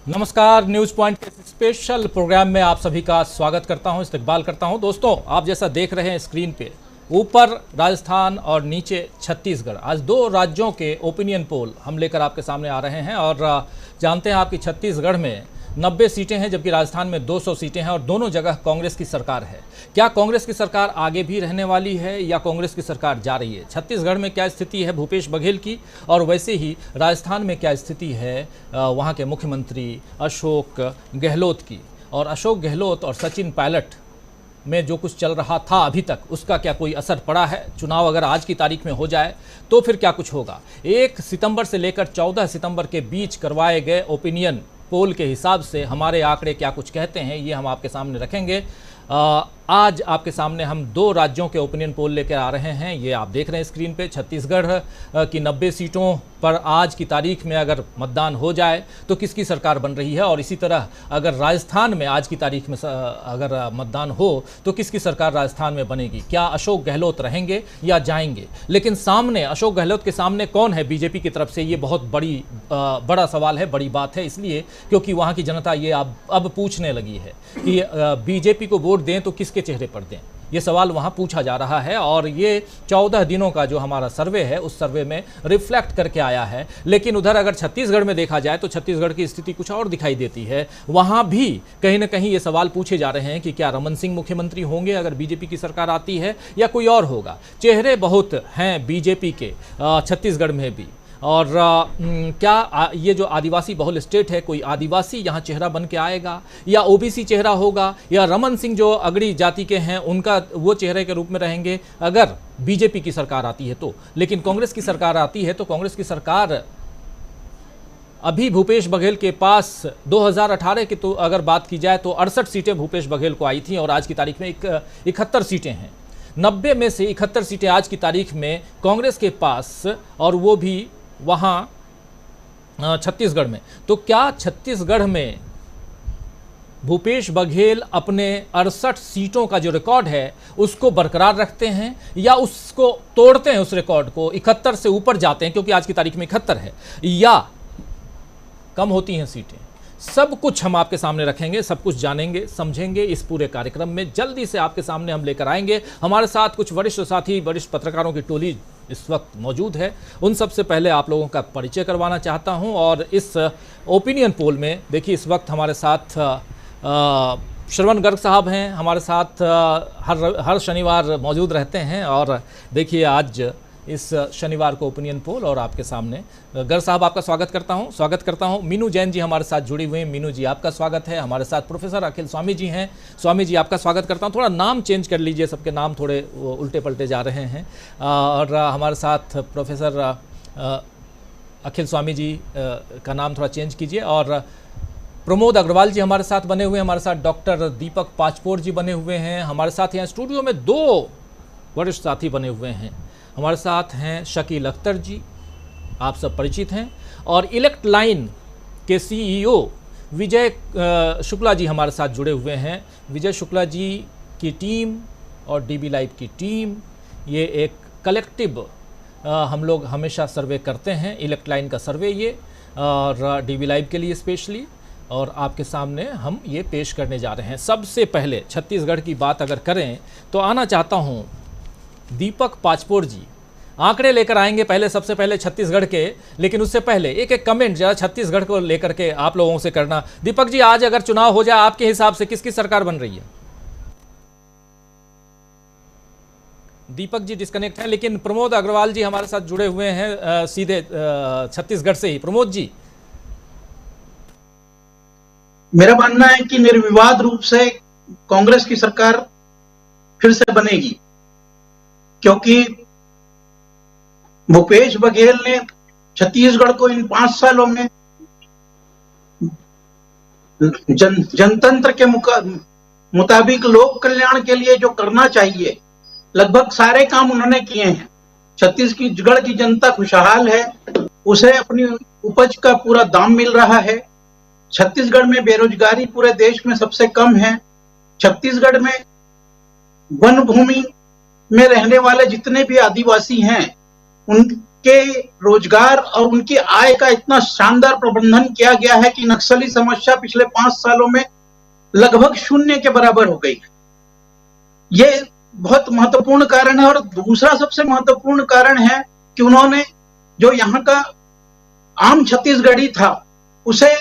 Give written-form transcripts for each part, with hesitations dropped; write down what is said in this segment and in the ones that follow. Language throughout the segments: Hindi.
नमस्कार, न्यूज पॉइंट के स्पेशल प्रोग्राम में आप सभी का स्वागत करता हूं, इस्तकबाल करता हूं। दोस्तों, आप जैसा देख रहे हैं स्क्रीन पे, ऊपर राजस्थान और नीचे छत्तीसगढ़। आज दो राज्यों के ओपिनियन पोल हम लेकर आपके सामने आ रहे हैं और जानते हैं आपकी छत्तीसगढ़ में 90 सीटें हैं जबकि राजस्थान में 200 सीटें हैं और दोनों जगह कांग्रेस की सरकार है। क्या कांग्रेस की सरकार आगे भी रहने वाली है या कांग्रेस की सरकार जा रही है? छत्तीसगढ़ में क्या स्थिति है भूपेश बघेल की, और वैसे ही राजस्थान में क्या स्थिति है वहाँ के मुख्यमंत्री अशोक गहलोत की? और अशोक गहलोत और सचिन पायलट में जो कुछ चल रहा था अभी तक, उसका क्या कोई असर पड़ा है? चुनाव अगर आज की तारीख में हो जाए तो फिर क्या कुछ होगा? 1 सितंबर से लेकर 14 सितंबर के बीच करवाए गए ओपिनियन पोल के हिसाब से हमारे आंकड़े क्या कुछ कहते हैं, ये हम आपके सामने रखेंगे। आज आपके सामने हम दो राज्यों के ओपिनियन पोल लेकर आ रहे हैं। ये आप देख रहे हैं स्क्रीन पे। छत्तीसगढ़ की 90 सीटों पर आज की तारीख में अगर मतदान हो जाए तो किसकी सरकार बन रही है, और इसी तरह अगर राजस्थान में आज की तारीख में अगर मतदान हो तो किसकी सरकार राजस्थान में बनेगी? क्या अशोक गहलोत रहेंगे या जाएंगे? लेकिन सामने अशोक गहलोत के सामने कौन है बीजेपी की तरफ से, ये बहुत बड़ा सवाल है, बड़ी बात है। इसलिए क्योंकि वहाँ की जनता ये अब पूछने लगी है कि बीजेपी को वोट दें तो किसके चेहरे पर दें, ये सवाल वहाँ पूछा जा रहा है। और ये 14 दिनों का जो हमारा सर्वे है उस सर्वे में रिफ्लेक्ट करके आया है। लेकिन उधर अगर छत्तीसगढ़ में देखा जाए तो छत्तीसगढ़ की स्थिति कुछ और दिखाई देती है। वहाँ भी कहीं ना कहीं ये सवाल पूछे जा रहे हैं कि क्या रमन सिंह मुख्यमंत्री होंगे अगर बीजेपी की सरकार आती है, या कोई और होगा? चेहरे बहुत हैं बीजेपी के छत्तीसगढ़ में भी। और क्या ये जो आदिवासी बहुल स्टेट है, कोई आदिवासी यहाँ चेहरा बन के आएगा, या ओबीसी चेहरा होगा, या रमन सिंह जो अगड़ी जाति के हैं उनका वो चेहरे के रूप में रहेंगे अगर बीजेपी की सरकार आती है तो? लेकिन कांग्रेस की सरकार आती है तो कांग्रेस की सरकार अभी भूपेश बघेल के पास 2018 की तो अगर बात की जाए तो 68 सीटें भूपेश बघेल को आई थी और आज की तारीख में 71 सीटें हैं। 90 में से 71 सीटें आज की तारीख में कांग्रेस के पास, और वो भी वहाँ छत्तीसगढ़ में। तो क्या छत्तीसगढ़ में भूपेश बघेल अपने 68 सीटों का जो रिकॉर्ड है उसको बरकरार रखते हैं, या उसको तोड़ते हैं, उस रिकॉर्ड को 71 से ऊपर जाते हैं क्योंकि आज की तारीख में 71 है, या कम होती हैं सीटें? सब कुछ हम आपके सामने रखेंगे, सब कुछ जानेंगे, समझेंगे इस पूरे कार्यक्रम में। जल्दी से आपके सामने हम लेकर आएंगे। हमारे साथ कुछ वरिष्ठ साथी, वरिष्ठ पत्रकारों की टोली इस वक्त मौजूद है। उन सबसे पहले आप लोगों का परिचय करवाना चाहता हूं। और इस ओपिनियन पोल में देखिए इस वक्त हमारे साथ श्रवण गर्ग साहब हैं, हमारे साथ हर शनिवार मौजूद रहते हैं। और देखिए आज इस शनिवार को ओपिनियन पोल और आपके सामने। गर्ग साहब, आपका स्वागत करता हूं। मीनू जैन जी हमारे साथ जुड़ी हुई हैं। मीनू जी, आपका स्वागत है। हमारे साथ प्रोफेसर अखिल स्वामी जी हैं। स्वामी जी, आपका स्वागत करता हूं। थोड़ा नाम चेंज कर लीजिए, सबके नाम थोड़े उल्टे पलटे जा रहे हैं। और हमारे साथ प्रोफेसर अखिल स्वामी जी का नाम थोड़ा चेंज कीजिए। और प्रमोद अग्रवाल जी हमारे साथ बने हुए हैं। हमारे साथ डॉक्टर दीपक पाचपोर जी बने हुए हैं। हमारे साथ यहाँ स्टूडियो में 2 वरिष्ठ साथी बने हुए हैं। हमारे साथ हैं शकील अख्तर जी, आप सब परिचित हैं। और इलेक्ट लाइन के सीईओ विजय शुक्ला जी हमारे साथ जुड़े हुए हैं। विजय शुक्ला जी की टीम और डीबी लाइव की टीम, ये एक कलेक्टिव हम लोग हमेशा सर्वे करते हैं, इलेक्ट लाइन का सर्वे ये, और डीबी लाइव के लिए स्पेशली, और आपके सामने हम ये पेश करने जा रहे हैं। सबसे पहले छत्तीसगढ़ की बात अगर करें तो आना चाहता हूँ दीपक पाचपोर जी, आंकड़े लेकर आएंगे पहले, सबसे पहले छत्तीसगढ़ के। लेकिन उससे पहले एक कमेंट जरा छत्तीसगढ़ को लेकर के आप लोगों से करना। दीपक जी, आज अगर चुनाव हो जाए आपके हिसाब से किसकी सरकार बन रही है? दीपक जी डिस्कनेक्ट हैं, लेकिन प्रमोद अग्रवाल जी हमारे साथ जुड़े हुए हैं सीधे छत्तीसगढ़ से ही। प्रमोद जी, मेरा मानना है कि निर्विवाद रूप से कांग्रेस की सरकार फिर से बनेगी, क्योंकि भूपेश बघेल ने छत्तीसगढ़ को इन 5 सालों में जनतंत्र के मुताबिक लोक कल्याण के लिए जो करना चाहिए लगभग सारे काम उन्होंने किए हैं। छत्तीसगढ़ की जनता खुशहाल है, उसे अपनी उपज का पूरा दाम मिल रहा है। छत्तीसगढ़ में बेरोजगारी पूरे देश में सबसे कम है। छत्तीसगढ़ में वन भूमि में रहने वाले जितने भी आदिवासी हैं के रोजगार और उनकी आय का इतना शानदार प्रबंधन किया गया है कि नक्सली समस्या पिछले 5 सालों में लगभग शून्य के बराबर हो गई है। ये बहुत महत्वपूर्ण कारण है। और दूसरा सबसे महत्वपूर्ण कारण है कि उन्होंने जो यहाँ का आम छत्तीसगढ़ी था उसे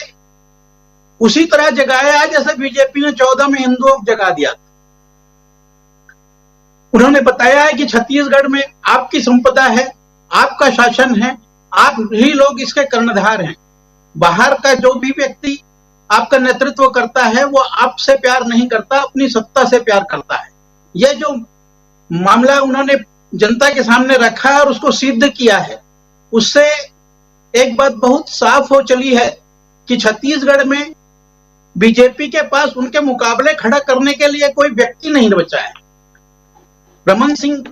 उसी तरह जगाया जैसे बीजेपी ने 14 में हिंदुओं को जगा दिया था। उन्होंने बताया है कि छत्तीसगढ़ में आपकी संपदा है, आपका शासन है, आप ही लोग इसके कर्णधार हैं। बाहर का जो भी व्यक्ति आपका नेतृत्व करता है वो आपसे प्यार नहीं करता, अपनी सत्ता से प्यार करता है। यह जो मामला उन्होंने जनता के सामने रखा है और उसको सिद्ध किया है, उससे एक बात बहुत साफ हो चली है कि छत्तीसगढ़ में बीजेपी के पास उनके मुकाबले खड़ा करने के लिए कोई व्यक्ति नहीं बचा है। रमन सिंह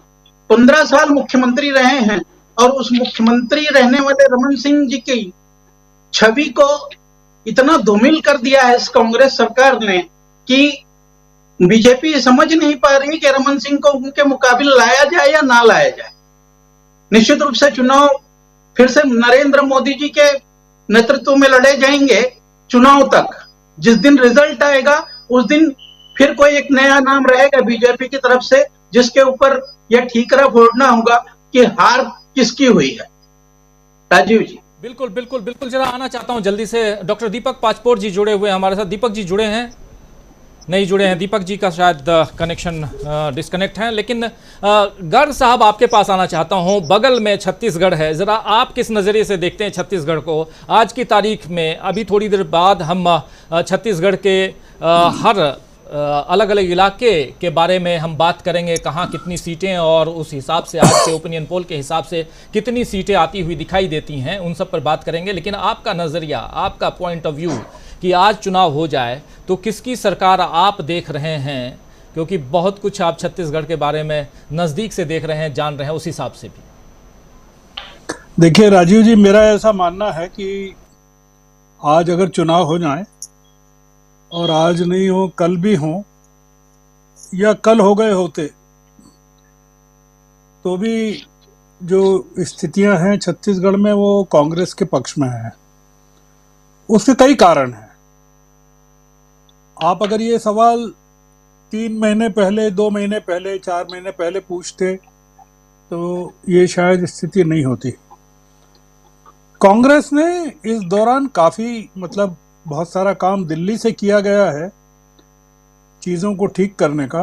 15 साल मुख्यमंत्री रहे हैं और उस मुख्यमंत्री रहने वाले रमन सिंह जी की छवि को इतना धूमिल कर दिया है इस कांग्रेस सरकार ने कि बीजेपी समझ नहीं पा रही कि रमन सिंह को उनके मुकाबले लाया जाए या ना लाया जाए। निश्चित रूप से चुनाव फिर से नरेंद्र मोदी जी के नेतृत्व में लड़े जाएंगे चुनाव तक। जिस दिन रिजल्ट आएगा उस दिन फिर कोई एक नया नाम रहेगा बीजेपी की तरफ से जिसके ऊपर यह ठीकरा फोड़ना होगा कि हार किसकी हुई है। राजीव जी। बिल्कुल बिल्कुल बिल्कुल, जरा आना चाहता हूं जल्दी से डॉक्टर दीपक पाचपोर जी जुड़े हुए हैं हमारे साथ। दीपक जी जुड़े हैं? नहीं जुड़े हैं। दीपक जी का शायद कनेक्शन डिस्कनेक्ट है। लेकिन गर्ग साहब आपके पास आना चाहता हूं। बगल में छत्तीसगढ़ है, जरा आप किस नज़रिए से देखते हैं छत्तीसगढ़ को आज की तारीख में? अभी थोड़ी देर बाद हम छत्तीसगढ़ के हर अलग अलग इलाके के बारे में हम बात करेंगे, कहाँ कितनी सीटें और उस हिसाब से आज के ओपिनियन पोल के हिसाब से कितनी सीटें आती हुई दिखाई देती हैं, उन सब पर बात करेंगे। लेकिन आपका नज़रिया, आपका पॉइंट ऑफ व्यू कि आज चुनाव हो जाए तो किसकी सरकार आप देख रहे हैं? क्योंकि बहुत कुछ आप छत्तीसगढ़ के बारे में नज़दीक से देख रहे हैं, जान रहे हैं, उस हिसाब से भी। देखिए राजीव जी, मेरा ऐसा मानना है कि आज अगर चुनाव हो जाए और आज नहीं हो कल भी हो या कल हो गए होते तो भी जो स्थितियां हैं छत्तीसगढ़ में वो कांग्रेस के पक्ष में है। उसके कई कारण हैं। आप अगर ये सवाल 3 महीने पहले, 2 महीने पहले, 4 महीने पहले पूछते तो ये शायद स्थिति नहीं होती। कांग्रेस ने इस दौरान काफ़ी बहुत सारा काम दिल्ली से किया गया है चीज़ों को ठीक करने का,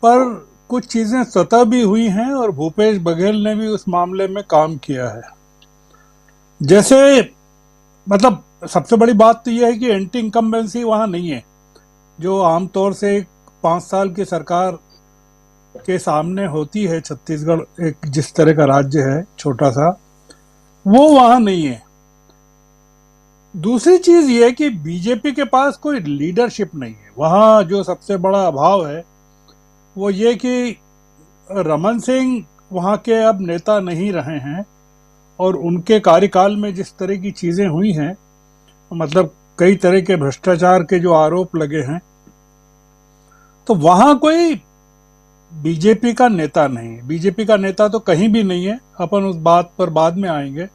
पर कुछ चीज़ें स्वतः भी हुई हैं और भूपेश बघेल ने भी उस मामले में काम किया है। जैसे सबसे बड़ी बात तो यह है कि एंटी इनकम्बेंसी वहाँ नहीं है, जो आमतौर से 5 साल की सरकार के सामने होती है। छत्तीसगढ़ एक जिस तरह का राज्य है छोटा सा, वो वहाँ नहीं है। दूसरी चीज ये है कि बीजेपी के पास कोई लीडरशिप नहीं है। वहाँ जो सबसे बड़ा अभाव है वो ये कि रमन सिंह वहाँ के अब नेता नहीं रहे हैं और उनके कार्यकाल में जिस तरह की चीज़ें हुई हैं, कई तरह के भ्रष्टाचार के जो आरोप लगे हैं, तो वहाँ कोई बीजेपी का नेता नहीं है। बीजेपी का नेता तो कहीं भी नहीं है, अपन उस बात पर बाद में आएंगे।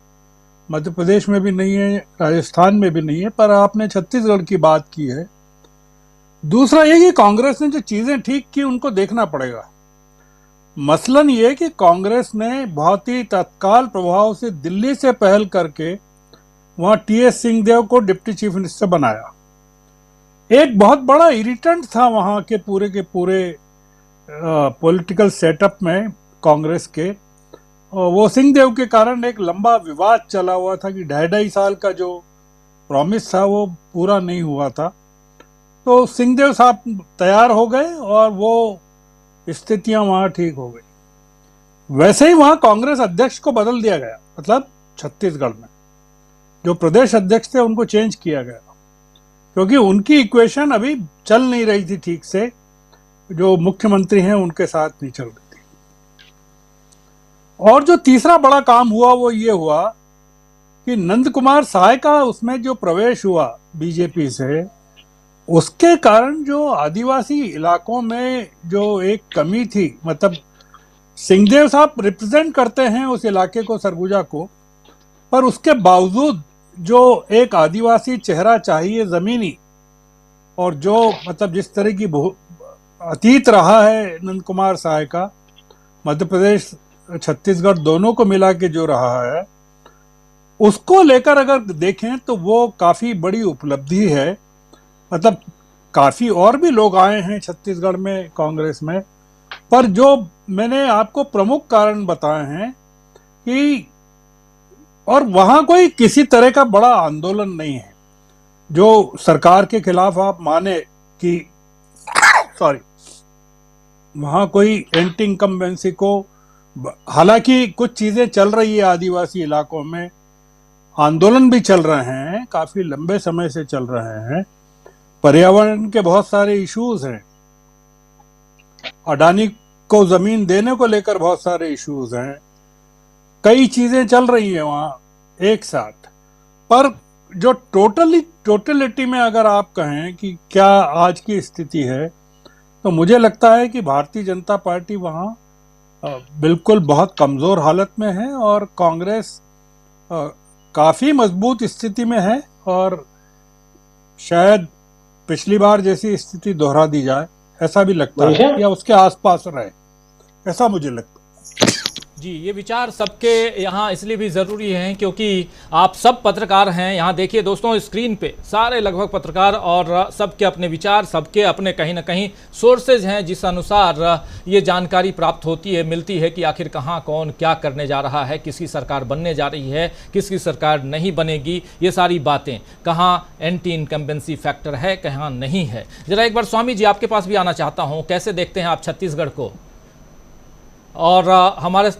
मध्य प्रदेश में भी नहीं है, राजस्थान में भी नहीं है, पर आपने छत्तीसगढ़ की बात की है। दूसरा ये कि कांग्रेस ने जो चीज़ें ठीक की उनको देखना पड़ेगा। मसलन ये कि कांग्रेस ने बहुत ही तत्काल प्रभाव से दिल्ली से पहल करके वहाँ टीएस सिंहदेव को डिप्टी चीफ मिनिस्टर बनाया। एक बहुत बड़ा इरिटेंट था वहाँ के पूरे पॉलिटिकल सेटअप में कांग्रेस के, वो सिंहदेव के कारण एक लंबा विवाद चला हुआ था कि 2.5 साल का जो प्रॉमिस था वो पूरा नहीं हुआ था। तो सिंहदेव साहब तैयार हो गए और वो स्थितियां वहाँ ठीक हो गई। वैसे ही वहाँ कांग्रेस अध्यक्ष को बदल दिया गया, छत्तीसगढ़ में जो प्रदेश अध्यक्ष थे उनको चेंज किया गया, क्योंकि उनकी इक्वेशन अभी चल नहीं रही थी ठीक से, जो मुख्यमंत्री हैं उनके साथ नहीं चल रही थी। और जो तीसरा बड़ा काम हुआ वो ये हुआ कि नंद कुमार साय का उसमें जो प्रवेश हुआ बीजेपी से, उसके कारण जो आदिवासी इलाकों में जो एक कमी थी, सिंहदेव साहब रिप्रेजेंट करते हैं उस इलाके को, सरगुजा को, पर उसके बावजूद जो एक आदिवासी चेहरा चाहिए जमीनी, और जो मतलब जिस तरह की अतीत रहा है नंद कुमार साय का, मध्य प्रदेश छत्तीसगढ़ दोनों को मिला के जो रहा है, उसको लेकर अगर देखें तो वो काफी बड़ी उपलब्धि है। मतलब काफी और भी लोग आए हैं छत्तीसगढ़ में कांग्रेस में, पर जो मैंने आपको प्रमुख कारण बताए हैं कि, और वहां कोई किसी तरह का बड़ा आंदोलन नहीं है जो सरकार के खिलाफ आप माने कि सॉरी, वहां कोई एंटी इनकम्बेंसी को, हालांकि कुछ चीजें चल रही है आदिवासी इलाकों में, आंदोलन भी चल रहे हैं, काफी लंबे समय से चल रहे हैं, पर्यावरण के बहुत सारे इश्यूज हैं, अडानी को जमीन देने को लेकर बहुत सारे इश्यूज हैं, कई चीजें चल रही हैं वहां एक साथ। पर जो टोटलिटी में अगर आप कहें कि क्या आज की स्थिति है, तो मुझे लगता है कि भारतीय जनता पार्टी वहां बिल्कुल बहुत कमजोर हालत में है और कांग्रेस काफी मजबूत स्थिति में है, और शायद पिछली बार जैसी स्थिति दोहरा दी जाए ऐसा भी लगता है, या उसके आसपास रहे, ऐसा मुझे लगता है। जी, ये विचार सबके यहाँ इसलिए भी ज़रूरी हैं क्योंकि आप सब पत्रकार हैं। यहाँ देखिए दोस्तों, स्क्रीन पे सारे लगभग पत्रकार, और सबके अपने विचार, सबके अपने कहीं ना कहीं सोर्सेज हैं जिस अनुसार ये जानकारी प्राप्त होती है, मिलती है कि आखिर कहाँ कौन क्या करने जा रहा है, किसकी सरकार बनने जा रही है, किसकी सरकार नहीं बनेगी, ये सारी बातें, कहाँ एंटी इनकम्बेंसी फैक्टर है, कहाँ नहीं है। ज़रा एक बार स्वामी जी आपके पास भी आना चाहता हूँ, कैसे देखते हैं आप छत्तीसगढ़ को? और हमारे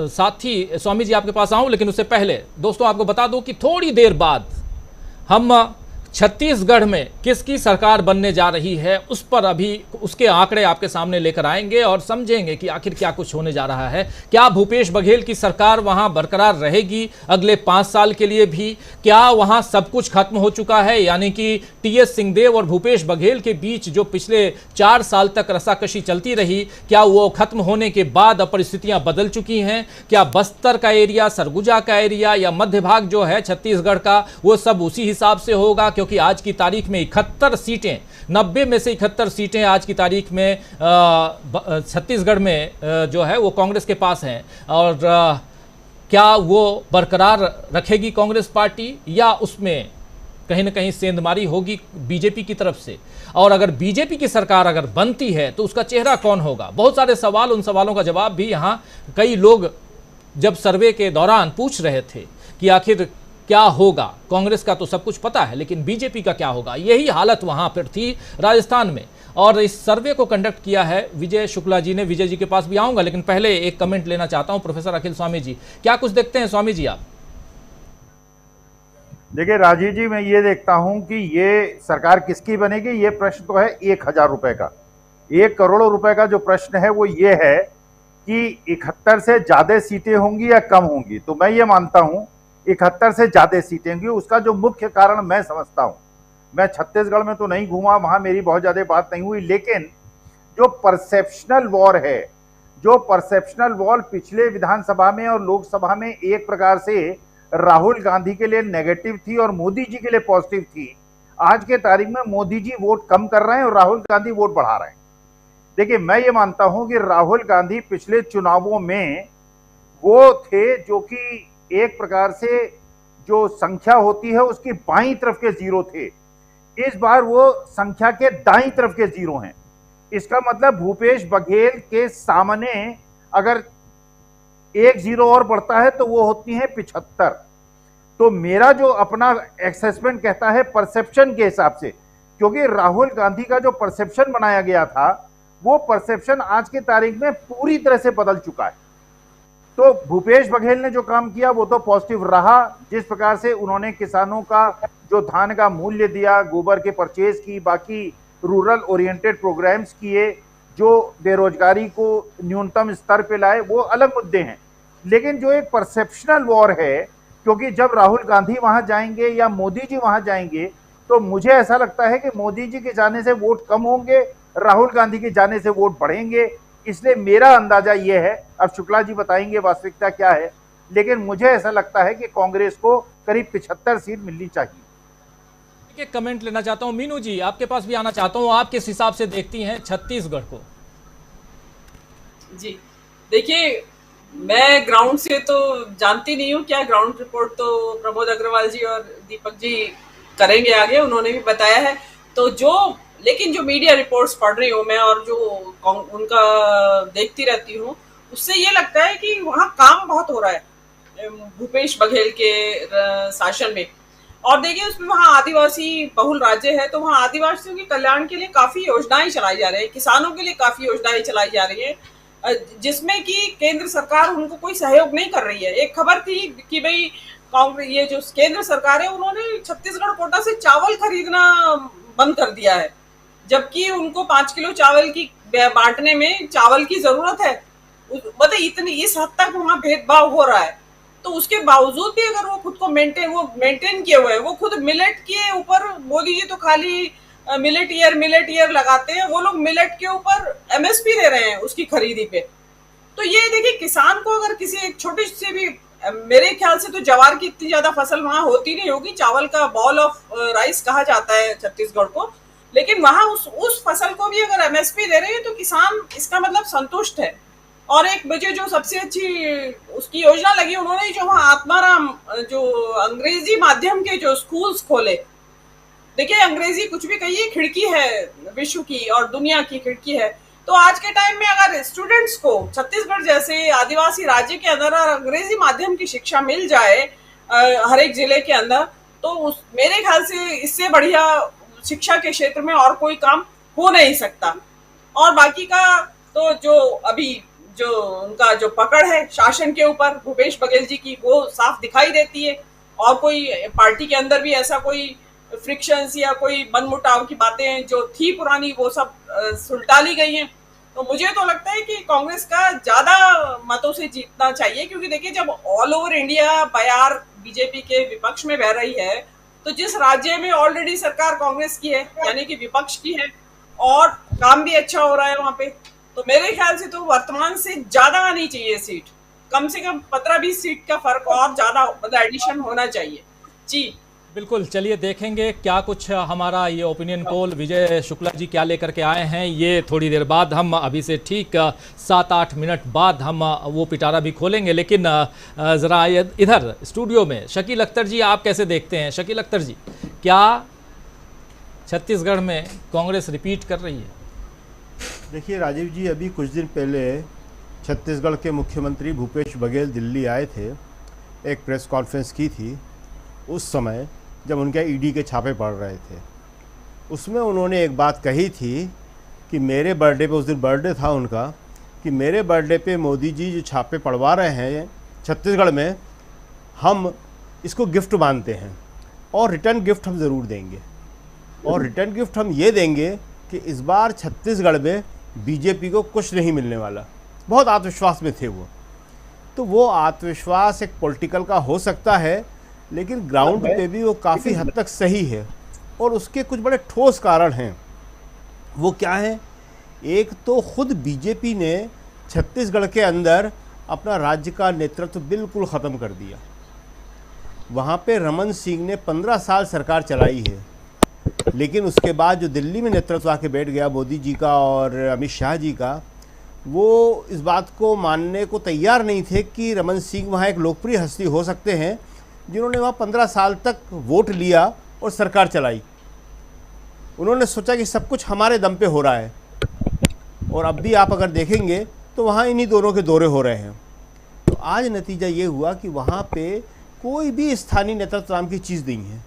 साथी स्वामी जी आपके पास आऊं, लेकिन उससे पहले दोस्तों आपको बता दूं कि थोड़ी देर बाद हम छत्तीसगढ़ में किसकी सरकार बनने जा रही है उस पर अभी उसके आंकड़े आपके सामने लेकर आएंगे और समझेंगे कि आखिर क्या कुछ होने जा रहा है। क्या भूपेश बघेल की सरकार वहां बरकरार रहेगी अगले 5 साल के लिए भी? क्या वहां सब कुछ खत्म हो चुका है, यानी कि टीएस सिंहदेव और भूपेश बघेल के बीच जो पिछले 4 साल तक रसाकशी चलती रही, क्या वो खत्म होने के बाद अब परिस्थितियां बदल चुकी हैं? क्या बस्तर का एरिया, सरगुजा का एरिया या मध्य भाग जो है छत्तीसगढ़ का, वो सब उसी हिसाब से होगा? क्योंकि आज की तारीख में 71 सीटें, 90 में से 71 सीटें आज की तारीख में छत्तीसगढ़ में जो है वो कांग्रेस के पास हैं। और क्या वो बरकरार रखेगी कांग्रेस पार्टी, या उसमें कहीं ना कहीं सेंधमारी होगी बीजेपी की तरफ से? और अगर बीजेपी की सरकार अगर बनती है तो उसका चेहरा कौन होगा? बहुत सारे सवाल, उन सवालों का जवाब भी यहाँ कई लोग जब सर्वे के दौरान पूछ रहे थे कि आखिर क्या होगा। कांग्रेस का तो सब कुछ पता है, लेकिन बीजेपी का क्या होगा? यही हालत वहां पर थी राजस्थान में। और इस सर्वे को कंडक्ट किया है विजय शुक्ला जी ने। विजय जी के पास भी आऊंगा, लेकिन पहले एक कमेंट लेना चाहता हूं प्रोफेसर अखिल स्वामी जी, क्या कुछ देखते हैं स्वामी जी आप? देखिए राजीव जी, मैं ये देखता हूं कि ये सरकार किसकी बनेगी, ये प्रश्न तो है 1000 रुपए का। 1 करोड़ रुपए का जो प्रश्न है वो ये है कि 71 से ज्यादा सीटें होंगी या कम होंगी। तो मैं ये मानता हूं 71 से ज्यादा सीटें होंगी। उसका जो मुख्य कारण मैं समझता हूं, मैं छत्तीसगढ़ में तो नहीं घूमा, वहां मेरी बहुत ज्यादा बात नहीं हुई, लेकिन जो परसेप्शनल वॉर है, जो परसेप्शनल वॉर पिछले विधानसभा में और लोकसभा में एक प्रकार से राहुल गांधी के लिए नेगेटिव थी और मोदी जी के लिए पॉजिटिव थी, आज के तारीख में मोदी जी वोट कम कर रहे हैं और राहुल गांधी वोट बढ़ा रहे हैं। देखिए, मैं ये मानता हूं कि राहुल गांधी पिछले चुनावों में वो थे जो कि एक प्रकार से जो संख्या होती है उसकी बाईं तरफ के जीरो थे। इस बार वो संख्या के दाईं तरफ के जीरो हैं। इसका मतलब भूपेश बघेल के सामने अगर 1 जीरो और बढ़ता है तो वो होती है 75। तो मेरा जो अपना असेसमेंट कहता है परसेप्शन के हिसाब से, क्योंकि राहुल गांधी का जो परसेप्शन बनाया गया था वो परसेप्शन आज की तारीख में पूरी तरह से बदल चुका है। तो भूपेश बघेल ने जो काम किया वो तो पॉजिटिव रहा। जिस प्रकार से उन्होंने किसानों का जो धान का मूल्य दिया, गोबर के परचेज की, बाकी रूरल ओरिएंटेड प्रोग्राम्स किए, जो बेरोजगारी को न्यूनतम स्तर पे लाए, वो अलग मुद्दे हैं। लेकिन जो एक परसेप्शनल वॉर है, क्योंकि जब राहुल गांधी वहां जाएंगे या मोदी जी वहां जाएंगे तो मुझे ऐसा लगता है कि मोदी जी के जाने से वोट कम होंगे, राहुल गांधी के जाने से वोट बढ़ेंगे। इसलिए मेरा अंदाजा ये है, अब शुक्ला जी बताएंगे वास्तविकता क्या है, लेकिन मुझे ऐसा लगता है कि कांग्रेस को करीब 75 सीट मिलनी चाहिए। एक कमेंट लेना चाहता हूं, मीनू जी आपके पास भी आना चाहता हूं, आप किस हिसाब से देखती हैं छत्तीसगढ़ को? जी देखिए, मैं ग्राउंड से तो जानती नहीं हूँ, क्या ग्राउंड रिपोर्ट तो प्रमोद अग्रवाल जी और दीपक जी करेंगे आगे, उन्होंने भी बताया है। तो लेकिन जो मीडिया रिपोर्ट्स पढ़ रही हूँ मैं और जो उनका देखती रहती हूँ, उससे ये लगता है कि वहाँ काम बहुत हो रहा है भूपेश बघेल के शासन में। और देखिए उसमें वहाँ आदिवासी बहुल राज्य है, तो वहाँ आदिवासियों के कल्याण के लिए काफी योजनाएं चलाई जा रही है, किसानों के लिए काफी योजनाएं चलाई जा रही है, जिसमें कि केंद्र सरकार उनको कोई सहयोग नहीं कर रही है। एक खबर थी कि भाई कांग्रेस, ये जो केंद्र सरकार है, उन्होंने छत्तीसगढ़ कोटा से चावल खरीदना बंद कर दिया है, जबकि उनको 5 किलो चावल की बांटने में चावल की जरूरत है। मतलब इतनी इस हद तक वहाँ भेदभाव हो रहा है, तो उसके बावजूद भी अगर वो खुद को मेंटेन किए हुए हैं, वो खुद मिलेट के ऊपर, मोदी जी तो खाली मिलेट ईयर लगाते हैं, वो लोग मिलेट के ऊपर एमएसपी दे रहे हैं उसकी खरीदी पे। तो ये देखिए, किसान को अगर किसी एक छोटी सी भी, मेरे ख्याल से तो ज्वार की इतनी ज्यादा फसल वहां होती नहीं होगी, चावल का बॉल ऑफ राइस कहा जाता है छत्तीसगढ़ को, लेकिन वहां उस फसल को भी अगर एमएसपी दे रहे हैं तो किसान इसका मतलब संतुष्ट है। और एक मुझे जो सबसे अच्छी उसकी योजना लगी, उन्होंने जो वहाँ आत्माराम जो अंग्रेजी माध्यम के जो स्कूल्स खोले। देखिए, अंग्रेजी कुछ भी कहिए खिड़की है विश्व की और दुनिया की खिड़की है, तो आज के टाइम में अगर स्टूडेंट्स को छत्तीसगढ़ जैसे आदिवासी राज्य के अंदर अंग्रेजी माध्यम की शिक्षा मिल जाए हर एक जिले के अंदर, तो मेरे ख्याल से इससे बढ़िया शिक्षा के क्षेत्र में और कोई काम हो नहीं सकता। और बाकी का तो जो अभी जो उनका जो पकड़ है शासन के ऊपर भूपेश बघेल जी की, वो साफ दिखाई देती है, और कोई पार्टी के अंदर भी ऐसा कोई फ्रिक्शंस या कोई मनमुटाव की बातें जो थी पुरानी, वो सब सुलटा ली गई हैं। तो मुझे तो लगता है कि कांग्रेस का ज्यादा मतों से जीतना चाहिए, क्योंकि देखिए जब ऑल ओवर इंडिया बयार बीजेपी के विपक्ष में बह रही है, तो जिस राज्य में ऑलरेडी सरकार कांग्रेस की है, यानी कि विपक्ष की है, और काम भी अच्छा हो रहा है वहां पे, तो मेरे ख्याल से तो वर्तमान से ज्यादा आनी चाहिए सीट, कम से कम 15-20 सीट का फर्क और ज्यादा मतलब एडिशन होना चाहिए। जी बिल्कुल, चलिए देखेंगे क्या कुछ हमारा ये ओपिनियन पोल विजय शुक्ला जी क्या लेकर के आए हैं, ये थोड़ी देर बाद हम, अभी से ठीक 7-8 मिनट बाद हम वो पिटारा भी खोलेंगे। लेकिन ज़रा इधर स्टूडियो में शकील अख्तर जी, आप कैसे देखते हैं? शकील अख्तर जी, क्या छत्तीसगढ़ में कांग्रेस रिपीट कर रही है? देखिए राजीव जी, अभी कुछ दिन पहले छत्तीसगढ़ के मुख्यमंत्री भूपेश बघेल दिल्ली आए थे, एक प्रेस कॉन्फ्रेंस की थी। उस समय जब उनके ईडी के छापे पड़ रहे थे, उसमें उन्होंने एक बात कही थी कि मेरे बर्थडे पे, उस दिन बर्थडे था उनका, कि मेरे बर्थडे पे मोदी जी जो छापे पड़वा रहे हैं छत्तीसगढ़ में, हम इसको गिफ्ट मानते हैं और रिटर्न गिफ्ट हम ज़रूर देंगे। और रिटर्न गिफ्ट हम ये देंगे कि इस बार छत्तीसगढ़ में बीजेपी को कुछ नहीं मिलने वाला। बहुत आत्मविश्वास में थे वो। तो वो आत्मविश्वास एक पॉलिटिकल का हो सकता है, लेकिन ग्राउंड पे भी वो काफ़ी हद तक सही है, और उसके कुछ बड़े ठोस कारण हैं। वो क्या है? एक तो खुद बीजेपी ने छत्तीसगढ़ के अंदर अपना राज्य का नेतृत्व बिल्कुल ख़त्म कर दिया। वहाँ पे रमन सिंह ने 15 साल सरकार चलाई है, लेकिन उसके बाद जो दिल्ली में नेतृत्व आके बैठ गया मोदी जी का और अमित शाह जी का, वो इस बात को मानने को तैयार नहीं थे कि रमन सिंह वहाँ एक लोकप्रिय हस्ती हो सकते हैं, जिन्होंने वहाँ 15 साल तक वोट लिया और सरकार चलाई। उन्होंने सोचा कि सब कुछ हमारे दम पे हो रहा है, और अब भी आप अगर देखेंगे तो वहाँ इन्हीं दोनों के दौरे हो रहे हैं। तो आज नतीजा ये हुआ कि वहाँ पे कोई भी स्थानीय नेतृत्व नाम की चीज़ नहीं है,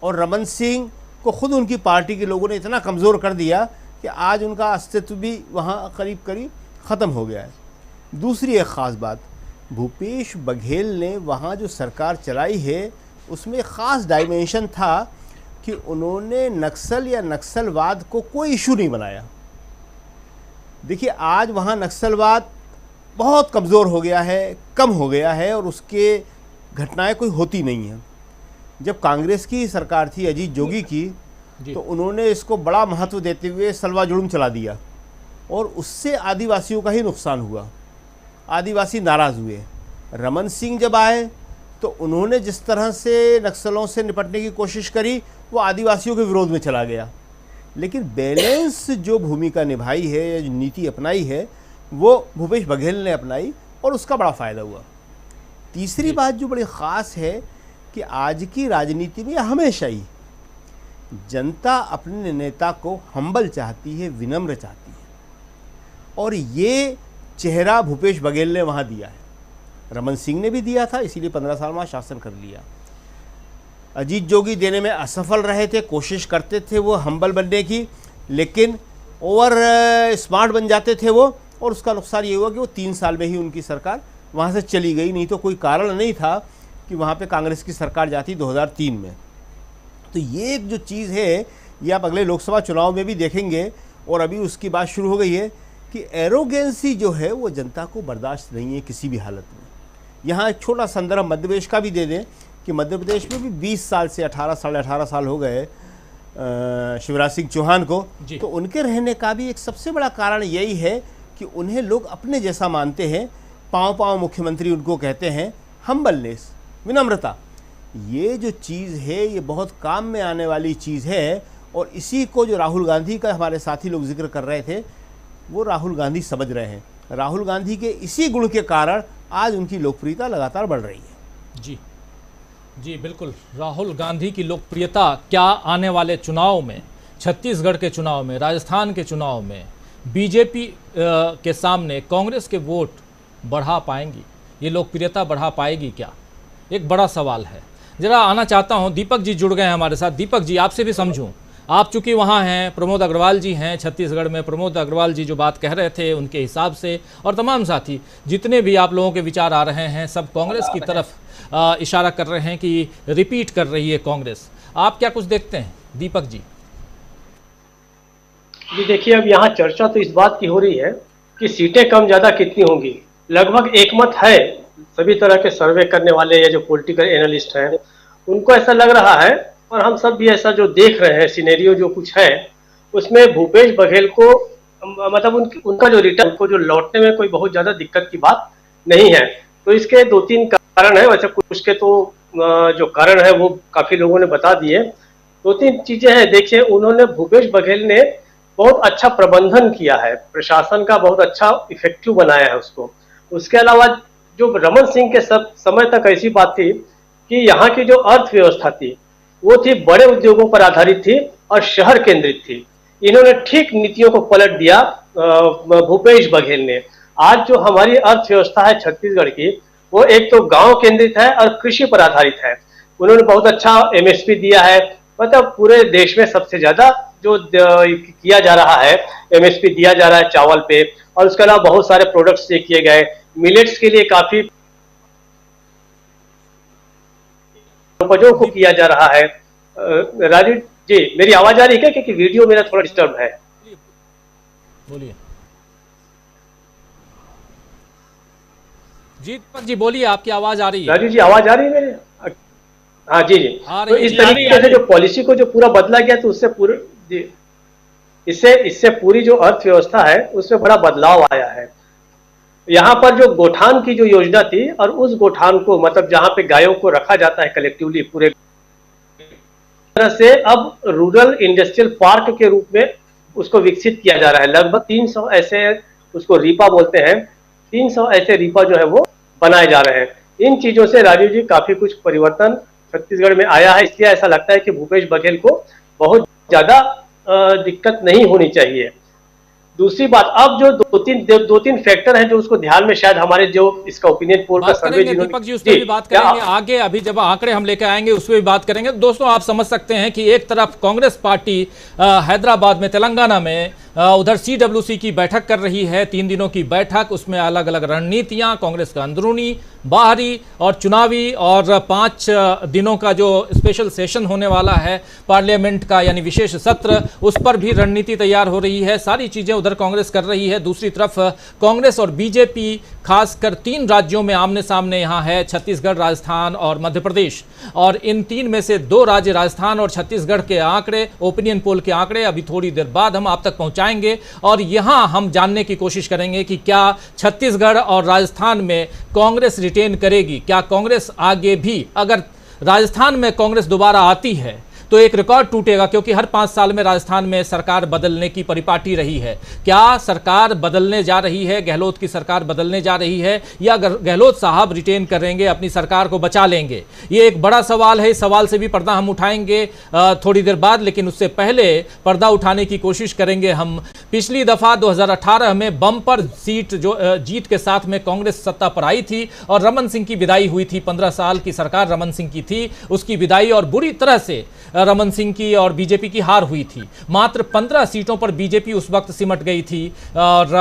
और रमन सिंह को खुद उनकी पार्टी के लोगों ने इतना कमज़ोर कर दिया कि आज उनका अस्तित्व भी वहाँ करीब करीब ख़त्म हो गया है। दूसरी एक ख़ास बात, भूपेश बघेल ने वहाँ जो सरकार चलाई है, उसमें एक ख़ास डायमेंशन था कि उन्होंने नक्सल या नक्सलवाद को कोई इशू नहीं बनाया। देखिए आज वहाँ नक्सलवाद बहुत कमज़ोर हो गया है, कम हो गया है, और उसके घटनाएं कोई होती नहीं हैं। जब कांग्रेस की सरकार थी अजीत जोगी की, तो उन्होंने इसको बड़ा महत्व देते हुए सलवा जुलूम चला दिया, और उससे आदिवासियों का ही नुकसान हुआ, आदिवासी नाराज़ हुए। रमन सिंह जब आए तो उन्होंने जिस तरह से नक्सलों से निपटने की कोशिश करी वो आदिवासियों के विरोध में चला गया, लेकिन बैलेंस जो भूमिका निभाई है या जो नीति अपनाई है वो भूपेश बघेल ने अपनाई और उसका बड़ा फ़ायदा हुआ। तीसरी बात जो बड़ी ख़ास है कि आज की राजनीति में हमेशा ही जनता अपने नेता को हम्बल चाहती है, विनम्र चाहती है, और ये चेहरा भूपेश बघेल ने वहाँ दिया है। रमन सिंह ने भी दिया था, इसीलिए 15 साल वहाँ शासन कर लिया। अजीत जोगी देने में असफल रहे थे, कोशिश करते थे वो हम्बल बनने की, लेकिन ओवर स्मार्ट बन जाते थे वो, और उसका नुकसान ये हुआ कि वो 3 साल में ही उनकी सरकार वहाँ से चली गई। नहीं तो कोई कारण नहीं था कि वहाँ पे कांग्रेस की सरकार जाती 2003 में। तो ये एक जो चीज़ है ये आप अगले लोकसभा चुनाव में भी देखेंगे, और अभी उसकी बात शुरू हो गई है कि एरोगेंसी जो है वो जनता को बर्दाश्त नहीं है किसी भी हालत में। यहाँ एक छोटा संदर्भ मध्य प्रदेश का भी दे दें कि मध्य प्रदेश में भी 20 साल से 18 साल हो गए शिवराज सिंह चौहान को, तो उनके रहने का भी एक सबसे बड़ा कारण यही है कि उन्हें लोग अपने जैसा मानते हैं। पाँव पाँव मुख्यमंत्री उनको कहते हैं, हम्बलनेस, विनम्रता, ये जो चीज़ है ये बहुत काम में आने वाली चीज़ है। और इसी को जो राहुल गांधी का हमारे साथी लोग जिक्र कर रहे थे वो राहुल गांधी समझ रहे हैं। राहुल गांधी के इसी गुण के कारण आज उनकी लोकप्रियता लगातार बढ़ रही है। जी जी बिल्कुल, राहुल गांधी की लोकप्रियता क्या आने वाले चुनाव में, छत्तीसगढ़ के चुनाव में, राजस्थान के चुनाव में बीजेपी के सामने कांग्रेस के वोट बढ़ा पाएंगी, ये लोकप्रियता बढ़ा पाएगी क्या, एक बड़ा सवाल है। जरा आना चाहता हूं, दीपक जी जुड़ गए हैं हमारे साथ। दीपक जी, आपसे भी समझूं, आप चूंकि वहां हैं, प्रमोद अग्रवाल जी हैं छत्तीसगढ़ में, प्रमोद अग्रवाल जी जो बात कह रहे थे उनके हिसाब से, और तमाम साथी जितने भी आप लोगों के विचार आ रहे हैं सब कांग्रेस की तरफ इशारा कर रहे हैं कि रिपीट कर रही है कांग्रेस। आप क्या कुछ देखते हैं दीपक जी? जी देखिए, अब यहाँ चर्चा तो इस बात की हो रही है कि सीटें कम ज़्यादा कितनी होंगी। लगभग एकमत है, सभी तरह के सर्वे करने वाले या जो पॉलिटिकल एनालिस्ट हैं उनको ऐसा लग रहा है, और हम सब भी ऐसा जो देख रहे हैं सिनेरियो जो कुछ है उसमें भूपेश बघेल को मतलब उनका जो रिटर्न को जो लौटने में कोई बहुत ज़्यादा दिक्कत की बात नहीं है। तो इसके 2-3 कारण है, वैसे कुछ के तो जो कारण है वो काफ़ी लोगों ने बता दिए। 2-3 चीज़ें हैं। देखिए, उन्होंने भूपेश बघेल ने बहुत अच्छा प्रबंधन किया है, प्रशासन का बहुत अच्छा इफेक्टिव बनाया है उसको। उसके अलावा जो रमन सिंह के समय तक ऐसी बात थी कि यहाँ की जो अर्थव्यवस्था थी वो थी बड़े उद्योगों पर आधारित थी और शहर केंद्रित थी। इन्होंने ठीक नीतियों को पलट दिया भूपेश बघेल ने। आज जो हमारी अर्थव्यवस्था है छत्तीसगढ़ की वो एक तो गांव केंद्रित है और कृषि पर आधारित है। उन्होंने बहुत अच्छा एमएसपी दिया है, मतलब पूरे देश में सबसे ज्यादा जो किया जा रहा है एमएसपी दिया जा रहा है चावल पे, और उसके अलावा बहुत सारे प्रोडक्ट्स किए गए। मिलेट्स के लिए काफी उपजों को किया जा रहा है। राजीव जी, मेरी आवाज आ रही है क्या, क्योंकि वीडियो मेरा थोड़ा डिस्टर्ब है? बोलिए जी, दीपक जी बोलिए, आपकी आवाज आ रही है। राजीव जी, आवाज आ रही है मेरे? हाँ जी जी। तो इस तरीके से जो पॉलिसी को जो पूरा बदला गया तो उससे पूरे इससे पूरी जो अर्थव्यवस्था है उसमें बड़ा बदलाव आया है। यहाँ पर जो गोठान की जो योजना थी, और उस गोठान को मतलब जहाँ पे गायों को रखा जाता है कलेक्टिवली पूरे तरह से, अब रूरल इंडस्ट्रियल पार्क के रूप में उसको विकसित किया जा रहा है। लगभग 300 ऐसे, उसको रीपा बोलते हैं, 300 ऐसे रीपा जो है वो बनाए जा रहे हैं। इन चीजों से राजीव जी काफी कुछ परिवर्तन छत्तीसगढ़ में आया है, इसलिए ऐसा लगता है कि भूपेश बघेल को बहुत ज्यादा दिक्कत नहीं होनी चाहिए। दूसरी बात, अब जो दो तीन फैक्टर हैं जो उसको ध्यान में, शायद हमारे जो इसका ओपिनियन पोल का सर्वे दीपक जी उस पर भी बात करेंगे आगे, अभी जब आंकड़े हम लेकर आएंगे उस पर भी बात करेंगे। दोस्तों, आप समझ सकते हैं कि एक तरफ कांग्रेस पार्टी हैदराबाद में, तेलंगाना में उधर CWC की बैठक कर रही है, 3 दिनों की बैठक, उसमें अलग अलग रणनीतियां, कांग्रेस का अंदरूनी, बाहरी और चुनावी, और 5 दिनों का जो स्पेशल सेशन होने वाला है पार्लियामेंट का, यानी विशेष सत्र, उस पर भी रणनीति तैयार हो रही है। सारी चीजें उधर कांग्रेस कर रही है। दूसरी तरफ कांग्रेस और बीजेपी खासकर 3 राज्यों में आमने सामने यहाँ है, छत्तीसगढ़, राजस्थान और मध्य प्रदेश, और इन 3 में से 2 राज्य राजस्थान और छत्तीसगढ़ के आंकड़े, ओपिनियन पोल के आंकड़े अभी थोड़ी देर बाद हम आप तक पहुंचा पहुंचाएंगे और यहां हम जानने की कोशिश करेंगे कि क्या छत्तीसगढ़ और राजस्थान में कांग्रेस रिटेन करेगी, क्या कांग्रेस आगे भी, अगर राजस्थान में कांग्रेस दोबारा आती है तो एक रिकॉर्ड टूटेगा, क्योंकि हर 5 साल में राजस्थान में सरकार बदलने की परिपाटी रही है। क्या सरकार बदलने जा रही है, गहलोत की सरकार बदलने जा रही है, या गहलोत साहब रिटेन करेंगे, अपनी सरकार को बचा लेंगे? ये एक बड़ा सवाल है। इस सवाल से भी पर्दा हम उठाएंगे थोड़ी देर बाद, लेकिन उससे पहले पर्दा उठाने की कोशिश करेंगे हम। पिछली दफा 2018 में बम्पर सीट जो जीत के साथ में कांग्रेस सत्ता पर आई थी और रमन सिंह की विदाई हुई थी। 15 साल की सरकार रमन सिंह की थी, उसकी विदाई, और बुरी तरह से रमन सिंह की और बीजेपी की हार हुई थी। मात्र 15 सीटों पर बीजेपी उस वक्त सिमट गई थी और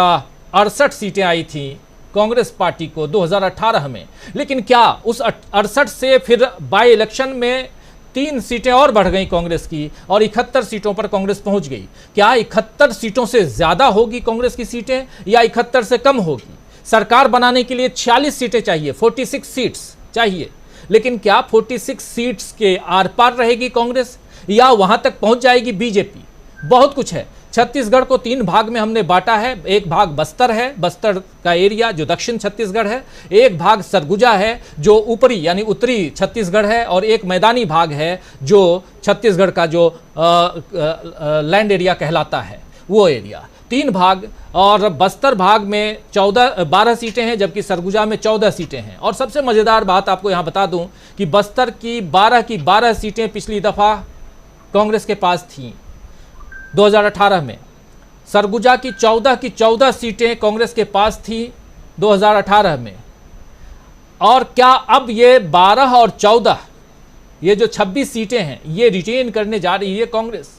68 सीटें आई थी कांग्रेस पार्टी को 2018 में। लेकिन क्या उस 68 से फिर बाई इलेक्शन में 3 सीटें और बढ़ गई कांग्रेस की और 71 सीटों पर कांग्रेस पहुंच गई? क्या 71 सीटों से ज्यादा होगी कांग्रेस की सीटें या 71 से कम होगी? सरकार बनाने के लिए 46 सीटें चाहिए, 46 सीट्स चाहिए, लेकिन क्या 46 सीट्स के आर पार रहेगी कांग्रेस या वहां तक पहुंच जाएगी बीजेपी? बहुत कुछ है। छत्तीसगढ़ को 3 भाग में हमने बांटा है। एक भाग बस्तर है, बस्तर का एरिया जो दक्षिण छत्तीसगढ़ है, एक भाग सरगुजा है जो ऊपरी यानी उत्तरी छत्तीसगढ़ है, और एक मैदानी भाग है जो छत्तीसगढ़ का जो लैंड एरिया कहलाता है, वो एरिया। 3 भाग, और बस्तर भाग में 12 सीटें हैं, जबकि सरगुजा में 14 सीटें हैं। और सबसे मज़ेदार बात आपको यहाँ बता दूं कि बस्तर की 12 सीटें पिछली दफ़ा कांग्रेस के पास थीं 2018 में। सरगुजा की 14 सीटें कांग्रेस के पास थी 2018 में। और क्या अब ये 12 और 14, ये जो 26 सीटें हैं, ये रिटेन करने जा रही है कांग्रेस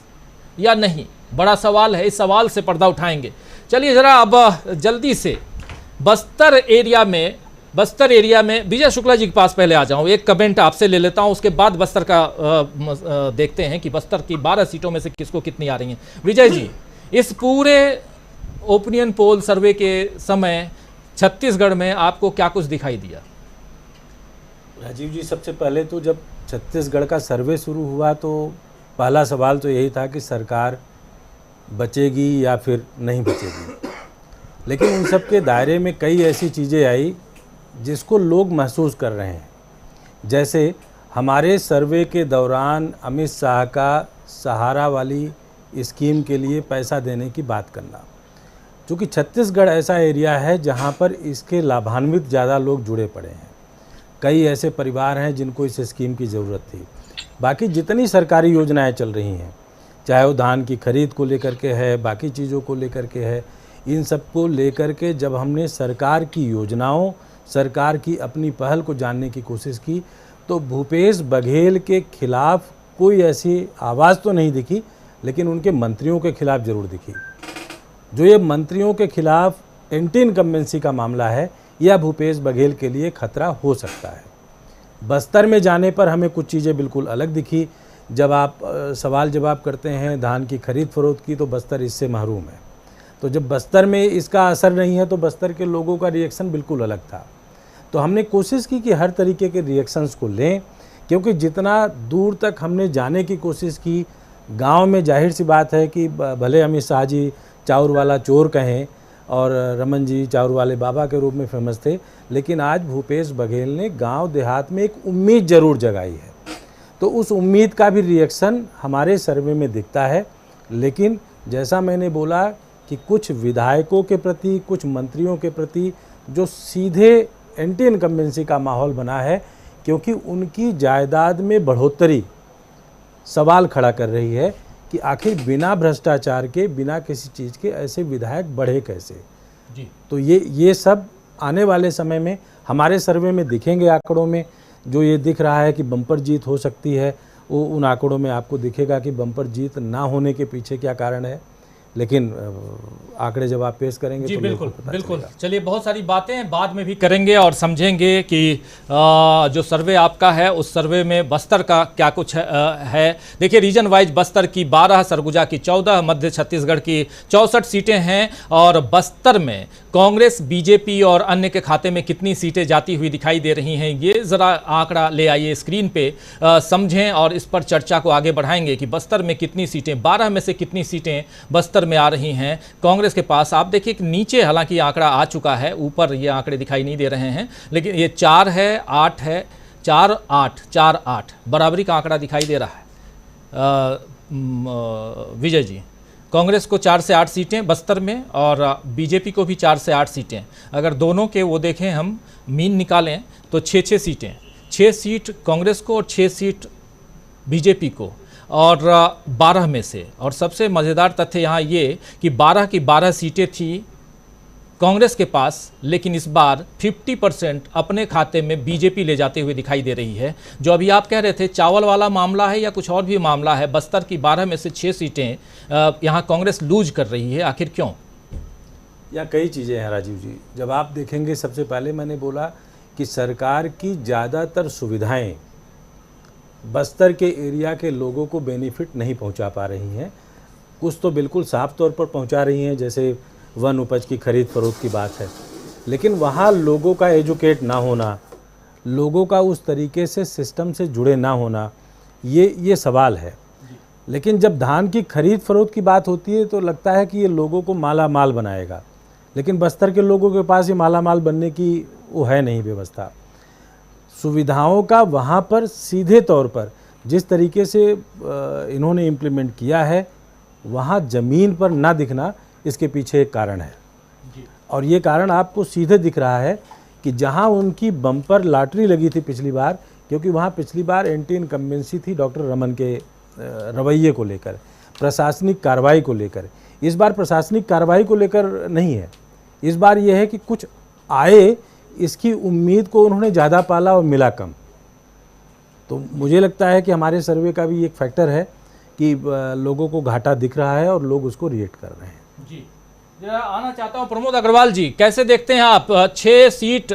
या नहीं? बड़ा सवाल है। इस सवाल से पर्दा उठाएंगे। चलिए जरा अब जल्दी से बस्तर एरिया में विजय शुक्ला जी के पास पहले आ जाऊं। एक कमेंट आपसे ले लेता हूं, उसके बाद बस्तर का देखते हैं कि बस्तर की 12 सीटों में से किसको कितनी आ रही हैं। विजय जी, इस पूरे ओपिनियन पोल सर्वे के समय छत्तीसगढ़ में आपको क्या कुछ दिखाई दिया? राजीव जी, सबसे पहले तो जब छत्तीसगढ़ का सर्वे शुरू हुआ तो पहला सवाल तो यही था कि सरकार बचेगी या फिर नहीं बचेगी। लेकिन उन सब के दायरे में कई ऐसी चीज़ें आई जिसको लोग महसूस कर रहे हैं। जैसे हमारे सर्वे के दौरान अमित शाह का सहारा वाली स्कीम के लिए पैसा देने की बात करना, क्योंकि छत्तीसगढ़ ऐसा एरिया है जहां पर इसके लाभान्वित ज़्यादा लोग जुड़े पड़े हैं। कई ऐसे परिवार हैं जिनको इस स्कीम की ज़रूरत थी। बाकी जितनी सरकारी योजनाएं चल रही हैं, चाहे वो धान की खरीद को लेकर के है, बाकी चीज़ों को लेकर के है, इन सब को लेकर के जब हमने सरकार की योजनाओं, सरकार की अपनी पहल को जानने की कोशिश की तो भूपेश बघेल के खिलाफ कोई ऐसी आवाज़ तो नहीं दिखी, लेकिन उनके मंत्रियों के खिलाफ ज़रूर दिखी। जो ये मंत्रियों के खिलाफ एंटी इनकम्बेंसी का मामला है, यह भूपेश बघेल के लिए खतरा हो सकता है। बस्तर में जाने पर हमें कुछ चीज़ें बिल्कुल अलग दिखी। जब आप सवाल जवाब करते हैं धान की खरीद फरोख्त की, तो बस्तर इससे महरूम है। तो जब बस्तर में इसका असर नहीं है तो बस्तर के लोगों का रिएक्शन बिल्कुल अलग था। तो हमने कोशिश की कि हर तरीके के रिएक्शंस को लें, क्योंकि जितना दूर तक हमने जाने की कोशिश की, गांव में जाहिर सी बात है कि भले अमित शाह जी चाउर वाला चोर कहें और रमन जी चाउर वाले बाबा के रूप में फेमस थे, लेकिन आज भूपेश बघेल ने गांव देहात में एक उम्मीद ज़रूर जगाई है। तो उस उम्मीद का भी रिएक्शन हमारे सर्वे में दिखता है। लेकिन जैसा मैंने बोला कि कुछ विधायकों के प्रति, कुछ मंत्रियों के प्रति जो सीधे एंटी इनकम्बेंसी का माहौल बना है, क्योंकि उनकी जायदाद में बढ़ोतरी सवाल खड़ा कर रही है कि आखिर बिना भ्रष्टाचार के, बिना किसी चीज़ के ऐसे विधायक बढ़े कैसे जी। तो ये सब आने वाले समय में हमारे सर्वे में दिखेंगे। आंकड़ों में जो ये दिख रहा है कि बम्पर जीत हो सकती है, वो उन आंकड़ों में आपको दिखेगा कि बम्पर जीत ना होने के पीछे क्या कारण है। लेकिन आंकड़े जब आप पेश करेंगे जी तो बिल्कुल। चलिए, बहुत सारी बातें बाद में भी करेंगे और समझेंगे कि जो सर्वे आपका है उस सर्वे में बस्तर का क्या कुछ है। देखिए, रीजन वाइज बस्तर की 12, सरगुजा की 14, मध्य छत्तीसगढ़ की 64 सीटें हैं और बस्तर में कांग्रेस, बीजेपी और अन्य के खाते में कितनी सीटें जाती हुई दिखाई दे रही हैं, ये ज़रा आंकड़ा ले आइए स्क्रीन पे, समझें और इस पर चर्चा को आगे बढ़ाएंगे कि बस्तर में कितनी सीटें, 12 में से कितनी सीटें बस्तर में आ रही हैं कांग्रेस के पास। आप देखिए कि नीचे हालांकि आंकड़ा आ चुका है, ऊपर ये आंकड़े दिखाई नहीं दे रहे हैं, लेकिन ये 4 है, 8 है, 4 8 4 8 बराबरी का आंकड़ा दिखाई दे रहा है। विजय जी, कांग्रेस को 4 से 8 सीटें बस्तर में और बीजेपी को भी 4 से 8 सीटें। अगर दोनों के वो देखें हम मीन निकालें तो 6 सीटें, 6 सीट कांग्रेस को और 6 सीट बीजेपी को, और 12 में से, और सबसे मज़ेदार तथ्य यहाँ ये कि 12 की 12 सीटें थी कांग्रेस के पास, लेकिन इस बार 50% अपने खाते में बीजेपी ले जाते हुए दिखाई दे रही है। जो अभी आप कह रहे थे चावल वाला मामला है या कुछ और भी मामला है, बस्तर की 12 में से 6 सीटें यहाँ कांग्रेस लूज कर रही है, आखिर क्यों? या कई चीज़ें हैं राजीव जी। जब आप देखेंगे, सबसे पहले मैंने बोला कि सरकार की ज़्यादातर सुविधाएं बस्तर के एरिया के लोगों को बेनिफिट नहीं पहुंचा पा रही हैं। कुछ तो बिल्कुल साफ तौर पर पहुंचा रही हैं, जैसे वन उपज की खरीद फरोख्त की बात है, लेकिन वहाँ लोगों का एजुकेट ना होना, लोगों का उस तरीके से सिस्टम से जुड़े ना होना, ये सवाल है। लेकिन जब धान की खरीद फरोख्त की बात होती है तो लगता है कि ये लोगों को माला माल बनाएगा, लेकिन बस्तर के लोगों के पास ये माला माल बनने की वो है नहीं व्यवस्था। सुविधाओं का वहाँ पर सीधे तौर पर जिस तरीके से इन्होंने इम्प्लीमेंट किया है, वहाँ ज़मीन पर ना दिखना इसके पीछे एक कारण है। और ये कारण आपको सीधे दिख रहा है कि जहाँ उनकी बम्पर लॉटरी लगी थी पिछली बार, क्योंकि वहाँ पिछली बार एंटी इनकम्बेंसी थी डॉक्टर रमन के रवैये को लेकर, प्रशासनिक कार्रवाई को लेकर। इस बार प्रशासनिक कार्रवाई को लेकर नहीं है, इस बार यह है कि कुछ आए, इसकी उम्मीद को उन्होंने ज़्यादा पाला और मिला कम। तो मुझे लगता है कि हमारे सर्वे का भी एक फैक्टर है कि लोगों को घाटा दिख रहा है और लोग उसको रिएक्ट कर रहे हैं। जी, जरा आना चाहता हूं प्रमोद अग्रवाल जी, कैसे देखते हैं आप 6 सीट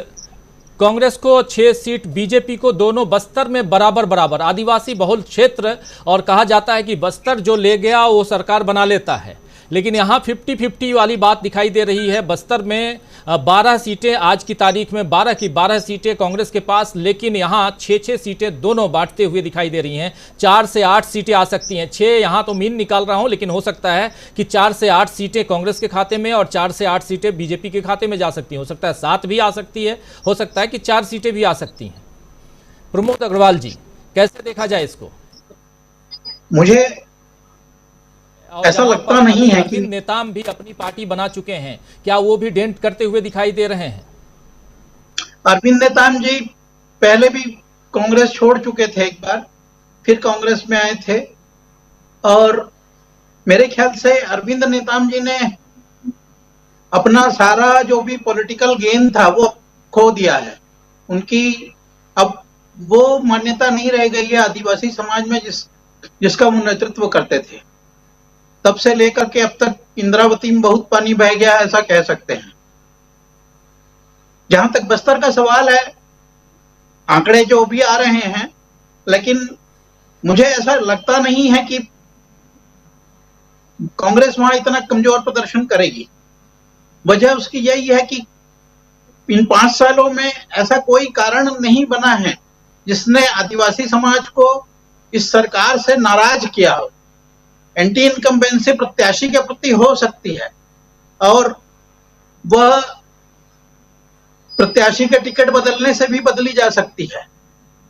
कांग्रेस को, 6 सीट बीजेपी को, दोनों बस्तर में बराबर बराबर, आदिवासी बहुल क्षेत्र, और कहा जाता है कि बस्तर जो ले गया वो सरकार बना लेता है, लेकिन यहाँ 50-50 वाली बात दिखाई दे रही है। बस्तर में 12 सीटें, आज की तारीख में 12 की 12 सीटें कांग्रेस के पास, लेकिन यहाँ 6 सीटें दोनों बांटते हुए दिखाई दे रही हैं। 4 से 8 सीटें आ सकती हैं, 6 यहाँ तो मीन निकाल रहा हूँ, लेकिन हो सकता है कि 4 से 8 सीटें कांग्रेस के खाते में और 4 से 8 सीटें बीजेपी के खाते में जा सकती हैं। हो सकता है 7 भी आ सकती है, हो सकता है कि 4 सीटें भी आ सकती हैं। प्रमोद अग्रवाल जी, कैसे देखा जाए इसको? मुझे ऐसा लगता नहीं है कि नेताम भी अपनी पार्टी बना चुके हैं, क्या वो भी डेंट करते हुए दिखाई दे रहे हैं? अरविंद नेताम जी पहले भी कांग्रेस छोड़ चुके थे एक बार, फिर कांग्रेस में आए थे, और मेरे ख्याल से अरविंद नेताम जी ने अपना सारा जो भी पॉलिटिकल गेन था वो खो दिया है। उनकी अब वो मान्यता नहीं रह गई है आदिवासी समाज में जिसका वो नेतृत्व करते थे। तब से लेकर के अब तक इंद्रावती में बहुत पानी बह गया, ऐसा कह सकते हैं। जहां तक बस्तर का सवाल है, आंकड़े जो भी आ रहे हैं, लेकिन मुझे ऐसा लगता नहीं है कि कांग्रेस वहां इतना कमजोर प्रदर्शन करेगी। वजह उसकी यही है कि इन 5 सालों में ऐसा कोई कारण नहीं बना है जिसने आदिवासी समाज को इस सरकार से नाराज किया हो। एंटी इनकम्बेंसी प्रत्याशी के प्रति हो सकती है, और वह प्रत्याशी के टिकट बदलने से भी बदली जा सकती है।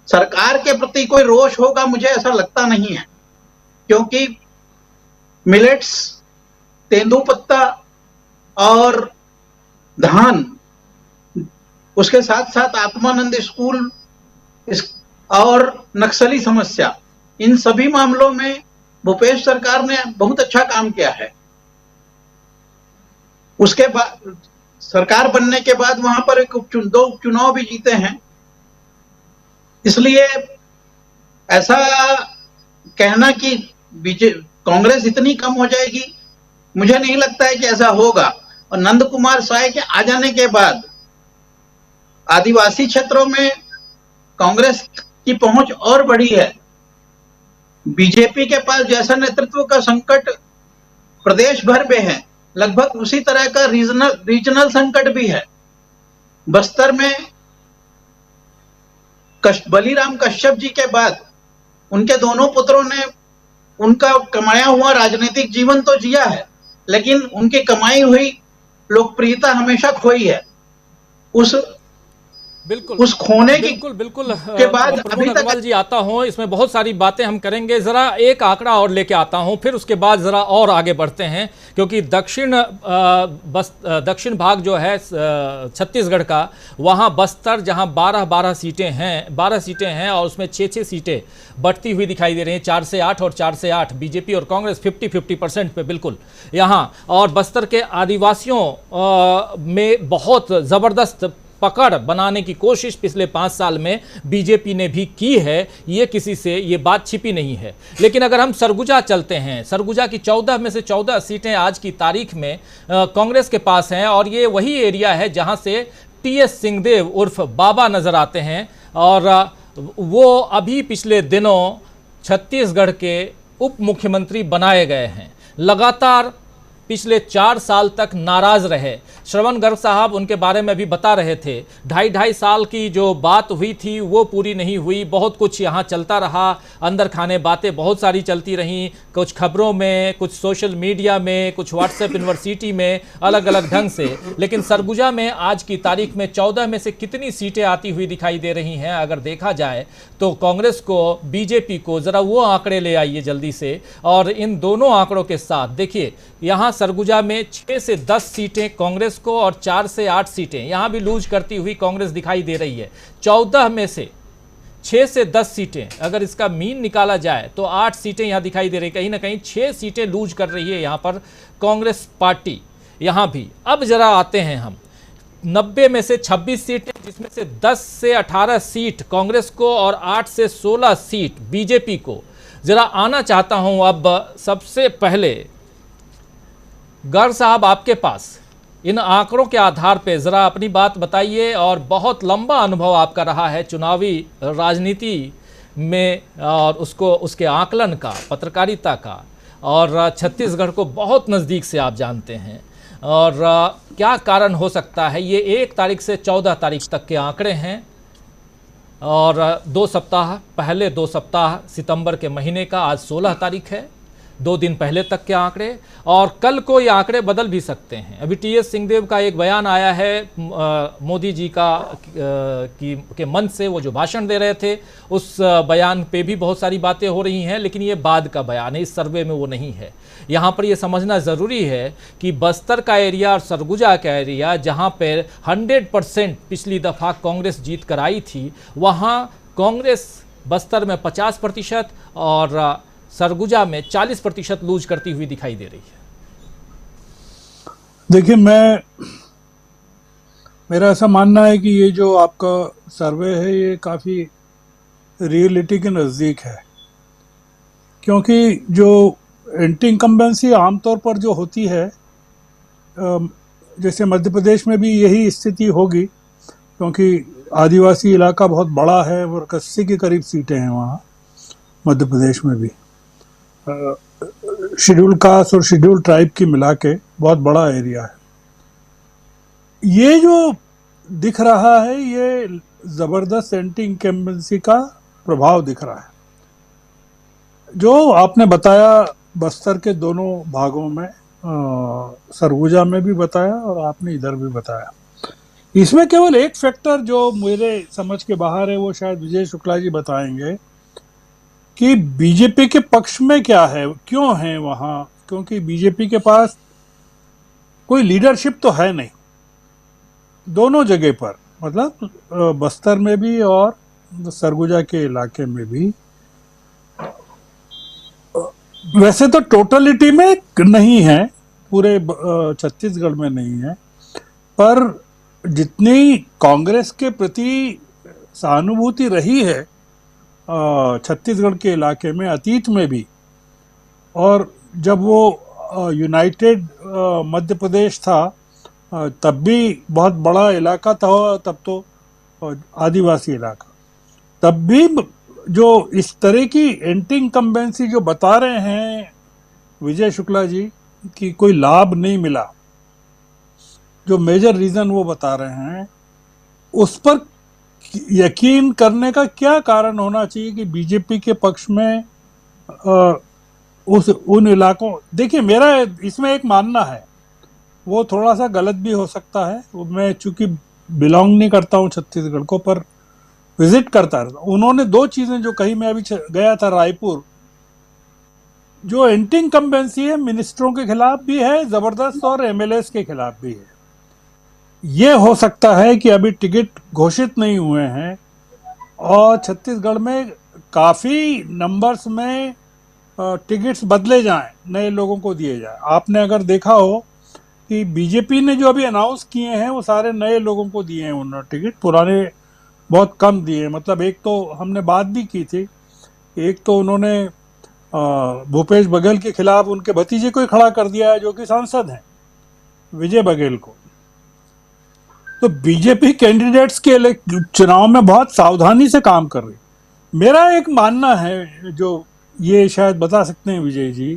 सरकार के प्रति कोई रोष होगा, मुझे ऐसा लगता नहीं है, क्योंकि मिलेट्स, तेंदुपत्ता और धान, उसके साथ साथ आत्मानंद स्कूल और नक्सली समस्या, इन सभी मामलों में भूपेश सरकार ने बहुत अच्छा काम किया है। उसके बाद सरकार बनने के बाद वहां पर 2 उपचुनाव भी जीते हैं। इसलिए ऐसा कहना कि कांग्रेस इतनी कम हो जाएगी, मुझे नहीं लगता है कि ऐसा होगा। और नंद कुमार साय के आ जाने के बाद आदिवासी क्षेत्रों में कांग्रेस की पहुंच और बढ़ी है। बीजेपी के पास जैसा नेतृत्व का संकट प्रदेश भर में है, लगभग उसी तरह का रीजनल संकट भी है। बस्तर में बलीराम कश्यप जी के बाद उनके दोनों पुत्रों ने उनका कमाया हुआ राजनीतिक जीवन तो जिया है, लेकिन उनकी कमाई हुई लोकप्रियता हमेशा खोई है। बिल्कुल उस खोने की बिल्कुल के बाद प्रमोद अभी तक अग्रवाल जी आता हूं, इसमें बहुत सारी बातें हम करेंगे। जरा एक आंकड़ा और लेके आता हूं, फिर उसके बाद जरा और आगे बढ़ते हैं, क्योंकि दक्षिण भाग जो है छत्तीसगढ़ का, वहां बस्तर जहां 12 सीटें हैं और उसमें 6 में बढ़ती हुई दिखाई दे रही हैं, 4 से 8 और 4 से 8 बीजेपी और कांग्रेस 50% पे बिल्कुल यहाँ। और बस्तर के आदिवासियों में बहुत ज़बरदस्त पकड़ बनाने की कोशिश पिछले 5 साल में बीजेपी ने भी की है, ये किसी से ये बात छिपी नहीं है। लेकिन अगर हम सरगुजा चलते हैं, सरगुजा की 14 में से 14 सीटें आज की तारीख में कांग्रेस के पास हैं, और ये वही एरिया है जहां से टीएस सिंहदेव उर्फ बाबा नजर आते हैं, और वो अभी पिछले दिनों छत्तीसगढ़ के उप मुख्यमंत्री बनाए गए हैं। लगातार पिछले 4 साल तक नाराज रहे। श्रवण गर्ग साहब उनके बारे में भी बता रहे थे, 2.5 साल की जो बात हुई थी वो पूरी नहीं हुई। बहुत कुछ यहाँ चलता रहा, अंदर खाने बातें बहुत सारी चलती रहीं, कुछ खबरों में, कुछ सोशल मीडिया में, कुछ व्हाट्सएप यूनिवर्सिटी में, अलग अलग ढंग से। लेकिन सरगुजा में आज की तारीख में 14 में से कितनी सीटें आती हुई दिखाई दे रही हैं अगर देखा जाए तो कांग्रेस को, बीजेपी को, ज़रा वो आंकड़े ले आइए जल्दी से। और इन दोनों आंकड़ों के साथ देखिए, यहाँ सरगुजा में 6 से 10 सीटें कांग्रेस को और 4 से 8 सीटें यहाँ भी लूज करती हुई कांग्रेस दिखाई दे रही है। 14 में से 6 से 10 सीटें, अगर इसका मीन निकाला जाए तो 8 सीटें यहाँ दिखाई दे रही, कहीं ना कहीं 6 सीटें लूज कर रही है यहाँ पर कांग्रेस पार्टी। यहाँ भी अब जरा आते हैं हम 90 में से 26 सीटें, जिसमें से 10 से 18 सीट कांग्रेस को और 8 से 16 सीट बीजेपी को। जरा आना चाहता हूं अब सबसे पहले गर्ग साहब आपके पास, इन आंकड़ों के आधार पे ज़रा अपनी बात बताइए। और बहुत लंबा अनुभव आपका रहा है चुनावी राजनीति में, और उसके आकलन का, पत्रकारिता का, और छत्तीसगढ़ को बहुत नज़दीक से आप जानते हैं। और क्या कारण हो सकता है, ये 1 तारीख से 14 तारीख तक के आंकड़े हैं, और 2 सप्ताह पहले, 2 सप्ताह सितंबर के महीने का, आज 16 तारीख है, 2 दिन पहले तक के आंकड़े, और कल को ये आंकड़े बदल भी सकते हैं। अभी टीएस सिंहदेव का एक बयान आया है मोदी जी का के मंच से, वो जो भाषण दे रहे थे, उस बयान पे भी बहुत सारी बातें हो रही हैं, लेकिन ये बाद का बयान है, इस सर्वे में वो नहीं है। यहाँ पर ये समझना ज़रूरी है कि बस्तर का एरिया और सरगुजा का एरिया, जहाँ पर 100% पिछली दफ़ा कांग्रेस जीत कर आई थी, वहाँ कांग्रेस बस्तर में 50% और सरगुजा में 40% लूज करती हुई दिखाई दे रही है। देखिए, मेरा ऐसा मानना है कि ये जो आपका सर्वे है ये काफ़ी रियलिटी के नज़दीक है, क्योंकि जो एंटी इनकम्बेंसी आमतौर पर जो होती है, जैसे मध्य प्रदेश में भी यही स्थिति होगी, क्योंकि आदिवासी इलाका बहुत बड़ा है और 80 के करीब सीटें हैं वहाँ मध्य प्रदेश में भी। शेड्यूल कास्ट और शेड्यूल ट्राइब की मिला के बहुत बड़ा एरिया है। ये जो दिख रहा है ये ज़बरदस्त एंटी इनकम्बेंसी का प्रभाव दिख रहा है, जो आपने बताया बस्तर के दोनों भागों में, सरगुजा में भी बताया और आपने इधर भी बताया। इसमें केवल एक फैक्टर जो मेरे समझ के बाहर है, वो शायद विजय शुक्ला जी बताएंगे कि बीजेपी के पक्ष में क्या है, क्यों है वहाँ, क्योंकि बीजेपी के पास कोई लीडरशिप तो है नहीं दोनों जगह पर, मतलब बस्तर में भी और सरगुजा के इलाके में भी। वैसे तो टोटलिटी में नहीं है, पूरे छत्तीसगढ़ में नहीं है, पर जितनी कांग्रेस के प्रति सहानुभूति रही है छत्तीसगढ़ के इलाके में अतीत में भी, और जब वो यूनाइटेड मध्य प्रदेश था तब भी बहुत बड़ा इलाका था, तब तो आदिवासी इलाका, तब भी जो इस तरह की एंटी इनकम्बेंसी जो बता रहे हैं विजय शुक्ला जी, कि कोई लाभ नहीं मिला, जो मेजर रीजन वो बता रहे हैं, उस पर यकीन करने का क्या कारण होना चाहिए कि बीजेपी के पक्ष में उन इलाकों, देखिए मेरा इसमें एक मानना है, वो थोड़ा सा गलत भी हो सकता है, मैं चूंकि बिलोंग नहीं करता हूँ छत्तीसगढ़ को, पर विजिट करता रहता। उन्होंने दो चीजें जो कही, मैं अभी गया था रायपुर, जो एंटी इनकम्बेंसी है मिनिस्टरों के खिलाफ भी है जबरदस्त और एमएलएस के खिलाफ भी है। ये हो सकता है कि अभी टिकट घोषित नहीं हुए हैं और छत्तीसगढ़ में काफी नंबर्स में टिकट्स बदले जाएं, नए लोगों को दिए जाए। आपने अगर देखा हो कि बीजेपी ने जो अभी अनाउंस किए हैं वो सारे नए लोगों को दिए हैं उन्होंने टिकट, पुराने बहुत कम दिए। मतलब एक तो हमने बात भी की थी, एक तो उन्होंने भूपेश बघेल के खिलाफ उनके भतीजे को ही खड़ा कर दिया है जो कि सांसद हैं, विजय बघेल को। तो बीजेपी कैंडिडेट्स के चुनाव में बहुत सावधानी से काम कर रही। मेरा एक मानना है, जो ये शायद बता सकते हैं विजय जी,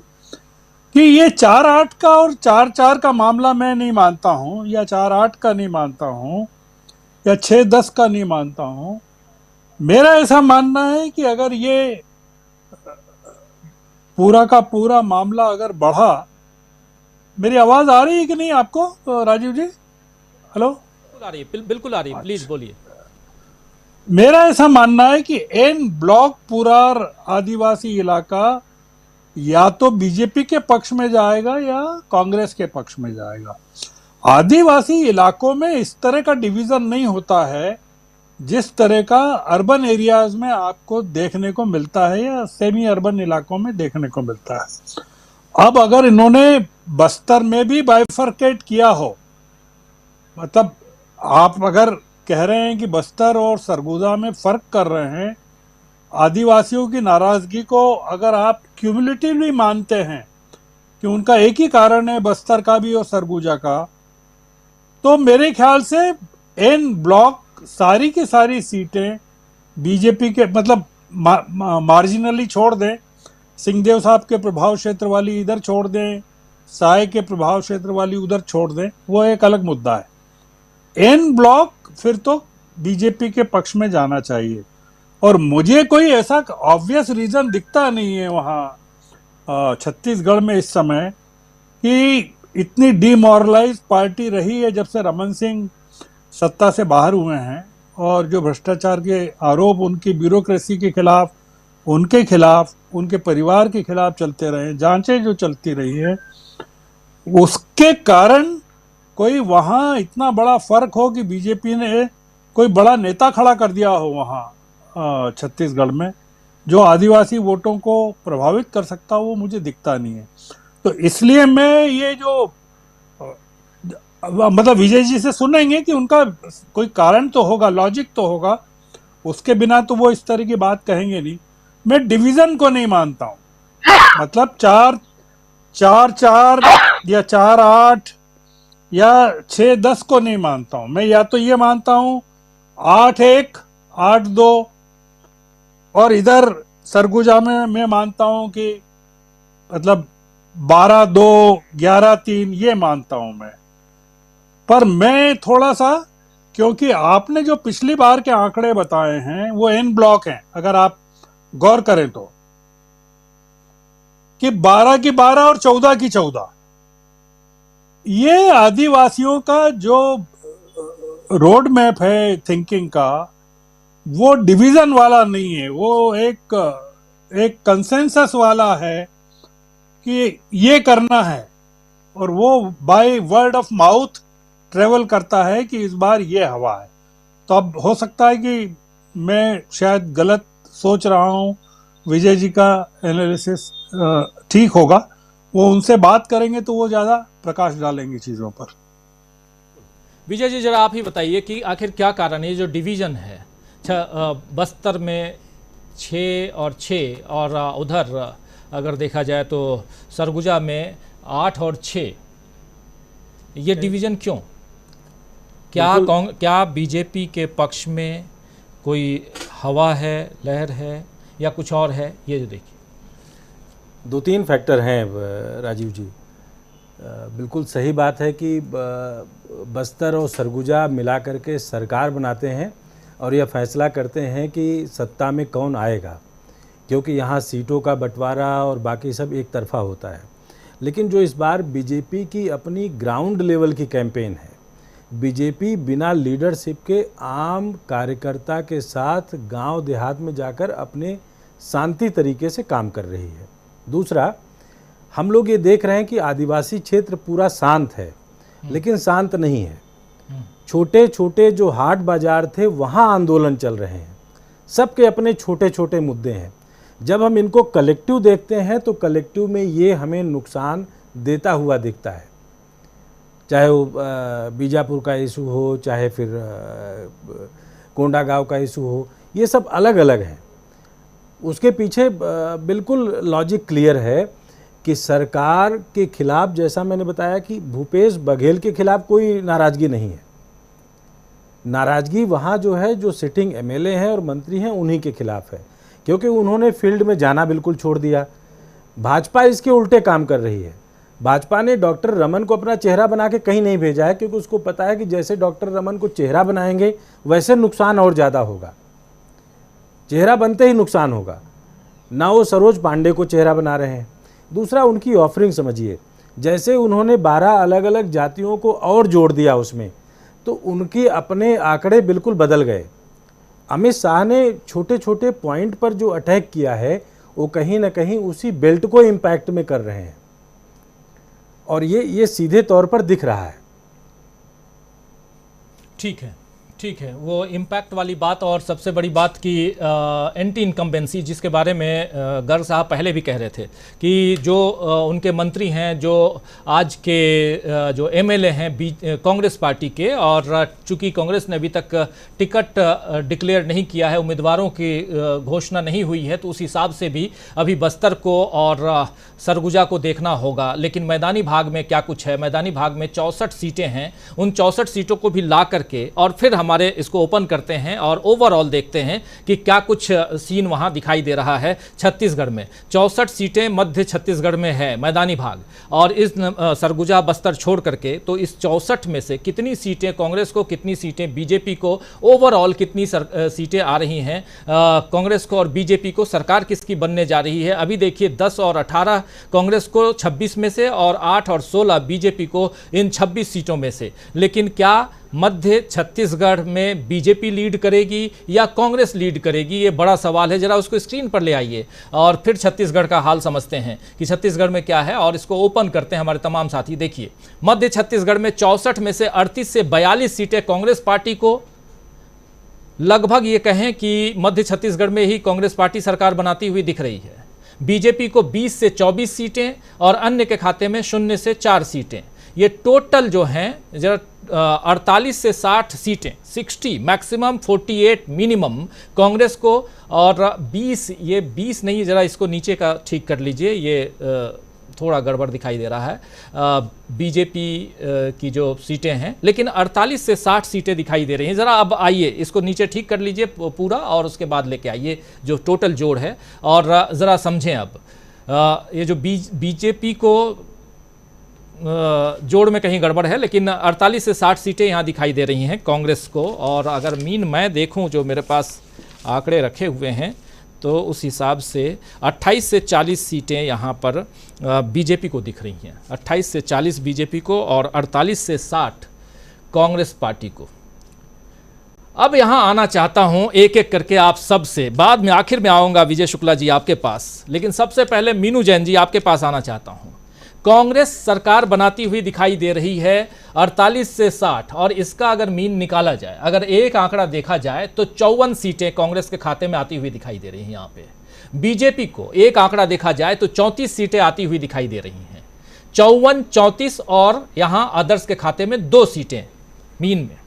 कि ये 4-8 का और 4-4 का मामला मैं नहीं मानता हूं, या 4-8 का नहीं मानता हूं, या 6-10 का नहीं मानता हूं। मेरा ऐसा मानना है कि अगर ये पूरा का पूरा मामला अगर बढ़ा, मेरी आवाज आ रही है कि नहीं आपको राजीव जी? हेलो, आ रही है, बिल्कुल आ रही है, प्लीज बोलिए। मेरा ऐसा मानना है कि एन ब्लॉक पूरा आदिवासी इलाका या तो बीजेपी के पक्ष में जाएगा या कांग्रेस के पक्ष में जाएगा। आदिवासी इलाकों में इस तरह का डिवीजन नहीं होता है जिस तरह का अर्बन एरियाज में आपको देखने को मिलता है या सेमी अर्बन इलाकों में देखने को मिलता है। अब अगर इन्होंने बस्तर में भी बाइफरकेट किया हो, मतलब आप अगर कह रहे हैं कि बस्तर और सरगुजा में फर्क कर रहे हैं, आदिवासियों की नाराजगी को अगर आप क्यूमुलेटिवली मानते हैं कि उनका एक ही कारण है बस्तर का भी और सरगुजा का, तो मेरे ख्याल से एन ब्लॉक सारी की सारी सीटें बीजेपी के, मतलब मार्जिनली छोड़ दें, सिंहदेव साहब के प्रभाव क्षेत्र वाली इधर छोड़ दें, साय के प्रभाव क्षेत्र वाली उधर छोड़ दें, वो एक अलग मुद्दा है। एन ब्लॉक फिर तो बीजेपी के पक्ष में जाना चाहिए, और मुझे कोई ऐसा ऑब्वियस रीजन दिखता नहीं है वहाँ छत्तीसगढ़ में इस समय कि इतनी डीमोरलाइज पार्टी रही है जब से रमन सिंह सत्ता से बाहर हुए हैं, और जो भ्रष्टाचार के आरोप उनकी ब्यूरोक्रेसी के खिलाफ, उनके खिलाफ, उनके परिवार के खिलाफ चलते रहे, जांचें जो चलती रही है, उसके कारण कोई वहाँ इतना बड़ा फर्क हो कि बीजेपी ने कोई बड़ा नेता खड़ा कर दिया हो वहाँ छत्तीसगढ़ में जो आदिवासी वोटों को प्रभावित कर सकता, वो मुझे दिखता नहीं है। तो इसलिए मैं ये जो मतलब विजय जी से सुनेंगे कि उनका कोई कारण तो होगा, लॉजिक तो होगा, उसके बिना तो वो इस तरह की बात कहेंगे नहीं। मैं डिवीजन को नहीं मानता हूँ, मतलब 4-4 या 4-8 या 6-10 को नहीं मानता हूँ मैं। या तो ये मानता हूँ 8-1, 8-2, और इधर सरगुजा में मैं मानता हूँ कि मतलब 12-2, 11-3, ये मानता हूँ मैं। पर मैं थोड़ा सा, क्योंकि आपने जो पिछली बार के आंकड़े बताए हैं वो एन ब्लॉक हैं, अगर आप गौर करें तो, कि 12 की 12 और 14 की 14, ये आदिवासियों का जो रोड मैप है थिंकिंग का, वो डिवीजन वाला नहीं है, वो एक कंसेंसस वाला है कि ये करना है, और वो by word of mouth travel करता है कि इस बार ये हवा है। तो अब हो सकता है कि मैं शायद गलत सोच रहा हूँ, विजय जी का एनालिसिस ठीक होगा, वो उनसे बात करेंगे तो वो ज़्यादा प्रकाश डालेंगे चीज़ों पर। विजय जी जरा आप ही बताइए कि आखिर क्या कारण है जो डिवीज़न है बस्तर में 6 और 6, और उधर अगर देखा जाए तो सरगुजा में 8 और 6, ये डिवीज़न क्यों? क्या बीजेपी के पक्ष में कोई हवा है, लहर है, या कुछ और है? ये जो देखिए 2-3 फैक्टर हैं राजीव जी। बिल्कुल सही बात है कि बस्तर और सरगुजा मिला करके सरकार बनाते हैं और यह फैसला करते हैं कि सत्ता में कौन आएगा, क्योंकि यहाँ सीटों का बंटवारा और बाकी सब एक तरफा होता है। लेकिन जो इस बार बीजेपी की अपनी ग्राउंड लेवल की कैंपेन है, बीजेपी बिना लीडरशिप के आम कार्यकर्ता के साथ गांव देहात में जाकर अपने शांति तरीके से काम कर रही है। दूसरा, हम लोग ये देख रहे हैं कि आदिवासी क्षेत्र पूरा शांत है, लेकिन शांत नहीं है। छोटे छोटे जो हाट बाजार थे वहाँ आंदोलन चल रहे हैं, सबके अपने छोटे छोटे मुद्दे हैं। जब हम इनको कलेक्टिव देखते हैं तो कलेक्टिव में ये हमें नुकसान देता हुआ दिखता है, चाहे वो बीजापुर का इशू हो, चाहे फिर कोंडागांव का इशू हो, ये सब अलग अलग हैं। उसके पीछे बिल्कुल लॉजिक क्लियर है कि सरकार के खिलाफ, जैसा मैंने बताया कि भूपेश बघेल के खिलाफ कोई नाराज़गी नहीं है। नाराज़गी वहाँ जो है, जो सिटिंग एमएलए हैं और मंत्री हैं उन्हीं के खिलाफ है, क्योंकि उन्होंने फील्ड में जाना बिल्कुल छोड़ दिया। भाजपा इसके उल्टे काम कर रही है। भाजपा ने डॉक्टर रमन को अपना चेहरा बना के कहीं नहीं भेजा है, क्योंकि उसको पता है कि जैसे डॉक्टर रमन को चेहरा बनाएंगे वैसे नुकसान और ज़्यादा होगा। चेहरा बनते ही नुकसान होगा। ना वो सरोज पांडे को चेहरा बना रहे हैं। दूसरा, उनकी ऑफरिंग समझिए, जैसे उन्होंने 12 अलग अलग जातियों को और जोड़ दिया उसमें, तो उनके अपने आंकड़े बिल्कुल बदल गए। अमित शाह ने छोटे छोटे पॉइंट पर जो अटैक किया है वो कहीं ना कहीं उसी बेल्ट को इम्पैक्ट में कर रहे हैं, और ये सीधे तौर पर दिख रहा है। ठीक है, ठीक है, वो इम्पैक्ट वाली बात। और सबसे बड़ी बात की एंटी इनकम्बेंसी, जिसके बारे में गर्ग साहब पहले भी कह रहे थे कि जो उनके मंत्री हैं, जो आज के जो एमएलए हैं कांग्रेस पार्टी के, और चूंकि कांग्रेस ने अभी तक टिकट डिक्लेयर नहीं किया है, उम्मीदवारों की घोषणा नहीं हुई है, तो उस हिसाब से भी अभी बस्तर को और सरगुजा को देखना होगा। लेकिन मैदानी भाग में क्या कुछ है? मैदानी भाग में 64 सीटें हैं। उन 64 सीटों को भी ला करके और फिर हमारे इसको ओपन करते हैं और ओवरऑल देखते हैं कि क्या कुछ सीन वहां दिखाई दे रहा है। छत्तीसगढ़ में 64 सीटें मध्य छत्तीसगढ़ में है मैदानी भाग, और इस सरगुजा बस्तर छोड़ करके तो इस 64 में से कितनी सीटें कांग्रेस को, कितनी सीटें बीजेपी को, ओवरऑल कितनी सीटें आ रही हैं कांग्रेस को और बीजेपी को, सरकार किसकी बनने जा रही है? अभी देखिए 10 और 18 कांग्रेस को 26 में से, और 8 और 16 बीजेपी को इन 26 सीटों में से। लेकिन क्या मध्य छत्तीसगढ़ में बीजेपी लीड करेगी या कांग्रेस लीड करेगी? ये बड़ा सवाल है। जरा उसको स्क्रीन पर ले आइए और फिर छत्तीसगढ़ का हाल समझते हैं कि छत्तीसगढ़ में क्या है, और इसको ओपन करते हैं हमारे तमाम साथी। देखिए, मध्य छत्तीसगढ़ में 64 में से 38 से 42 सीटें कांग्रेस पार्टी को, लगभग ये कहें कि मध्य छत्तीसगढ़ में ही कांग्रेस पार्टी सरकार बनाती हुई दिख रही है। बीजेपी को 20 से 24 सीटें और अन्य के खाते में 0 से 4 सीटें। ये टोटल जो हैं जरा 48 से 60 सीटें, 60 मैक्सिमम, 48 मिनिमम कांग्रेस को, और 20, ये 20 नहीं, जरा इसको नीचे का ठीक कर लीजिए, ये थोड़ा गड़बड़ दिखाई दे रहा है, बीजेपी की जो सीटें हैं, लेकिन 48 से 60 सीटें दिखाई दे रही हैं। ज़रा अब आइए इसको नीचे ठीक कर लीजिए पूरा, और उसके बाद लेके आइए जो टोटल जोड़ है, और ज़रा समझें अब ये जो बीजेपी को जोड़ में कहीं गड़बड़ है, लेकिन 48 से 60 सीटें यहाँ दिखाई दे रही हैं कांग्रेस को। और अगर मैं देखूँ जो मेरे पास आंकड़े रखे हुए हैं, तो उस हिसाब से 28 से 40 सीटें यहाँ पर बीजेपी को दिख रही हैं। 28 से 40 बीजेपी को और 48 से 60 कांग्रेस पार्टी को। अब यहाँ आना चाहता हूँ एक एक करके आप सब से, बाद में आखिर में आऊँगा विजय शुक्ला जी आपके पास, लेकिन सबसे पहले मीनू जैन जी आपके पास आना चाहता हूँ। कांग्रेस सरकार बनाती हुई दिखाई दे रही है 48 से 60, और इसका अगर मीन निकाला जाए, अगर एक आंकड़ा देखा जाए, तो 54 सीटें कांग्रेस के खाते में आती हुई दिखाई दे रही हैं। यहाँ पे बीजेपी को एक आंकड़ा देखा जाए तो 34 सीटें आती हुई दिखाई दे रही हैं। 54, 34, और यहाँ अदर्स के खाते में 2 सीटें मीन में,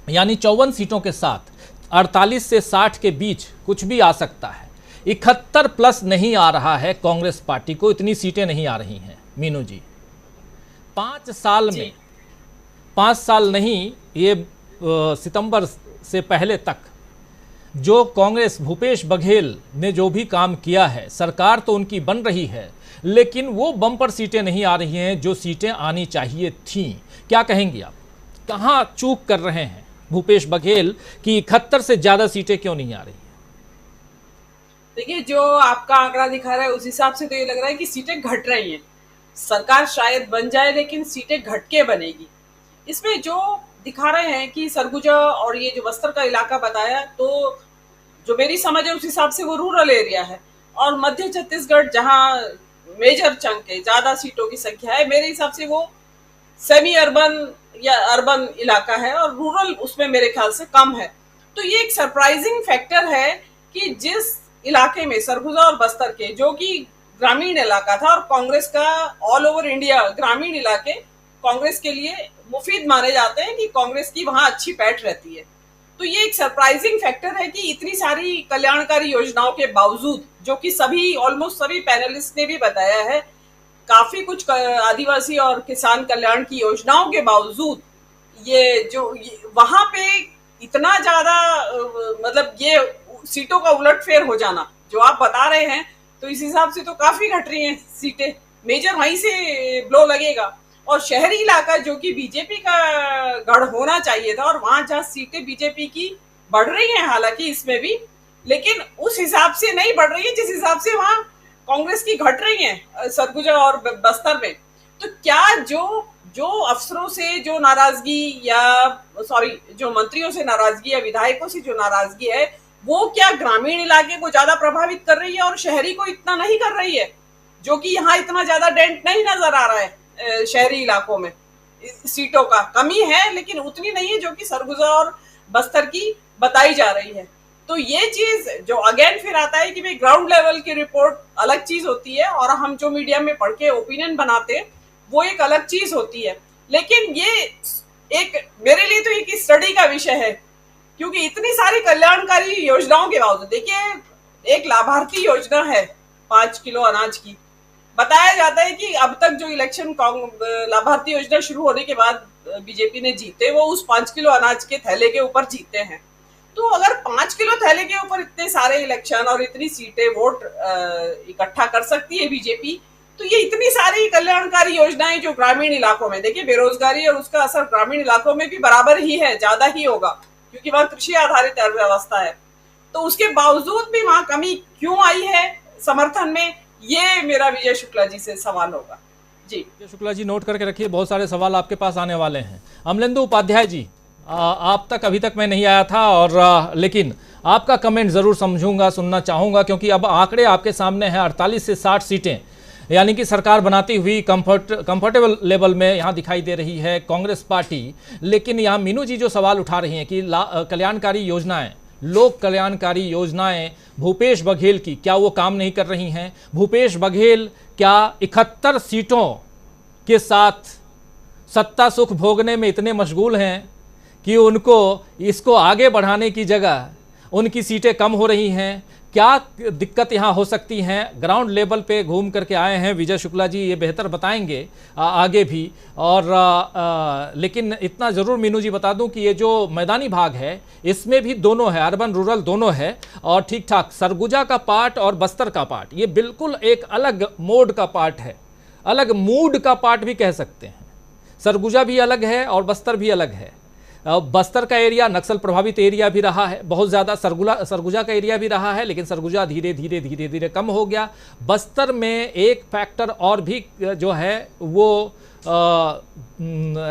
यानी 54 सीटों के साथ 48 से 60 के बीच कुछ भी आ सकता है। 71 प्लस नहीं आ रहा है कांग्रेस पार्टी को, इतनी सीटें नहीं आ रही हैं मीनू जी। 5 साल में, 5 साल नहीं, ये सितंबर से पहले तक जो कांग्रेस, भूपेश बघेल ने जो भी काम किया है, सरकार तो उनकी बन रही है, लेकिन वो बम्पर सीटें नहीं आ रही हैं जो सीटें आनी चाहिए थीं। क्या कहेंगी आप, कहाँ चूक कर रहे हैं भूपेश बघेल की 71 से ज़्यादा सीटें क्यों नहीं आ रही? देखिए, जो आपका आंकड़ा दिखा रहा है उस हिसाब से तो ये लग रहा है कि सीटें घट रही हैं। सरकार शायद बन जाए लेकिन सीटें घट के बनेगी। इसमें जो दिखा रहे हैं कि सरगुजा और ये जो बस्तर का इलाका बताया, तो जो मेरी समझ है उस हिसाब से वो रूरल एरिया है, और मध्य छत्तीसगढ़ जहाँ मेजर चंक है, ज्यादा सीटों की संख्या है, मेरे हिसाब से वो सेमी अर्बन या अर्बन इलाका है, और रूरल उसमें मेरे ख्याल से कम है। तो ये एक सरप्राइजिंग फैक्टर है कि जिस इलाके में सरगुजा और बस्तर के, जो कि ग्रामीण इलाका था, और कांग्रेस का ऑल ओवर इंडिया ग्रामीण इलाके कांग्रेस के लिए मुफीद माने जाते हैं कि कांग्रेस की वहां अच्छी पैठ रहती है। तो ये एक सरप्राइजिंग फैक्टर है कि इतनी सारी कल्याणकारी योजनाओं के बावजूद, जो कि सभी ऑलमोस्ट सभी पैनलिस्ट ने भी बताया है, काफी कुछ आदिवासी और किसान कल्याण की योजनाओं के बावजूद वहां पे इतना ज्यादा मतलब ये सीटों का उलटफेर हो जाना जो आप बता रहे हैं, तो इस हिसाब से तो काफी घट रही हैं सीटें। मेजर वहीं से ब्लो लगेगा। और शहरी इलाका जो कि बीजेपी का गढ़ होना चाहिए था, और वहां जहाँ सीटें बीजेपी की बढ़ रही हैं हालांकि इसमें भी, लेकिन उस हिसाब से नहीं बढ़ रही है जिस हिसाब से वहां कांग्रेस की घट रही हैं सरगुजा और बस्तर में। तो क्या जो अफसरों से जो नाराजगी या जो मंत्रियों से नाराजगी या विधायकों से जो नाराजगी है, वो क्या ग्रामीण इलाके को ज्यादा प्रभावित कर रही है और शहरी को इतना नहीं कर रही है? जो कि यहाँ इतना ज्यादा डेंट नहीं नजर आ रहा है शहरी इलाकों में। सीटों का कमी है लेकिन उतनी नहीं है जो कि सरगुजा और बस्तर की बताई जा रही है। तो ये चीज जो अगेन फिर आता है कि भाई ग्राउंड लेवल की रिपोर्ट अलग चीज होती है, और हम जो मीडिया में पढ़ के ओपिनियन बनाते हैं वो एक अलग चीज होती है। लेकिन ये एक मेरे लिए तो एक स्टडी का विषय है, क्योंकि इतनी सारी कल्याणकारी योजनाओं के बावजूद, देखिए एक लाभार्थी योजना है 5 किलो अनाज की, बताया जाता है कि अब तक जो इलेक्शन लाभार्थी योजना शुरू होने के बाद बीजेपी ने जीते, वो उस 5 किलो अनाज के थैले के ऊपर जीते हैं। तो अगर 5 किलो थैले के ऊपर इतने सारे इलेक्शन और इतनी सीटें वोट इकट्ठा कर सकती है बीजेपी, तो ये इतनी सारी कल्याणकारी योजनाएं जो ग्रामीण इलाकों में, देखिए बेरोजगारी और उसका असर ग्रामीण इलाकों में भी बराबर ही है, ज्यादा ही होगा क्योंकि वहां कृषि आधारित अर्थव्यवस्था है। तो उसके बावजूद भी वहां कमी क्यों आई है समर्थन में, ये मेरा विजय शुक्ला जी से सवाल होगा। जी विजय शुक्ला जी नोट करके रखिए, बहुत सारे सवाल आपके पास आने वाले हैं। अमलेंदु उपाध्याय जी, आप तक अभी तक मैं नहीं आया था, और लेकिन आपका कमेंट ज़रूर समझूंगा, सुनना चाहूँगा, क्योंकि अब आंकड़े आपके सामने हैं। 48 से 60 सीटें यानी कि सरकार बनाती हुई कंफर्टेबल लेवल में यहाँ दिखाई दे रही है कांग्रेस पार्टी। लेकिन यहाँ मीनू जी जो सवाल उठा रही हैं कि कल्याणकारी योजनाएं, लोक कल्याणकारी योजनाएं भूपेश बघेल की, क्या वो काम नहीं कर रही हैं? भूपेश बघेल क्या 71 सीटों के साथ सत्ता सुख भोगने में इतने मशगूल हैं कि उनको इसको आगे बढ़ाने की जगह उनकी सीटें कम हो रही हैं? क्या दिक्कत यहाँ हो सकती हैं? ग्राउंड लेवल पे घूम करके आए हैं विजय शुक्ला जी, ये बेहतर बताएंगे आगे भी। और लेकिन इतना ज़रूर मीनू जी बता दूं कि ये जो मैदानी भाग है इसमें भी दोनों है, अर्बन रूरल दोनों है, और ठीक ठाक सरगुजा का पार्ट और बस्तर का पार्ट ये बिल्कुल एक अलग मोड का पार्ट है, अलग मूड का पार्ट भी कह सकते हैं। सरगुजा भी अलग है और बस्तर भी अलग है। बस्तर का एरिया नक्सल प्रभावित एरिया भी रहा है बहुत ज़्यादा, सरगुजा का एरिया भी रहा है, लेकिन सरगुजा धीरे धीरे कम हो गया। बस्तर में एक फैक्टर और भी जो है वो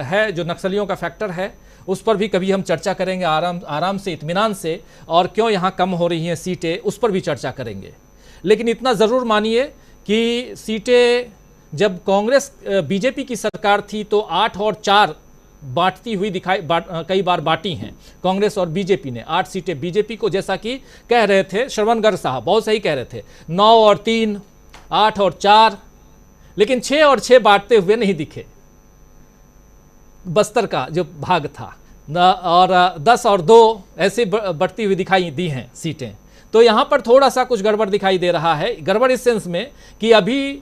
है, जो नक्सलियों का फैक्टर है, उस पर भी कभी हम चर्चा करेंगे आराम से, इत्मीनान से, और क्यों यहाँ कम हो रही हैं सीटें उस पर भी चर्चा करेंगे। लेकिन इतना ज़रूर मानिए कि सीटें जब कांग्रेस बीजेपी की सरकार थी तो 8 और 4 बांटती हुई कई बार बांटी हैं कांग्रेस और बीजेपी ने। 8 सीटें बीजेपी को, जैसा कि कह रहे थे श्रवण गर्ग साहब, बहुत सही कह रहे थे, 9 और 3, 8 और 4, लेकिन 6 और 6 बांटते हुए नहीं दिखे बस्तर का जो भाग था, और 10 और 2 ऐसे बढ़ती हुई दिखाई दी हैं सीटें। तो यहाँ पर थोड़ा सा कुछ गड़बड़ दिखाई दे रहा है। गड़बड़ इस सेंस में कि अभी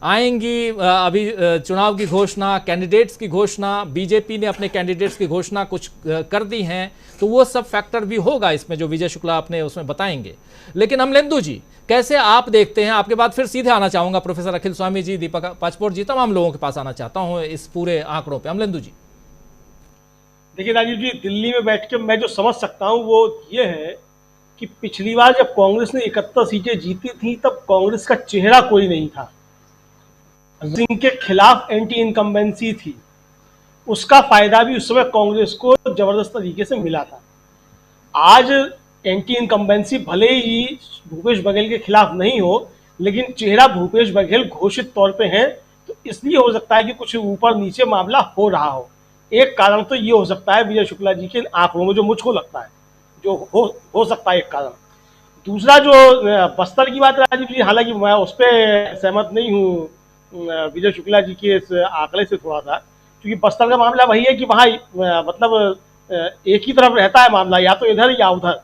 आएंगी अभी चुनाव की घोषणा, कैंडिडेट्स की घोषणा, बीजेपी ने अपने कैंडिडेट्स की घोषणा कुछ कर दी हैं, तो वो सब फैक्टर भी होगा इसमें जो विजय शुक्ला आपने उसमें बताएंगे। लेकिन अमलेंदु जी कैसे आप देखते हैं, आपके बाद फिर सीधे आना चाहूंगा प्रोफेसर अखिल स्वामी जी, दीपक पाचपोर जी, तमाम लोगों के पास आना चाहता हूं इस पूरे आंकड़ों पे। अमलेंदु जी। देखिए राजीव जी, दिल्ली में बैठ के मैं जो समझ सकता हूं वो ये है कि पिछली बार जब कांग्रेस ने 71 सीटें जीती थी तब कांग्रेस का चेहरा कोई नहीं था, सिंह के खिलाफ एंटी इनकम्बेंसी थी, उसका फायदा भी उस समय कांग्रेस को जबरदस्त तरीके से मिला था। आज एंटी इनकम्बेंसी भले ही भूपेश बघेल के खिलाफ नहीं हो, लेकिन चेहरा भूपेश बघेल घोषित तौर पे है, तो इसलिए हो सकता है कि कुछ ऊपर नीचे मामला हो रहा हो। एक कारण तो ये हो सकता है विजय शुक्ला जी के आंकड़ों में, जो मुझको लगता है जो हो सकता है एक कारण। दूसरा जो बस्तर की बात राजीव जी, हालांकि मैं उस पर सहमत नहीं हूँ विजय शुक्ला जी के इस आंकड़े से थोड़ा सा, क्योंकि बस्तर का मामला वही है कि वहाँ मतलब एक ही तरफ रहता है मामला, या तो इधर या उधर।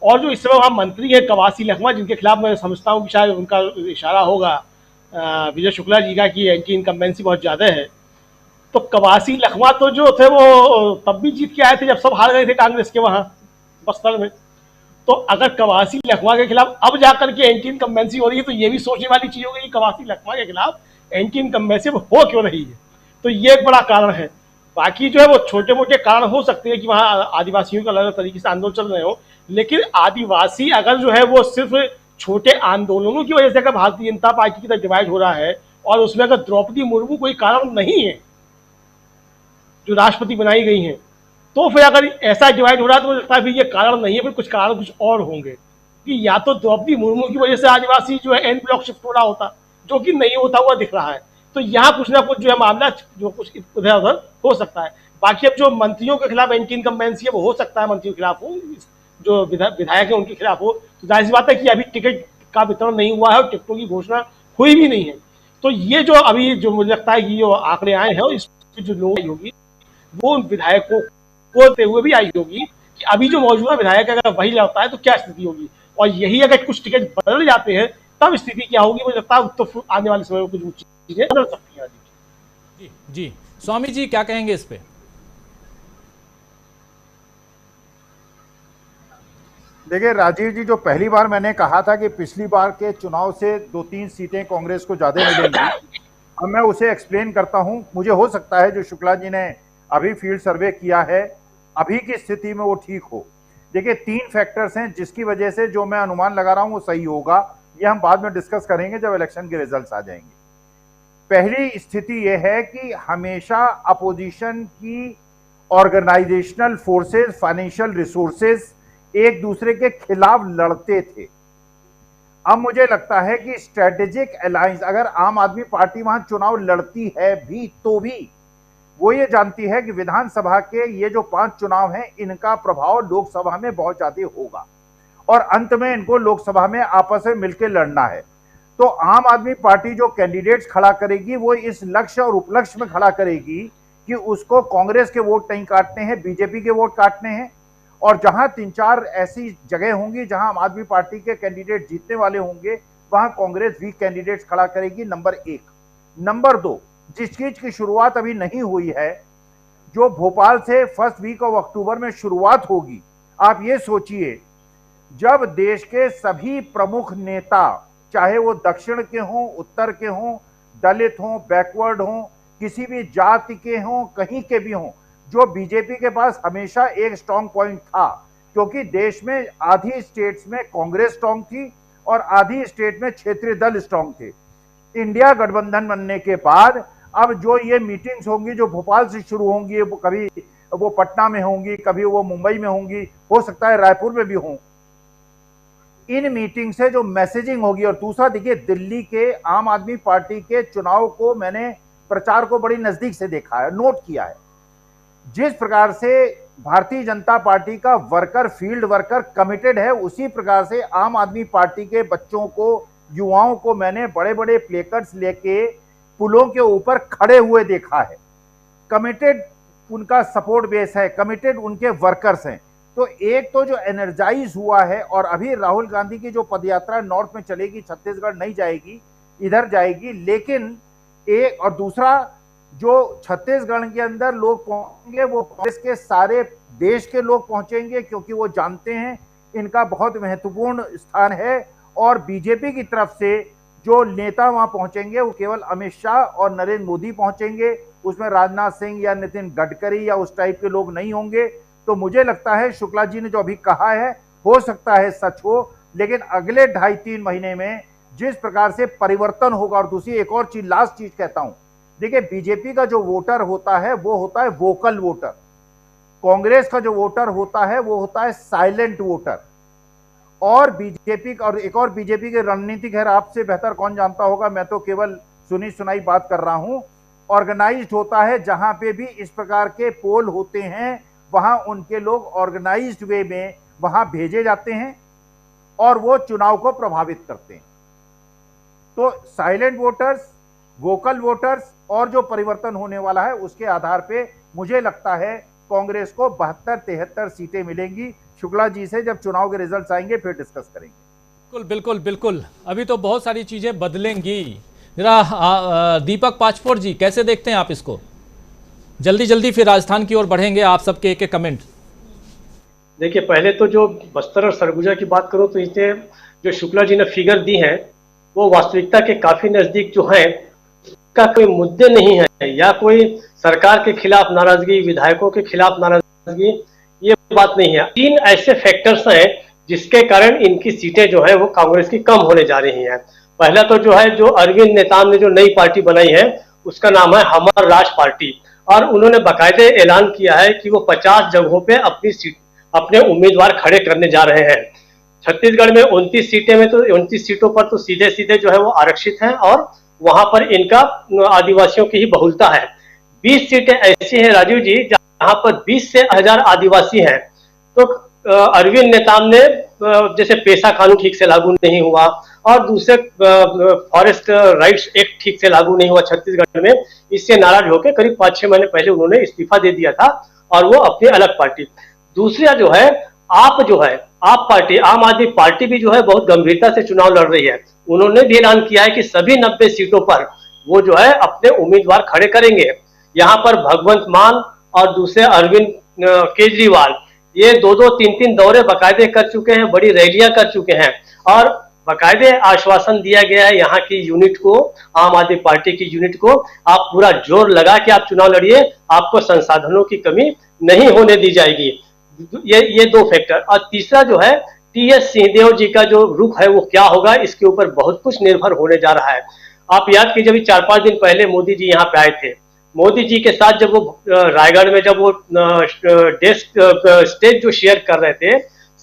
और जो इस समय वहाँ मंत्री है कवासी लखमा, जिनके खिलाफ मैं समझता हूँ कि शायद उनका इशारा होगा विजय शुक्ला जी का कि एंटी इनकम्बेंसी बहुत ज़्यादा है, तो कवासी लखमा तो जो थे वो तब भी जीत के आए थे जब सब हार गए थे कांग्रेस के वहाँ बस्तर में। तो अगर कवासी लखमा के खिलाफ अब जाकर के एंटी इनकम्बेंसी हो रही है, तो ये भी सोचने वाली चीज़ हो गई कि कवासी लखमा के खिलाफ एंटी इनकम्बेंसी हो क्यों रही है, तो ये एक बड़ा कारण है। बाकी जो है वो छोटे मोटे कारण हो सकते हैं कि वहाँ आदिवासियों का अलग अलग तरीके से आंदोलन चल रहे हो, लेकिन आदिवासी अगर जो है वो सिर्फ छोटे आंदोलनों की वजह से अगर भारतीय जनता पार्टी की तरफ डिवाइड हो रहा है, और उसमें अगर द्रौपदी मुर्मू कोई कारण नहीं है जो राष्ट्रपति बनाई गई हैं, तो फिर अगर ऐसा डिवाइड हो रहा है तो मुझे लगता है फिर ये कारण नहीं है, फिर कुछ कारण कुछ और होंगे कि या तो द्रौपदी मुर्मू की वजह से आदिवासी जो है एन ब्लॉक शिफ्ट हो रहा होता, जो कि नहीं होता हुआ दिख रहा है। तो यहाँ कुछ ना कुछ जो है मामला जो कुछ इधर उधर हो सकता है। बाकी अब जो मंत्रियों के खिलाफ एंटी इनकम्बेंसी है वो हो सकता है मंत्रियों के खिलाफ हो, जो विधायक है उनके खिलाफ हो, तो जाहिर सी बात है कि अभी टिकट का वितरण नहीं हुआ है और टिकटों की घोषणा हुई भी नहीं है। तो ये जो अभी जो मुझे लगता है कि जो आंकड़े आए हैं इस जो लोग आई होगी वो उन विधायकों को होते हुए भी आई होगी कि अभी जो मौजूदा विधायक अगर वही लड़ता है तो क्या स्थिति होगी, और यही अगर कुछ टिकट बदल जाते हैं तब स्थिति क्या होगी, मुझे लगता है तो आने वाले समय में कुछ चीजें बदल सकती हैं। जी जी, स्वामी जी क्या कहेंगे इस पे? देखिए राजीव जी, जो पहली बार मैंने कहा था कि पिछली बार के चुनाव से 2-3 सीटें कांग्रेस को ज्यादा मिलेंगी, अब मैं उसे एक्सप्लेन करता हूं। मुझे हो सकता है जो शुक्ला जी ने अभी फील्ड सर्वे किया है अभी की स्थिति में वो ठीक हो। देखिए 3 फैक्टर्स हैं जिसकी वजह से जो मैं अनुमान लगा रहा हूं वो सही होगा, ये हम बाद में डिस्कस करेंगे जब इलेक्शन के रिजल्ट्स आ जाएंगे। पहली स्थिति यह है कि हमेशा अपोजिशन की ऑर्गेनाइजेशनल फोर्सेस, फाइनेंशियल रिसोर्सेज एक दूसरे के खिलाफ लड़ते थे। अब मुझे लगता है कि स्ट्रेटेजिक अलायंस, अगर आम आदमी पार्टी वहां चुनाव लड़ती है भी तो भी वो ये जानती है कि विधानसभा के ये जो 5 चुनाव हैं इनका प्रभाव लोकसभा में बहुत ज्यादा होगा और अंत में इनको लोकसभा में आपस में मिलकर लड़ना है। तो आम आदमी पार्टी जो कैंडिडेट्स खड़ा करेगी वो इस लक्ष्य और उपलक्ष्य में खड़ा करेगी कि उसको कांग्रेस के वोट नहीं काटने हैं, बीजेपी के वोट काटने हैं। और जहां 3-4 ऐसी जगह होंगी जहां आम आदमी पार्टी के कैंडिडेट जीतने वाले होंगे वहां कांग्रेस वीक कैंडिडेट्स खड़ा करेगी, नंबर 1। नंबर 2, जिस चीज की शुरुआत अभी नहीं हुई है, जो भोपाल से फर्स्ट वीक ऑफ अक्टूबर में शुरुआत होगी। आप ये सोचिए, जब देश के सभी प्रमुख नेता, चाहे वो दक्षिण के हों, उत्तर के हों, दलित हों, बैकवर्ड हों, किसी भी जाति के हों, कहीं के भी हों, जो बीजेपी के पास हमेशा एक स्ट्रांग पॉइंट था, क्योंकि देश में आधी स्टेट्स में कांग्रेस स्ट्रांग थी और आधी स्टेट में क्षेत्रीय दल स्ट्रांग थे। इंडिया गठबंधन बनने के बाद अब जो ये मीटिंग्स होंगी जो भोपाल से शुरू होंगी, वो कभी वो पटना में होंगी, कभी वो मुंबई में होंगी, हो सकता है रायपुर में भी हों। इन मीटिंग से जो मैसेजिंग होगी, और दूसरा देखिए दिल्ली के आम आदमी पार्टी के चुनाव को मैंने प्रचार को बड़ी नजदीक से देखा है, नोट किया है। जिस प्रकार से भारतीय जनता पार्टी का वर्कर, फील्ड वर्कर कमिटेड है, उसी प्रकार से आम आदमी पार्टी के बच्चों को, युवाओं को मैंने बड़े बड़े प्लेकार्ड्स लेके पुलों के ऊपर खड़े हुए देखा है। कमिटेड उनका सपोर्ट बेस है, कमिटेड उनके वर्कर्स हैं। तो एक तो जो एनर्जाइज हुआ है, और अभी राहुल गांधी की जो पदयात्रा नॉर्थ में चलेगी, छत्तीसगढ़ नहीं जाएगी, इधर जाएगी। लेकिन एक और दूसरा, जो छत्तीसगढ़ के अंदर लोग पहुंचेंगे वो कांग्रेस के सारे देश के लोग पहुंचेंगे, क्योंकि वो जानते हैं इनका बहुत महत्वपूर्ण स्थान है। और बीजेपी की तरफ से जो नेता वहां पहुंचेंगे वो केवल अमित शाह और नरेंद्र मोदी पहुंचेंगे, उसमें राजनाथ सिंह या नितिन गडकरी या उस टाइप के लोग नहीं होंगे। तो मुझे लगता है शुक्ला जी ने जो अभी कहा है हो सकता है सच हो, लेकिन अगले 2.5-3 महीने में जिस प्रकार से परिवर्तन होगा। और दूसरी एक और चीज, लास्ट चीज कहता हूं, देखिए बीजेपी का जो वोटर होता है वो होता है वोकल वोटर, कांग्रेस का जो वोटर होता है वो होता है साइलेंट वोटर। और बीजेपी और एक और बीजेपी की रणनीति, खैर आपसे बेहतर कौन जानता होगा, मैं तो केवल सुनी सुनाई बात कर रहा हूं। ऑर्गेनाइज्ड होता है, जहां पे भी इस प्रकार के पोल होते हैं वहां उनके लोग ऑर्गेनाइज्ड वे में वहां भेजे जाते हैं और वो चुनाव को प्रभावित करते हैं। तो साइलेंट वोटर्स, वोकल वोटर्स और जो परिवर्तन होने वाला है उसके आधार पे मुझे लगता है कांग्रेस को 72-73 सीटें मिलेंगी। शुक्ला जी से जब चुनाव के रिजल्ट्स आएंगे फिर डिस्कस करेंगे। बिल्कुल बिल्कुल बिल्कुल, अभी तो बहुत सारी चीजें बदलेंगी। जरा दीपक पाचपोर जी, कैसे देखते हैं आप इसको? जल्दी जल्दी फिर राजस्थान की ओर बढ़ेंगे, आप सबके एक एक कमेंट। देखिए, पहले तो जो बस्तर और सरगुजा की बात करूं तो इससे जो शुक्ला जी ने फिगर दी है वो वास्तविकता के काफी नजदीक जो है, का कोई मुद्दे नहीं है या कोई सरकार के खिलाफ नाराजगी, विधायकों के खिलाफ नाराजगी, ये बात नहीं है। 3 ऐसे फैक्टर्स हैं जिसके कारण इनकी सीटें जो है वो कांग्रेस की कम होने जा रही हैं। पहला तो जो है, जो अरविंद नेताम ने जो नई पार्टी बनाई है उसका नाम है हमर राज पार्टी, और उन्होंने बाकायदे ऐलान किया है कि वो 50 जगहों पे अपने उम्मीदवार खड़े करने जा रहे हैं। छत्तीसगढ़ में 29 सीटें में तो 29 सीटों पर तो सीधे सीधे जो है वो आरक्षित हैं और वहां पर इनका आदिवासियों की ही बहुलता है। 20 सीटें ऐसी हैं राजीव जी जहां पर 20 से 1000 आदिवासी हैं। तो अरविंद नेताम ने जैसे पेशा कानून ठीक से लागू नहीं हुआ और दूसरे फॉरेस्ट राइट्स एक्ट ठीक से लागू नहीं हुआ छत्तीसगढ़ में, इससे नाराज होकर करीब 5-6 महीने पहले उन्होंने इस्तीफा दे दिया था और वो अपनी अलग पार्टी। दूसरा जो है, आप पार्टी, आम आदमी पार्टी भी जो है बहुत गंभीरता से चुनाव लड़ रही है। उन्होंने भी ऐलान किया है कि सभी 90 सीटों पर वो जो है अपने उम्मीदवार खड़े करेंगे। यहाँ पर भगवंत मान और दूसरे अरविंद केजरीवाल ये 2-2, 3-3 दौरे बाकायदे कर चुके हैं, बड़ी रैलियां कर चुके हैं और बाकायदे आश्वासन दिया गया है यहाँ की यूनिट को, आम आदमी पार्टी की यूनिट को, आप पूरा जोर लगा के आप चुनाव लड़िए, आपको संसाधनों की कमी नहीं होने दी जाएगी। ये 2 फैक्टर। और तीसरा जो है, टीएस सिंहदेव जी का जो रुख है वो क्या होगा, इसके ऊपर बहुत कुछ निर्भर होने जा रहा है। आप याद कीजिए, अभी 4-5 दिन पहले मोदी जी यहाँ पे आए थे। मोदी जी के साथ जब वो रायगढ़ में जब वो स्टेज जो शेयर कर रहे थे,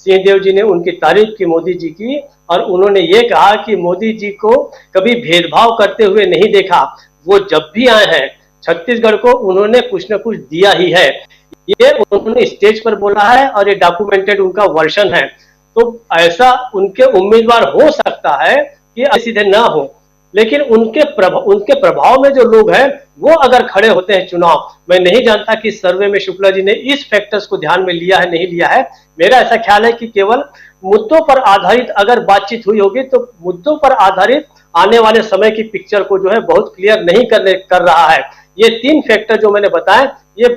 सिंहदेव जी ने उनकी तारीफ की मोदी जी की और उन्होंने ये कहा कि मोदी जी को कभी भेदभाव करते हुए नहीं देखा। वो जब भी आए हैं छत्तीसगढ़ को उन्होंने कुछ न कुछ दिया ही है, ये उन्होंने स्टेज पर बोला है और ये डॉक्यूमेंटेड उनका वर्जन है। तो ऐसा उनके उम्मीदवार हो सकता है कि सीधे ना हो, लेकिन उनके प्रभाव में जो लोग हैं वो अगर खड़े होते हैं चुनाव, मैं नहीं जानता कि सर्वे में शुक्ला जी ने इस फैक्टर्स को ध्यान में लिया है नहीं लिया है। मेरा ऐसा ख्याल है कि केवल मुद्दों पर आधारित अगर बातचीत हुई होगी तो मुद्दों पर आधारित आने वाले समय की पिक्चर को जो है बहुत क्लियर नहीं कर रहा है। ये 3 फैक्टर जो मैंने बताए, ये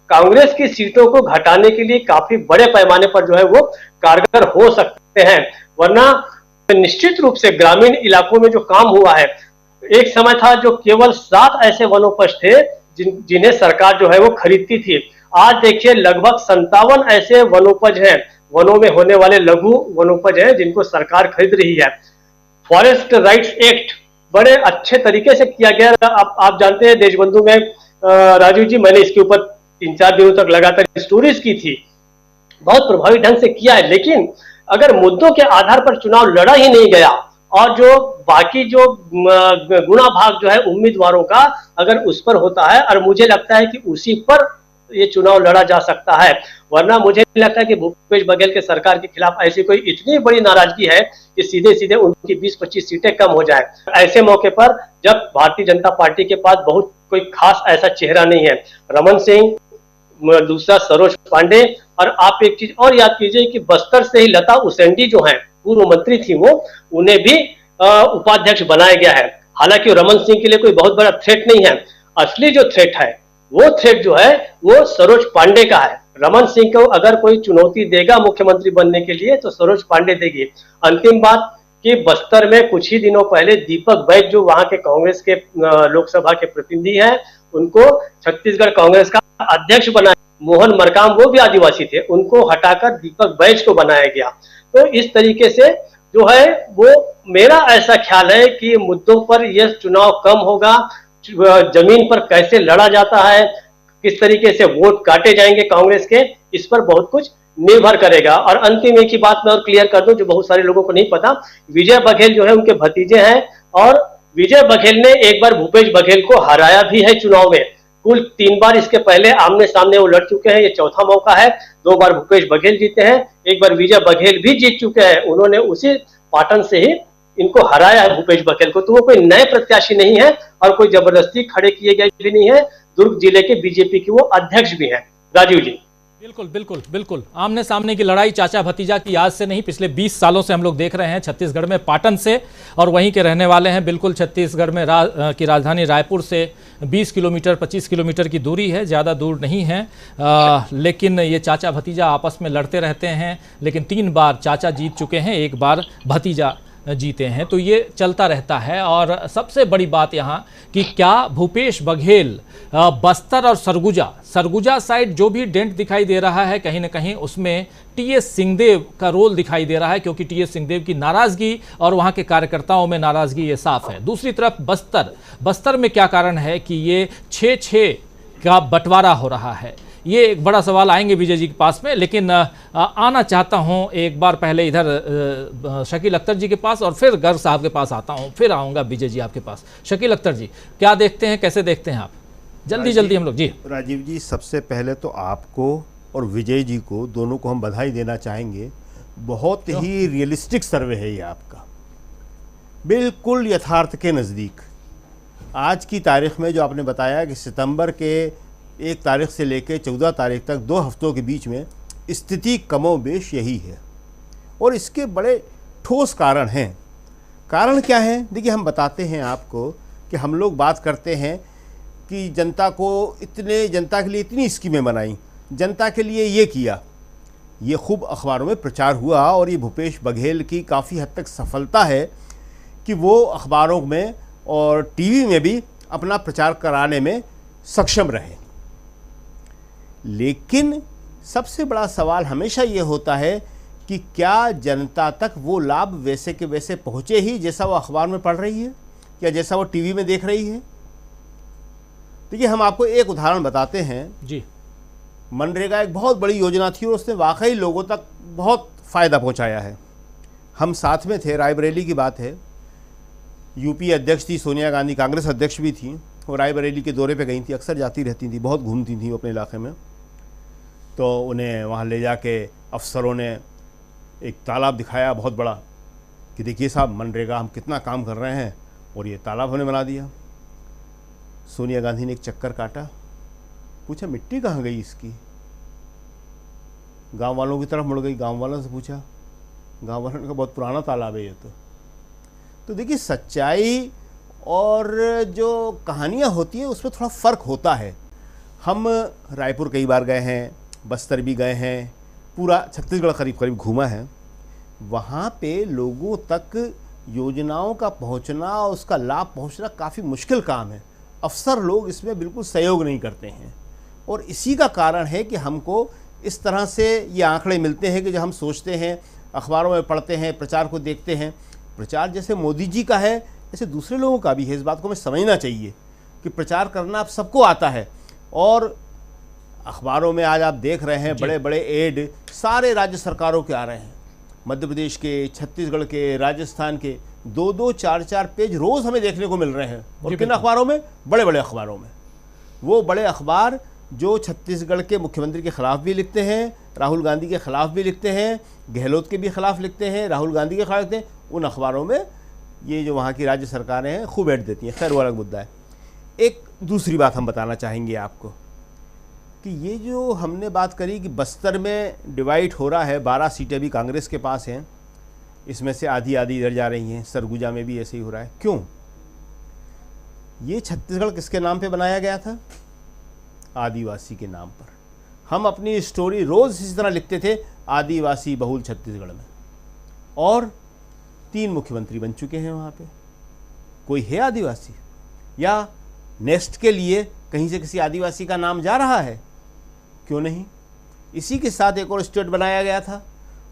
कांग्रेस की सीटों को घटाने के लिए काफी बड़े पैमाने पर जो है वो कारगर हो सकते हैं। वरना निश्चित रूप से ग्रामीण इलाकों में जो काम हुआ है, एक समय था जो केवल 7 ऐसे वनोपज थे जिन्हें सरकार जो है वो खरीदती थी। आज देखिए लगभग 57 ऐसे वनोपज हैं, वनों में होने वाले लघु वनोपज हैं जिनको सरकार खरीद रही है। फॉरेस्ट राइट्स एक्ट बड़े अच्छे तरीके से किया गया। आप जानते हैं देशबंधु में राजीव जी, मैंने इसके ऊपर 3-4 दिनों तक लगातार स्टोरीज की थी, बहुत प्रभावी ढंग से किया है। लेकिन अगर मुद्दों के आधार पर चुनाव लड़ा ही नहीं गया और जो बाकी जो गुणा भाग जो है उम्मीदवारों का अगर उस पर होता है, और मुझे लगता है कि उसी पर ये चुनाव लड़ा जा सकता है। वरना मुझे लगता है कि भूपेश बघेल के सरकार के खिलाफ ऐसी कोई इतनी बड़ी नाराजगी है कि सीधे सीधे उनकी 20-25 सीटें कम हो जाए। ऐसे मौके पर जब भारतीय जनता पार्टी के पास बहुत कोई खास ऐसा चेहरा नहीं है, रमन सिंह, दूसरा सरोज पांडे, और आप एक चीज और याद कीजिए कि बस्तर से ही लता उसेंडी जो है पूर्व मंत्री थी, वो उन्हें भी उपाध्यक्ष बनाया गया है। हालांकि रमन सिंह के लिए कोई बहुत बड़ा थ्रेट नहीं है। असली जो थ्रेट है वो थ्रेट जो है वो सरोज पांडे का है। रमन सिंह को अगर कोई चुनौती देगा मुख्यमंत्री बनने के लिए तो सरोज पांडे देगी। अंतिम बात कि बस्तर में कुछ ही दिनों पहले दीपक बैज जो वहां के कांग्रेस के लोकसभा के प्रतिनिधि हैं, उनको छत्तीसगढ़ कांग्रेस का अध्यक्ष बनाया। मोहन मरकाम वो भी आदिवासी थे, उनको हटाकर दीपक बैज को बनाया गया। तो इस तरीके से जो है वो मेरा ऐसा ख्याल है कि मुद्दों पर यह चुनाव कम होगा, जमीन पर कैसे लड़ा जाता है, किस तरीके से वोट काटे जाएंगे कांग्रेस के, इस पर बहुत कुछ निर्भर करेगा। और अंतिम एक ही बात मैं और क्लियर कर दूं जो बहुत सारे लोगों को नहीं पता, विजय बघेल जो है उनके भतीजे हैं और विजय बघेल ने एक बार भूपेश बघेल को हराया भी है चुनाव में। कुल 3 बार इसके पहले आमने सामने वो लड़ चुके हैं, ये चौथा मौका है। 2 बार भूपेश बघेल जीते हैं, एक बार विजय बघेल भी जीत चुके हैं। उन्होंने उसी पाटन से ही इनको हराया है भूपेश बघेल को। तो वो कोई नए प्रत्याशी नहीं है और कोई जबरदस्ती खड़े किए गए भी नहीं है। दुर्ग जिले के बीजेपी के वो अध्यक्ष भी हैं। राजीव जी, बिल्कुल बिल्कुल बिल्कुल, आमने सामने की लड़ाई चाचा भतीजा की आज से नहीं, पिछले 20 सालों से हम लोग देख रहे हैं छत्तीसगढ़ में पाटन से, और वहीं के रहने वाले हैं। बिल्कुल छत्तीसगढ़ में की राजधानी रायपुर से 20 किलोमीटर 25 किलोमीटर की दूरी है, ज़्यादा दूर नहीं है। लेकिन ये चाचा भतीजा आपस में लड़ते रहते हैं, लेकिन 3 बार चाचा जीत चुके हैं, 1 बार भतीजा जीते हैं। तो ये चलता रहता है। और सबसे बड़ी बात यहाँ कि क्या भूपेश बघेल बस्तर और सरगुजा साइड जो भी डेंट दिखाई दे रहा है, कहीं ना कहीं उसमें टीएस सिंहदेव का रोल दिखाई दे रहा है, क्योंकि टीएस सिंहदेव की नाराजगी और वहाँ के कार्यकर्ताओं में नाराजगी ये साफ है। दूसरी तरफ बस्तर में क्या कारण है कि ये 6-6 का बंटवारा हो रहा है, ये एक बड़ा सवाल आएंगे विजय जी के पास में। लेकिन आना चाहता हूं एक बार पहले इधर शकील अख्तर जी के पास और फिर गर्ग साहब के पास आता हूं, फिर आऊँगा विजय जी आपके पास। शकील अख्तर जी, क्या देखते हैं, कैसे देखते हैं आप? जल्दी हम लोग जी। राजीव जी, सबसे पहले तो आपको और विजय जी को दोनों को हम बधाई देना चाहेंगे। बहुत ही रियलिस्टिक सर्वे है ये आपका, बिल्कुल यथार्थ के नज़दीक। आज की तारीख में जो आपने बताया कि सितंबर के 1 तारीख से लेकर 14 तारीख तक 2 हफ्तों के बीच में स्थिति कमोबेश यही है, और इसके बड़े ठोस कारण हैं। कारण क्या है? देखिए, हम बताते हैं आपको कि हम लोग बात करते हैं कि जनता के लिए इतनी स्कीमें बनाई, जनता के लिए ये किया, ये खूब अखबारों में प्रचार हुआ। और ये भूपेश बघेल की काफ़ी हद तक सफलता है कि वो अखबारों में और टीवी में भी अपना प्रचार कराने में सक्षम रहे। लेकिन सबसे बड़ा सवाल हमेशा ये होता है कि क्या जनता तक वो लाभ वैसे के वैसे पहुँचे ही जैसा वो अखबार में पढ़ रही है या जैसा वो टीवी में देख रही है? देखिए, हम आपको एक उदाहरण बताते हैं जी। मनरेगा एक बहुत बड़ी योजना थी और उसने वाकई लोगों तक बहुत फ़ायदा पहुंचाया है। हम साथ में थे, रायबरेली की बात है। यूपी अध्यक्ष थी सोनिया गांधी, कांग्रेस अध्यक्ष भी थी, और रायबरेली के दौरे पे गई थी, अक्सर जाती रहती थी, बहुत घूमती थी अपने इलाके में। तो उन्हें वहाँ ले जाके अफसरों ने एक तालाब दिखाया बहुत बड़ा कि देखिए साहब, मनरेगा हम कितना काम कर रहे हैं और ये तालाब हमने बना दिया। सोनिया गांधी ने एक चक्कर काटा, पूछा मिट्टी कहाँ गई इसकी? गांव वालों की तरफ मुड़ गई, गांव वालों से पूछा, गांव वालों ने कहा बहुत पुराना तालाब है ये तो देखिए, सच्चाई और जो कहानियाँ होती हैं उसमें थोड़ा फ़र्क होता है। हम रायपुर कई बार गए हैं, बस्तर भी गए हैं, पूरा छत्तीसगढ़ करीब करीब घूमा है। वहाँ पे लोगों तक योजनाओं का पहुँचना और उसका लाभ पहुँचना काफ़ी मुश्किल काम है। अफसर लोग इसमें बिल्कुल सहयोग नहीं करते हैं, और इसी का कारण है कि हमको इस तरह से ये आंकड़े मिलते हैं कि जो हम सोचते हैं, अखबारों में पढ़ते हैं, प्रचार को देखते हैं। प्रचार जैसे मोदी जी का है ऐसे दूसरे लोगों का भी है। इस बात को हमें समझना चाहिए कि प्रचार करना अब सबको आता है, और अखबारों में आज आप देख रहे हैं बड़े बड़े एड सारे राज्य सरकारों के आ रहे हैं, मध्य प्रदेश के, छत्तीसगढ़ के, राजस्थान के, 2-2, 4-4 पेज रोज़ हमें देखने को मिल रहे हैं। और किन अखबारों में? बड़े बड़े अखबारों में। वो बड़े अखबार जो छत्तीसगढ़ के मुख्यमंत्री के ख़िलाफ़ भी लिखते हैं, राहुल गांधी के ख़िलाफ़ भी लिखते हैं, गहलोत के भी ख़िलाफ़ लिखते हैं, राहुल गांधी के ख़िलाफ़ लिखते हैं, उन अखबारों में ये जो वहाँ की राज्य सरकारें हैं खूब ऐड देती हैं। खैर, वो अलग मुद्दा है। एक दूसरी बात हम बताना चाहेंगे आपको कि ये जो हमने बात करी कि बस्तर में डिवाइड हो रहा है, 12 सीटें भी कांग्रेस के पास हैं, इसमें से आधी आधी इधर जा रही हैं, सरगुजा में भी ऐसे ही हो रहा है। क्यों? ये छत्तीसगढ़ किसके नाम पे बनाया गया था? आदिवासी के नाम पर। हम अपनी स्टोरी रोज़ इसी तरह लिखते थे, आदिवासी बहुल छत्तीसगढ़ में, और 3 मुख्यमंत्री बन चुके हैं वहाँ पे। कोई है आदिवासी? या नेक्स्ट के लिए कहीं से किसी आदिवासी का नाम जा रहा है? क्यों नहीं? इसी के साथ एक और स्टेट बनाया गया था,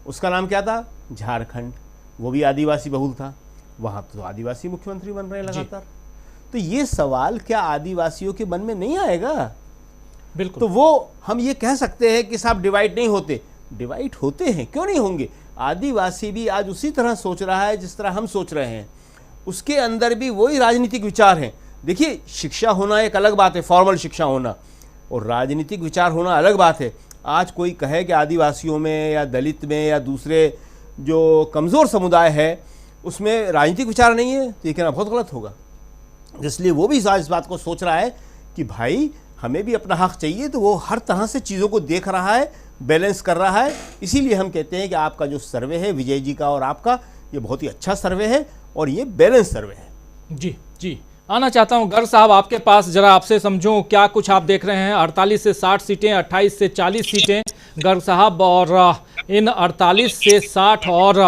उसका नाम क्या था? झारखंड। वो भी आदिवासी बहुल था, वहाँ तो आदिवासी मुख्यमंत्री बन रहे हैं लगातार। तो ये सवाल क्या आदिवासियों के मन में नहीं आएगा? बिल्कुल। तो वो हम ये कह सकते हैं कि साहब डिवाइड नहीं होते, डिवाइड होते हैं, क्यों नहीं होंगे? आदिवासी भी आज उसी तरह सोच रहा है जिस तरह हम सोच रहे हैं, उसके अंदर भी वही राजनीतिक विचार हैं। देखिए, शिक्षा होना एक अलग बात है, फॉर्मल शिक्षा होना, और राजनीतिक विचार होना अलग बात है। आज कोई कहे कि आदिवासियों में या दलित में या दूसरे जो कमज़ोर समुदाय है उसमें राजनीतिक विचार नहीं है, तो ये कहना बहुत गलत होगा। इसलिए वो भी इस बात को सोच रहा है कि भाई हमें भी अपना हक चाहिए, तो वो हर तरह से चीज़ों को देख रहा है, बैलेंस कर रहा है। इसीलिए हम कहते हैं कि आपका जो सर्वे है विजय जी का और आपका, ये बहुत ही अच्छा सर्वे है और ये बैलेंस सर्वे है। जी जी, आना चाहता हूं गर्ग साहब आपके पास, जरा आपसे समझूं क्या कुछ आप देख रहे हैं। 48 से 60 सीटें, 28 से 40 सीटें गर्ग साहब, और इन 48 से 60 और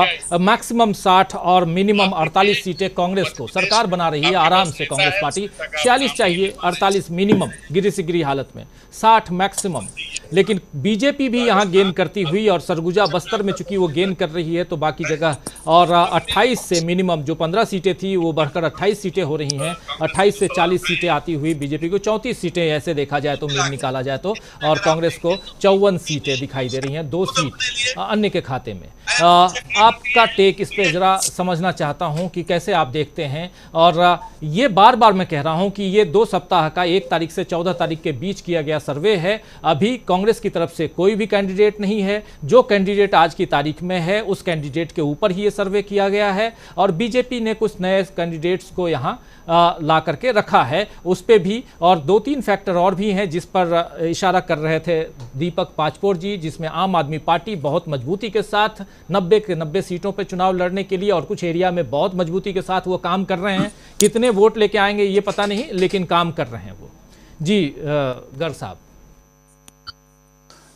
मैक्सिमम 60 और मिनिमम 48 सीटें कांग्रेस को सरकार बना रही है आराम से। कांग्रेस पार्टी 46 चाहिए, 48 मिनिमम गिरी से गिरी हालत में, 60 मैक्सिमम। लेकिन बीजेपी भी यहाँ गेन करती हुई, और सरगुजा बस्तर में चूंकि वो गेन कर रही है तो बाकी जगह, और 28 से मिनिमम जो 15 सीटें थी वो बढ़कर 28 सीटें हो रही हैं। 28 से 40 सीटें आती हुई बीजेपी को 34 सीटें ऐसे देखा जाए तो, मीन निकाला जाए तो, और कांग्रेस को 54 सीटें दिखाई दे रही हैं, 2 सीट अन्य के खाते में। आपका टेक इस पे जरा समझना चाहता हूं कि कैसे आप देखते हैं। और ये बार बार मैं कह रहा हूं कि ये 2 सप्ताह का 1 तारीख से 14 तारीख के बीच किया गया सर्वे है। अभी कांग्रेस की तरफ से कोई भी कैंडिडेट नहीं है, जो कैंडिडेट आज की तारीख में है उस कैंडिडेट के ऊपर ही ये सर्वे किया गया है, और बीजेपी ने कुछ नए कैंडिडेट्स को यहाँ ला करके रखा है उस पे भी। और 2-3 फैक्टर और भी हैं जिस पर इशारा कर रहे थे दीपक पाचपोर जी, जिसमें आम आदमी पार्टी बहुत मजबूती के साथ 90 के 90 सीटों पे चुनाव लड़ने के लिए, और कुछ एरिया में बहुत मजबूती के साथ वो काम कर रहे हैं। कितने वोट लेके आएंगे ये पता नहीं, लेकिन काम कर रहे हैं वो। जी गर्ग साहब।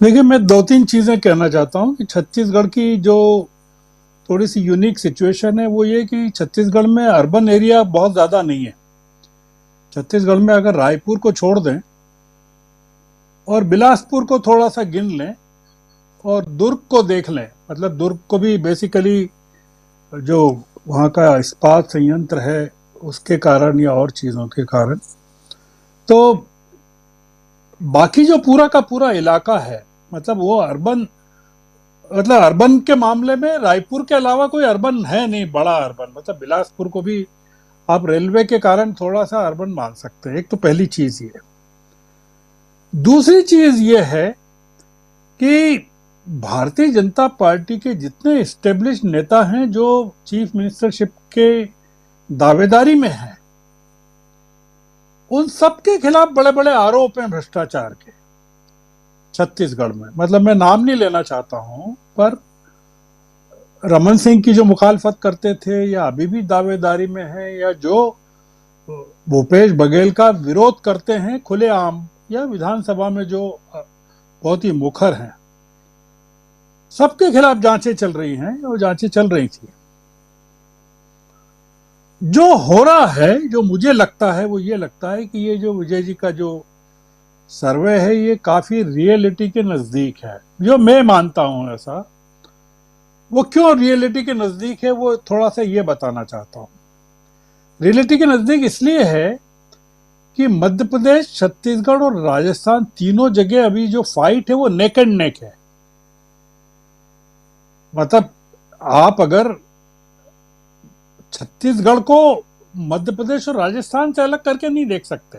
देखिए, मैं 2-3 चीजें कहना चाहता हूं कि छत्तीसगढ़ की जो थोड़ी सी यूनिक सिचुएशन है वो ये कि छत्तीसगढ़ में अर्बन एरिया बहुत ज़्यादा नहीं है। छत्तीसगढ़ में अगर रायपुर को छोड़ दें और बिलासपुर को थोड़ा सा गिन लें और दुर्ग को देख लें, मतलब दुर्ग को भी बेसिकली जो वहाँ का इस्पात संयंत्र है उसके कारण या और चीज़ों के कारण, तो बाकी जो पूरा का पूरा इलाका है, मतलब वो अर्बन, मतलब अर्बन के मामले में रायपुर के अलावा कोई अर्बन है नहीं, बड़ा अर्बन। मतलब बिलासपुर को भी आप रेलवे के कारण थोड़ा सा अर्बन मान सकते हैं। एक तो पहली चीज ये। दूसरी चीज ये है कि भारतीय जनता पार्टी के जितने एस्टेब्लिश नेता हैं जो चीफ मिनिस्टरशिप के दावेदारी में हैं, उन सबके खिलाफ बड़े बड़े आरोप हैं भ्रष्टाचार के छत्तीसगढ़ में। मतलब मैं नाम नहीं लेना चाहता हूं, पर रमन सिंह की जो मुखालफत करते थे या अभी भी दावेदारी में है, या जो भूपेश बघेल का विरोध करते हैं खुलेआम या विधानसभा में जो बहुत ही मुखर हैं, सबके खिलाफ जांचें चल रही हैं और जांचें चल रही थी। जो हो रहा है, जो मुझे लगता है वो ये लगता है कि ये जो विजय जी का जो सर्वे है ये काफी रियलिटी के नजदीक है, जो मैं मानता हूं ऐसा। वो क्यों रियलिटी के नजदीक है वो थोड़ा सा ये बताना चाहता हूं। रियलिटी के नजदीक इसलिए है कि मध्य प्रदेश, छत्तीसगढ़ और राजस्थान तीनों जगह अभी जो फाइट है वो नेक एंड नेक है। मतलब आप अगर छत्तीसगढ़ को मध्य प्रदेश और राजस्थान से अलग करके नहीं देख सकते,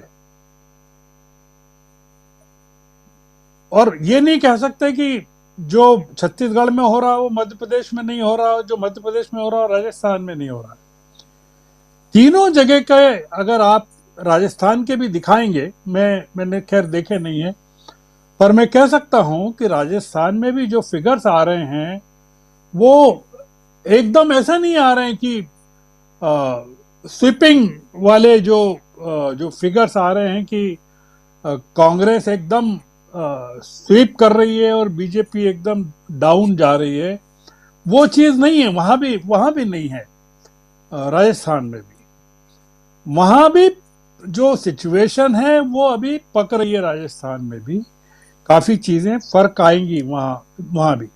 और ये नहीं कह सकते कि जो छत्तीसगढ़ में हो रहा है वो मध्य प्रदेश में नहीं हो रहा, जो मध्य प्रदेश में हो रहा है राजस्थान में नहीं हो रहा। तीनों जगह के अगर आप राजस्थान के भी दिखाएंगे, मैंने खैर देखे नहीं है, पर मैं कह सकता हूं कि राजस्थान में भी जो फिगर्स आ रहे हैं वो एकदम ऐसा नहीं आ रहे हैं कि स्वीपिंग वाले जो फिगर्स आ रहे हैं कि कांग्रेस एकदम स्वीप कर रही है और बीजेपी एकदम डाउन जा रही है। वो चीज नहीं है, वहां भी नहीं है। राजस्थान में भी, वहां भी जो सिचुएशन है वो अभी पक रही है। राजस्थान में भी काफी चीजें फर्क आएंगी वहां भी।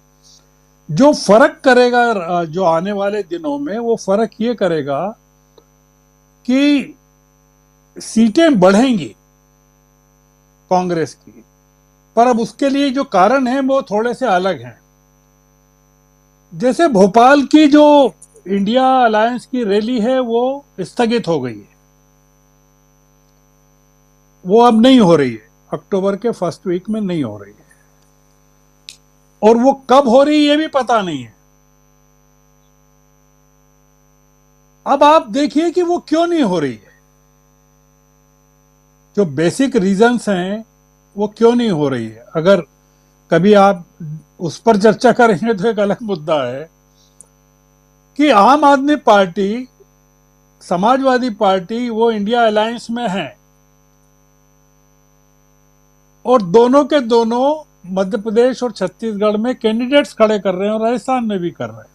जो फर्क करेगा जो आने वाले दिनों में, वो फर्क ये करेगा कि सीटें बढ़ेंगी कांग्रेस की, पर अब उसके लिए जो कारण है वो थोड़े से अलग हैं। जैसे भोपाल की जो इंडिया अलायंस की रैली है वो स्थगित हो गई है, वो अब नहीं हो रही है, अक्टूबर के फर्स्ट वीक में नहीं हो रही है, और वो कब हो रही है ये भी पता नहीं है। अब आप देखिए कि वो क्यों नहीं हो रही है, जो बेसिक रीजंस हैं वो क्यों नहीं हो रही है। अगर कभी आप उस पर चर्चा करेंगे तो एक अलग मुद्दा है कि आम आदमी पार्टी, समाजवादी पार्टी वो इंडिया अलायंस में है, और दोनों के दोनों मध्य प्रदेश और छत्तीसगढ़ में कैंडिडेट्स खड़े कर रहे हैं और राजस्थान में भी कर रहे हैं।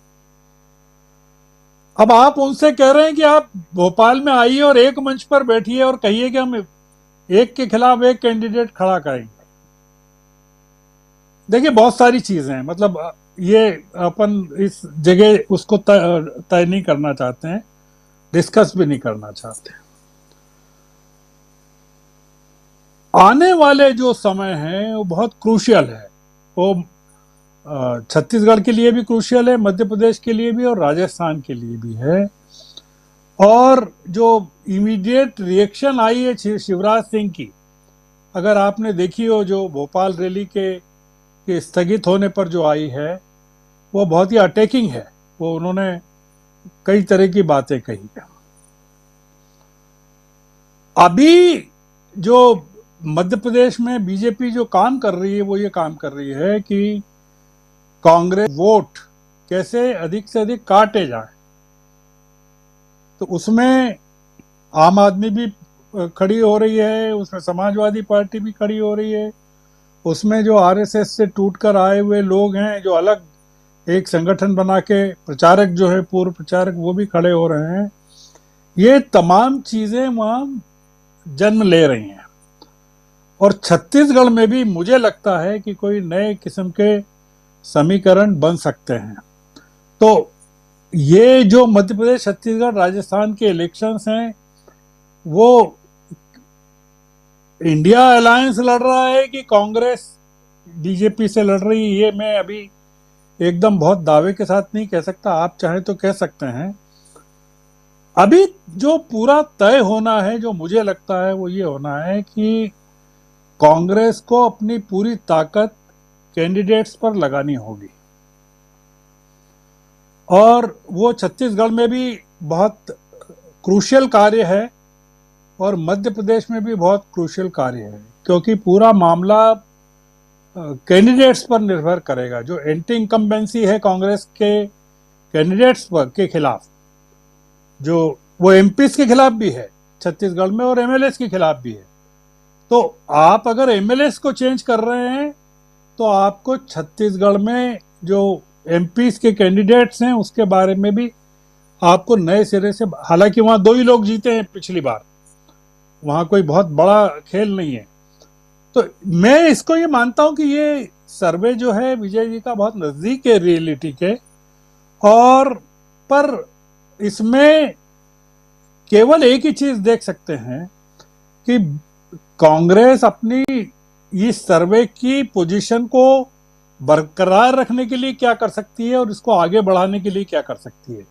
अब आप उनसे कह रहे हैं कि आप भोपाल में आइए और एक मंच पर बैठिए और कहिए कि हम एक के खिलाफ एक कैंडिडेट खड़ा करेंगे। देखिए बहुत सारी चीजें हैं, मतलब ये अपन इस जगह उसको तय नहीं करना चाहते हैं, डिस्कस भी नहीं करना चाहते। आने वाले जो समय है वो बहुत क्रूशियल है, वो छत्तीसगढ़ के लिए भी क्रूशियल है, मध्य प्रदेश के लिए भी और राजस्थान के लिए भी है। और जो इमीडिएट रिएक्शन आई है शिवराज सिंह की, अगर आपने देखी हो, जो भोपाल रैली के स्थगित होने पर जो आई है, वो बहुत ही अटैकिंग है। वो उन्होंने कई तरह की बातें कही। अभी जो मध्य प्रदेश में बीजेपी जो काम कर रही है वो ये काम कर रही है कि कांग्रेस वोट कैसे अधिक से अधिक काटे जाए। तो उसमें आम आदमी भी खड़ी हो रही है, उसमें समाजवादी पार्टी भी खड़ी हो रही है, उसमें जो आरएसएस से टूटकर आए हुए लोग हैं, जो अलग एक संगठन बना के प्रचारक जो है, पूर्व प्रचारक, वो भी खड़े हो रहे हैं। ये तमाम चीजें वहां जन्म ले रही हैं। और छत्तीसगढ़ में भी मुझे लगता है कि कोई नए किस्म के समीकरण बन सकते हैं। तो ये जो मध्य प्रदेश, छत्तीसगढ़, राजस्थान के इलेक्शंस हैं, वो इंडिया अलायंस लड़ रहा है कि कांग्रेस बीजेपी से लड़ रही है, ये मैं अभी एकदम बहुत दावे के साथ नहीं कह सकता। आप चाहें तो कह सकते हैं। अभी जो पूरा तय होना है, जो मुझे लगता है, वो ये होना है कि कांग्रेस को अपनी पूरी ताकत कैंडिडेट्स पर लगानी होगी, और वो छत्तीसगढ़ में भी बहुत क्रूशियल कार्य है और मध्य प्रदेश में भी बहुत क्रूशियल कार्य है, क्योंकि पूरा मामला कैंडिडेट्स पर निर्भर करेगा। जो एंटी इनकम्बेंसी है कांग्रेस के कैंडिडेट्स पर के खिलाफ, जो वो एमपीज के खिलाफ भी है छत्तीसगढ़ में और एमएलएस के खिलाफ भी है। तो आप अगर एमएलएस को चेंज कर रहे हैं तो आपको छत्तीसगढ़ में जो एमपीज के कैंडिडेट्स हैं उसके बारे में भी आपको नए सिरे से, हालांकि वहां 2 ही लोग जीते हैं पिछली बार, वहां कोई बहुत बड़ा खेल नहीं है। तो मैं इसको ये मानता हूं कि ये सर्वे जो है विजय जी का बहुत नजदीक है रियलिटी के, और पर इसमें केवल एक ही चीज देख सकते हैं कि कांग्रेस अपनी इस सर्वे की पोजीशन को बरकरार रखने के लिए क्या कर सकती है और इसको आगे बढ़ाने के लिए क्या कर सकती है।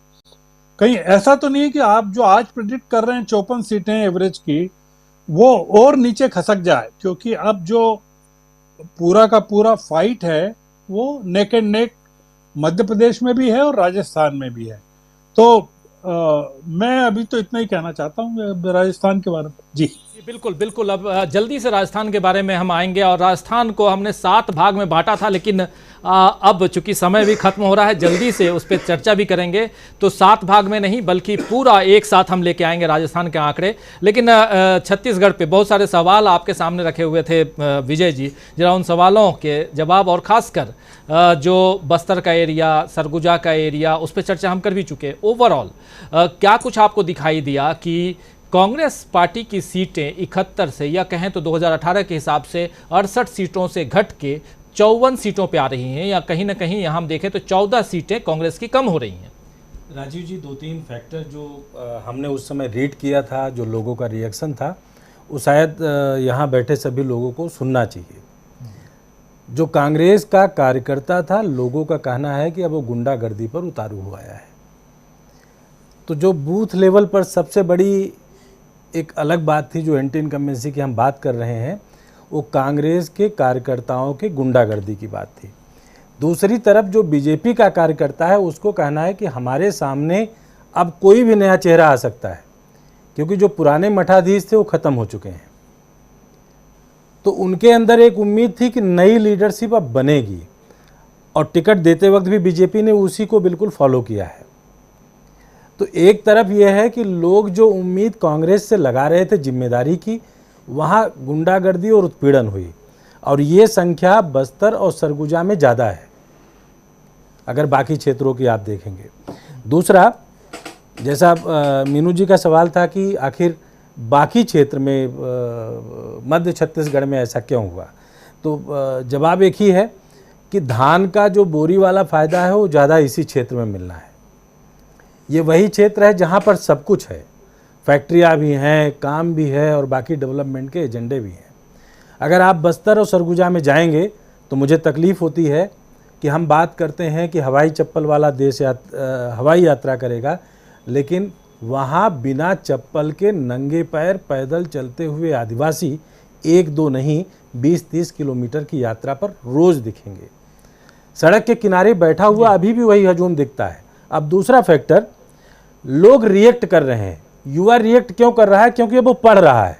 कहीं ऐसा तो नहीं है कि आप जो आज प्रेडिक्ट कर रहे हैं 54 सीटें एवरेज की, वो और नीचे खसक जाए, क्योंकि अब जो पूरा का पूरा फाइट है वो neck and neck Madhya Pradesh में भी है और राजस्थान में भी है। तो मैं अभी तो इतना ही कहना चाहता हूँ राजस्थान के बारे में। जी जी, बिल्कुल बिल्कुल। अब जल्दी से राजस्थान के बारे में हम आएंगे, और राजस्थान को हमने 7 भाग में बांटा था, लेकिन अब चूंकि समय भी खत्म हो रहा है, जल्दी से उस पर चर्चा भी करेंगे। तो 7 भाग में नहीं बल्कि पूरा एक साथ हम लेके आएंगे राजस्थान के आंकड़े। लेकिन छत्तीसगढ़ पे बहुत सारे सवाल आपके सामने रखे हुए थे विजय जी, जरा उन सवालों के जवाब, और खासकर जो बस्तर का एरिया, सरगुजा का एरिया, उस पर चर्चा हम कर भी चुके। ओवरऑल क्या कुछ आपको दिखाई दिया कि कांग्रेस पार्टी की सीटें 71 से, या कहें तो 2018 के हिसाब से 68 सीटों से घट के 54 सीटों पे आ रही हैं, या कहीं ना कहीं यहाँ हम देखें तो 14 सीटें कांग्रेस की कम हो रही हैं? राजीव जी, 2-3 फैक्टर जो हमने उस समय रीड किया था, जो लोगों का रिएक्शन था, वो शायद यहाँ बैठे सभी लोगों को सुनना चाहिए। जो कांग्रेस का कार्यकर्ता था, लोगों का कहना है कि अब वो गुंडागर्दी पर उतारू हुआ है। तो जो बूथ लेवल पर सबसे बड़ी एक अलग बात थी, जो एंटी इनकम्बेंसी की हम बात कर रहे हैं, वो कांग्रेस के कार्यकर्ताओं के गुंडागर्दी की बात थी। दूसरी तरफ जो बीजेपी का कार्यकर्ता है, उसको कहना है कि हमारे सामने अब कोई भी नया चेहरा आ सकता है, क्योंकि जो पुराने मठाधीश थे वो ख़त्म हो चुके हैं। तो उनके अंदर एक उम्मीद थी कि नई लीडरशिप अब बनेगी, और टिकट देते वक्त भी बीजेपी ने उसी को बिल्कुल फॉलो किया है। तो एक तरफ यह है कि लोग जो उम्मीद कांग्रेस से लगा रहे थे जिम्मेदारी की, वहाँ गुंडागर्दी और उत्पीड़न हुई, और ये संख्या बस्तर और सरगुजा में ज़्यादा है अगर बाकी क्षेत्रों की आप देखेंगे। दूसरा, जैसा मीनू जी का सवाल था कि आखिर बाकी क्षेत्र में, मध्य छत्तीसगढ़ में ऐसा क्यों हुआ, तो जवाब एक ही है कि धान का जो बोरी वाला फ़ायदा है वो ज़्यादा इसी क्षेत्र में मिलना है। ये वही क्षेत्र है जहाँ पर सब कुछ है, फैक्ट्रियाँ भी हैं, काम भी है, और बाकी डेवलपमेंट के एजेंडे भी हैं। अगर आप बस्तर और सरगुजा में जाएंगे तो मुझे तकलीफ़ होती है कि हम बात करते हैं कि हवाई चप्पल वाला देश हवाई यात्रा करेगा, लेकिन वहाँ बिना चप्पल के नंगे पैर पैदल चलते हुए आदिवासी 1-2 नहीं 20-30 किलोमीटर की यात्रा पर रोज़ दिखेंगे। सड़क के किनारे बैठा हुआ अभी भी वही हजूम दिखता है। अब दूसरा फैक्टर, लोग रिएक्ट कर रहे हैं। युवा रिएक्ट क्यों कर रहा है? क्योंकि वो पढ़ रहा है।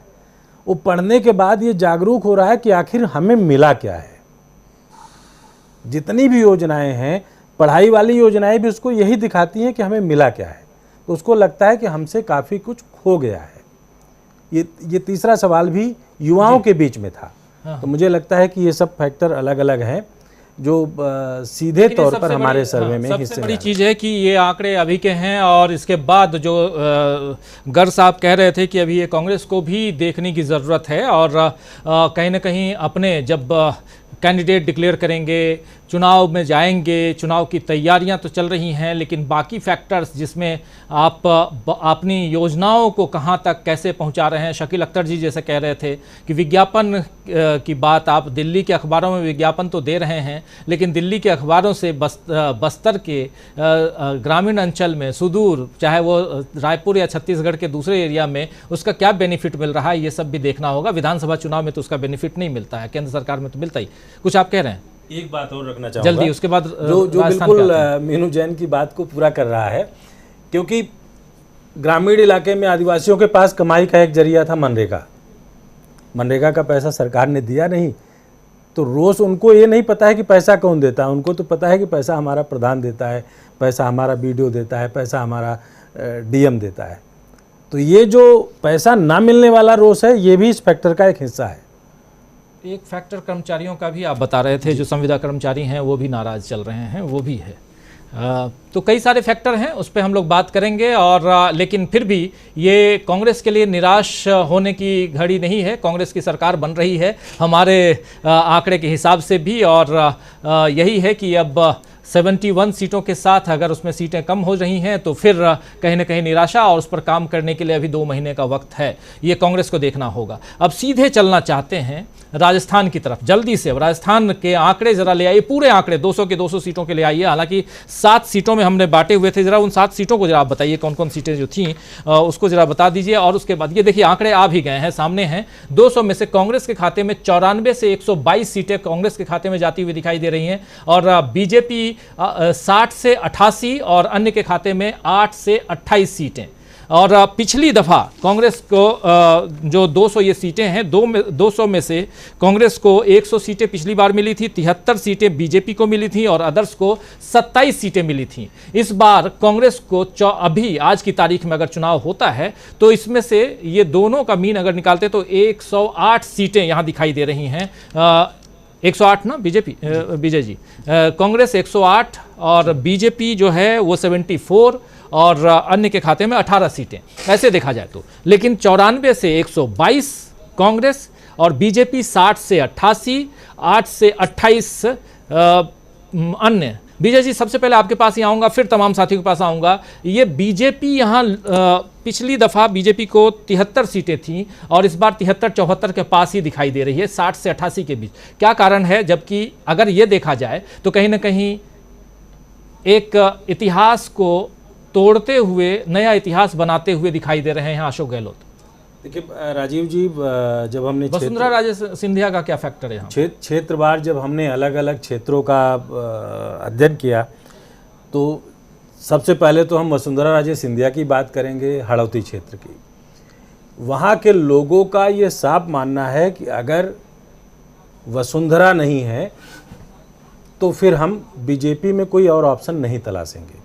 वो पढ़ने के बाद ये जागरूक हो रहा है कि आखिर हमें मिला क्या है। जितनी भी योजनाएं हैं, पढ़ाई वाली योजनाएं भी उसको यही दिखाती हैं कि हमें मिला क्या है। तो उसको लगता है कि हमसे काफ़ी कुछ खो गया है। ये तीसरा सवाल भी युवाओं के बीच में था। तो मुझे लगता है कि ये सब फैक्टर अलग अलग हैं जो सीधे तौर पर हमारे सर्वे में हिस्से। सबसे बड़ी चीज़ है कि ये आंकड़े अभी के हैं, और इसके बाद जो गर्ग साहब कह रहे थे कि अभी ये कांग्रेस को भी देखने की ज़रूरत है, और कहीं ना कहीं अपने जब कैंडिडेट डिक्लेयर करेंगे, चुनाव में जाएंगे, चुनाव की तैयारियां तो चल रही हैं, लेकिन बाकी फैक्टर्स जिसमें आप अपनी योजनाओं को कहां तक कैसे पहुंचा रहे हैं। शकील अख्तर जी जैसे कह रहे थे कि विज्ञापन की बात, आप दिल्ली के अखबारों में विज्ञापन तो दे रहे हैं, लेकिन दिल्ली के अखबारों से बस्तर के ग्रामीण अंचल में, सुदूर, चाहे वो रायपुर या छत्तीसगढ़ के दूसरे एरिया में, उसका क्या बेनिफिट मिल रहा है, ये सब भी देखना होगा। विधानसभा चुनाव में तो उसका बेनिफिट नहीं मिलता है, केंद्र सरकार में तो मिलता ही। कुछ आप कह रहे हैं? एक बात और रखना चाहूँगा जल्दी, उसके बाद जो बिल्कुल मीनू जैन की बात को पूरा कर रहा है, क्योंकि ग्रामीण इलाके में आदिवासियों के पास कमाई का एक जरिया था मनरेगा। मनरेगा का पैसा सरकार ने दिया नहीं, तो रोज़ उनको ये नहीं पता है कि पैसा कौन देता है। उनको तो पता है कि पैसा हमारा प्रधान देता है, पैसा हमारा बीडीओ देता है, पैसा हमारा डीएम देता है। तो ये जो पैसा ना मिलने वाला रोष है, ये भी इस फैक्टर का एक हिस्सा है। एक फैक्टर कर्मचारियों का भी आप बता रहे थे, जो संविदा कर्मचारी हैं वो भी नाराज़ चल रहे हैं, वो भी है। तो कई सारे फैक्टर हैं, उस पर हम लोग बात करेंगे। और लेकिन फिर भी ये कांग्रेस के लिए निराश होने की घड़ी नहीं है। कांग्रेस की सरकार बन रही है हमारे आंकड़े के हिसाब से भी, और यही है कि अब 71 सीटों के साथ अगर उसमें सीटें कम हो रही हैं तो फिर कहीं ना कहीं निराशा, और उस पर काम करने के लिए अभी 2 महीने का वक्त है। ये कांग्रेस को देखना होगा। अब सीधे चलना चाहते हैं राजस्थान की तरफ, जल्दी से राजस्थान के आंकड़े जरा ले आइए, पूरे आंकड़े 200 के 200 सीटों के ले आइए। हालांकि 7 सीटों में हमने बांटे हुए थे, जरा उन 7 सीटों को जरा आप बताइए, कौन कौन सीटें जो थी उसको जरा बता दीजिए। और उसके बाद ये देखिए आंकड़े आ भी गए हैं, सामने हैं। 200 में से कांग्रेस के खाते में 94 से 122 सीटें कांग्रेस के खाते में जाती हुई दिखाई दे रही हैं, और बीजेपी 60 से 88 और अन्य के खाते में 8 से 28 सीटें। और पिछली दफ़ा कांग्रेस को जो 200 ये सीटें हैं, 200 में से कांग्रेस को 100 सीटें पिछली बार मिली थी, 73 सीटें बीजेपी को मिली थी और अदर्स को 27 सीटें मिली थी। इस बार कांग्रेस को अभी आज की तारीख में अगर चुनाव होता है तो इसमें से ये दोनों का मीन अगर निकालते तो 108 सीटें यहाँ दिखाई दे रही हैं। 108 ना बीजेपी, विजय जी, कांग्रेस 108 और बीजेपी जो है वो 74 और अन्य के खाते में 18 सीटें, ऐसे देखा जाए तो। लेकिन 94 से 122 कांग्रेस और बीजेपी 60 से 88, 8 से 28 अन्य। विजय जी, सबसे पहले आपके पास ही आऊँगा, फिर तमाम साथियों के पास आऊँगा। ये बीजेपी यहाँ पिछली दफ़ा बीजेपी को 73 सीटें थीं और इस बार 73-74 के पास ही दिखाई दे रही है, 60 से 88 के बीच। क्या कारण है? जबकि अगर ये देखा जाए तो कहीं ना कहीं एक इतिहास को तोड़ते हुए नया इतिहास बनाते हुए दिखाई दे रहे हैं अशोक गहलोत। देखिए राजीव जी, जब हमने वसुंधरा राजे सिंधिया का क्या फैक्टर है यहाँ? क्षेत्रवार जब हमने अलग अलग क्षेत्रों का अध्ययन किया तो सबसे पहले तो हम वसुंधरा राजे सिंधिया की बात करेंगे, हड़ौती क्षेत्र की। वहाँ के लोगों का ये साफ मानना है कि अगर वसुंधरा नहीं है तो फिर हम बीजेपी में कोई और ऑप्शन नहीं तलाशेंगे,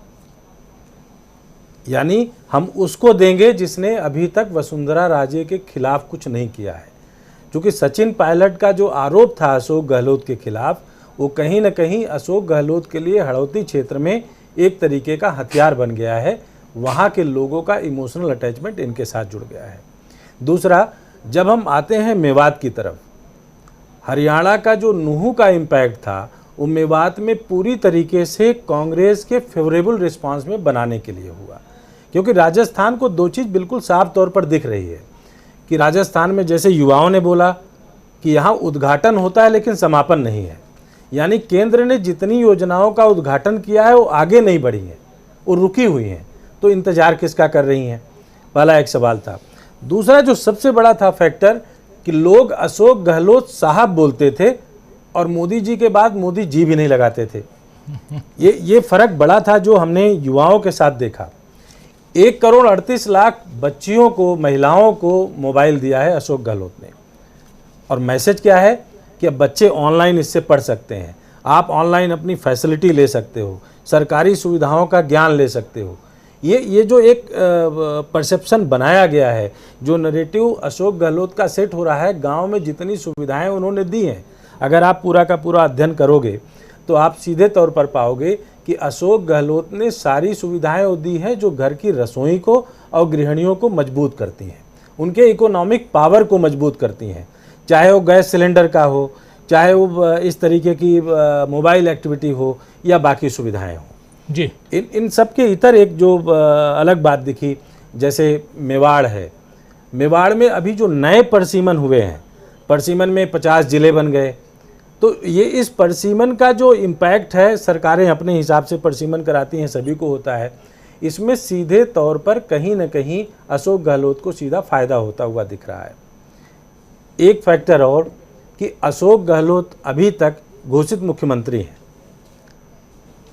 यानी हम उसको देंगे जिसने अभी तक वसुंधरा राजे के खिलाफ कुछ नहीं किया है। क्योंकि सचिन पायलट का जो आरोप था अशोक गहलोत के खिलाफ, वो कहीं ना कहीं अशोक गहलोत के लिए हड़ौती क्षेत्र में एक तरीके का हथियार बन गया है। वहाँ के लोगों का इमोशनल अटैचमेंट इनके साथ जुड़ गया है। दूसरा, जब हम आते हैं मेवात की तरफ, हरियाणा का जो नूहू का इम्पैक्ट था वो मेवात में पूरी तरीके से कांग्रेस के फेवरेबल रिस्पांस में बनाने के लिए हुआ। क्योंकि राजस्थान को दो चीज़ बिल्कुल साफ तौर पर दिख रही है कि राजस्थान में जैसे युवाओं ने बोला कि यहाँ उद्घाटन होता है लेकिन समापन नहीं है, यानी केंद्र ने जितनी योजनाओं का उद्घाटन किया है वो आगे नहीं बढ़ी हैं, वो रुकी हुई हैं, तो इंतज़ार किसका कर रही हैं? पहला एक सवाल था। दूसरा जो सबसे बड़ा था फैक्टर कि लोग अशोक गहलोत साहब बोलते थे और मोदी जी के बाद मोदी जी भी नहीं लगाते थे। ये फ़र्क बड़ा था जो हमने युवाओं के साथ देखा। 1,38,00,000 बच्चियों को, महिलाओं को मोबाइल दिया है अशोक गहलोत ने, और मैसेज क्या है कि अब बच्चे ऑनलाइन इससे पढ़ सकते हैं, आप ऑनलाइन अपनी फैसिलिटी ले सकते हो, सरकारी सुविधाओं का ज्ञान ले सकते हो। ये जो एक परसेप्शन बनाया गया है, जो नरेटिव अशोक गहलोत का सेट हो रहा है, गांव में जितनी सुविधाएं उन्होंने दी हैं, अगर आप पूरा का पूरा अध्ययन करोगे तो आप सीधे तौर पर पाओगे कि अशोक गहलोत ने सारी सुविधाएं वो दी हैं जो घर की रसोई को और गृहिणियों को मजबूत करती हैं, उनके इकोनॉमिक पावर को मजबूत करती हैं, चाहे वो गैस सिलेंडर का हो, चाहे वो इस तरीके की मोबाइल एक्टिविटी हो या बाकी सुविधाएं हों जी। इन सब के इतर एक जो अलग बात दिखी, जैसे मेवाड़ है, मेवाड़ में अभी जो नए परसीमन हुए हैं, परसीमन में 50 ज़िले बन गए, तो ये इस परसीमन का जो इम्पैक्ट है, सरकारें अपने हिसाब से परसीमन कराती हैं, सभी को होता है, इसमें सीधे तौर पर कहीं ना कहीं अशोक गहलोत को सीधा फ़ायदा होता हुआ दिख रहा है। एक फैक्टर और कि अशोक गहलोत अभी तक घोषित मुख्यमंत्री हैं।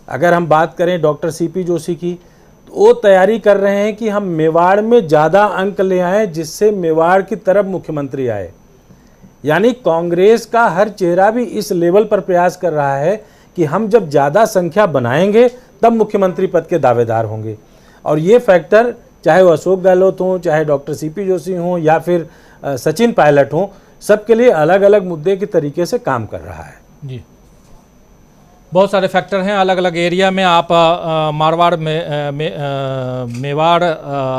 अगर हम बात करें डॉक्टर सीपी जोशी की, तो वो तैयारी कर रहे हैं कि हम मेवाड़ में ज़्यादा अंक ले आएँ जिससे मेवाड़ की तरफ मुख्यमंत्री आए। यानी कांग्रेस का हर चेहरा भी इस लेवल पर प्रयास कर रहा है कि हम जब ज़्यादा संख्या बनाएंगे तब मुख्यमंत्री पद के दावेदार होंगे। और ये फैक्टर चाहे वो अशोक गहलोत हों, चाहे डॉक्टर सीपी जोशी हों या फिर सचिन पायलट हों, सबके लिए अलग अलग मुद्दे के तरीके से काम कर रहा है जी। बहुत सारे फैक्टर हैं अलग अलग एरिया में। आप मारवाड़ में मेवाड़,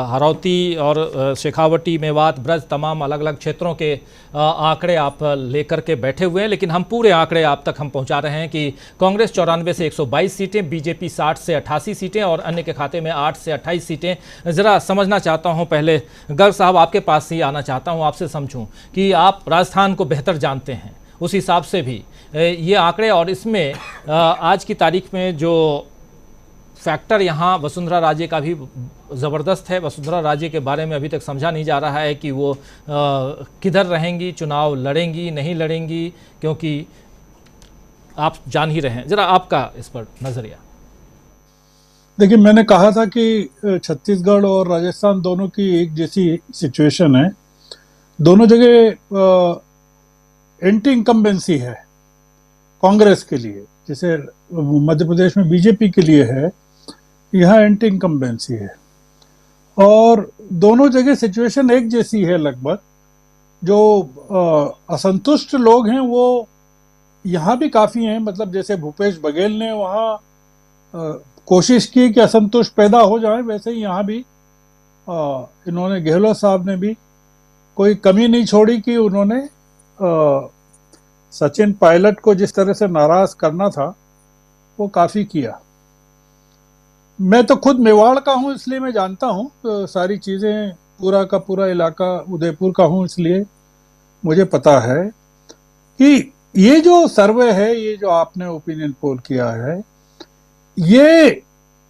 हरौती और शेखावटी, मेवात, ब्रज, तमाम अलग अलग क्षेत्रों के आंकड़े आप लेकर के बैठे हुए हैं, लेकिन हम पूरे आंकड़े आप तक हम पहुंचा रहे हैं कि कांग्रेस 94 से 122 सीटें, बीजेपी 60 से 88 सीटें और अन्य के खाते में 8 से 28 सीटें। ज़रा समझना चाहता हूं, पहले गर्ग साहब आपके पास ही आना चाहता हूं, आपसे समझूं कि आप राजस्थान को बेहतर जानते हैं, उस हिसाब से भी ये आंकड़े और इसमें आज की तारीख में जो फैक्टर यहाँ वसुंधरा राजे का भी ज़बरदस्त है। वसुंधरा राजे के बारे में अभी तक समझा नहीं जा रहा है कि वो किधर रहेंगी, चुनाव लड़ेंगी नहीं लड़ेंगी, क्योंकि आप जान ही रहे हैं, जरा आपका इस पर नजरिया। देखिए, मैंने कहा था कि छत्तीसगढ़ और राजस्थान दोनों की एक जैसी सिचुएशन है। दोनों जगह एंटी इनकम्बेंसी है कांग्रेस के लिए, जैसे मध्य प्रदेश में बीजेपी के लिए है, यहाँ एंटी इनकम्बेंसी है। और दोनों जगह सिचुएशन एक जैसी है लगभग। जो असंतुष्ट लोग हैं वो यहाँ भी काफ़ी हैं। मतलब जैसे भूपेश बघेल ने वहाँ कोशिश की कि असंतुष्ट पैदा हो जाए, वैसे ही यहाँ भी इन्होंने, गहलोत साहब ने भी कोई कमी नहीं छोड़ी कि उन्होंने सचिन पायलट को जिस तरह से नाराज करना था वो काफ़ी किया। मैं तो खुद मेवाड़ का हूँ, इसलिए मैं जानता हूँ तो सारी चीज़ें, पूरा का पूरा इलाका उदयपुर का हूँ, इसलिए मुझे पता है कि ये जो सर्वे है, ये जो आपने ओपिनियन पोल किया है, ये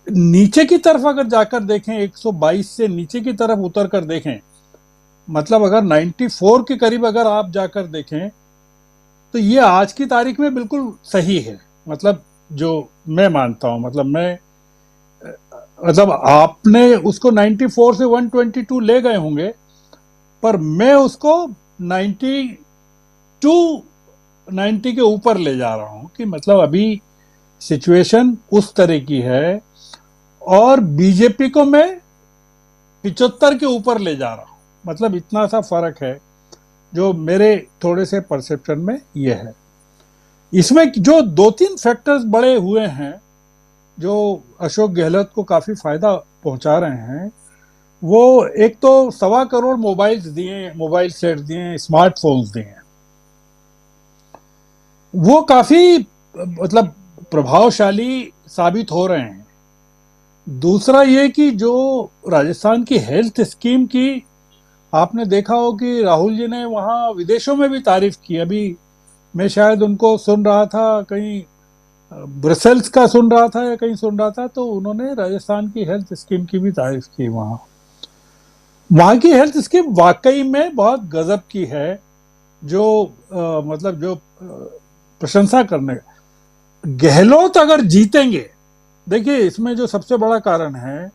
नीचे की तरफ अगर जाकर देखें, 122 से नीचे की तरफ उतर कर देखें, मतलब अगर 94 के करीब अगर आप जाकर देखें तो ये आज की तारीख में बिल्कुल सही है। मतलब जो मैं मानता हूं, मतलब आपने उसको 94 से 122 ले गए होंगे, पर मैं उसको 90 के ऊपर ले जा रहा हूं कि मतलब अभी सिचुएशन उस तरह की है। और बीजेपी को मैं 75 के ऊपर ले जा रहा हूं। मतलब इतना सा फर्क है जो मेरे थोड़े से परसेप्शन में ये है। इसमें जो 2-3 फैक्टर्स बड़े हुए हैं जो अशोक गहलोत को काफी फायदा पहुंचा रहे हैं, वो एक तो 1.25 करोड़ मोबाइल सेट दिए, स्मार्टफोन्स दिए, वो काफी मतलब प्रभावशाली साबित हो रहे हैं। दूसरा ये कि जो राजस्थान की हेल्थ स्कीम की आपने देखा हो कि राहुल जी ने वहाँ विदेशों में भी तारीफ की। अभी मैं शायद उनको सुन रहा था, कहीं ब्रसेल्स का सुन रहा था या कहीं सुन रहा था, तो उन्होंने राजस्थान की हेल्थ स्कीम की भी तारीफ की। वहाँ की हेल्थ स्कीम वाकई में बहुत गजब की है, जो मतलब जो प्रशंसा करने। गहलोत अगर जीतेंगे, देखिए इसमें जो सबसे बड़ा कारण है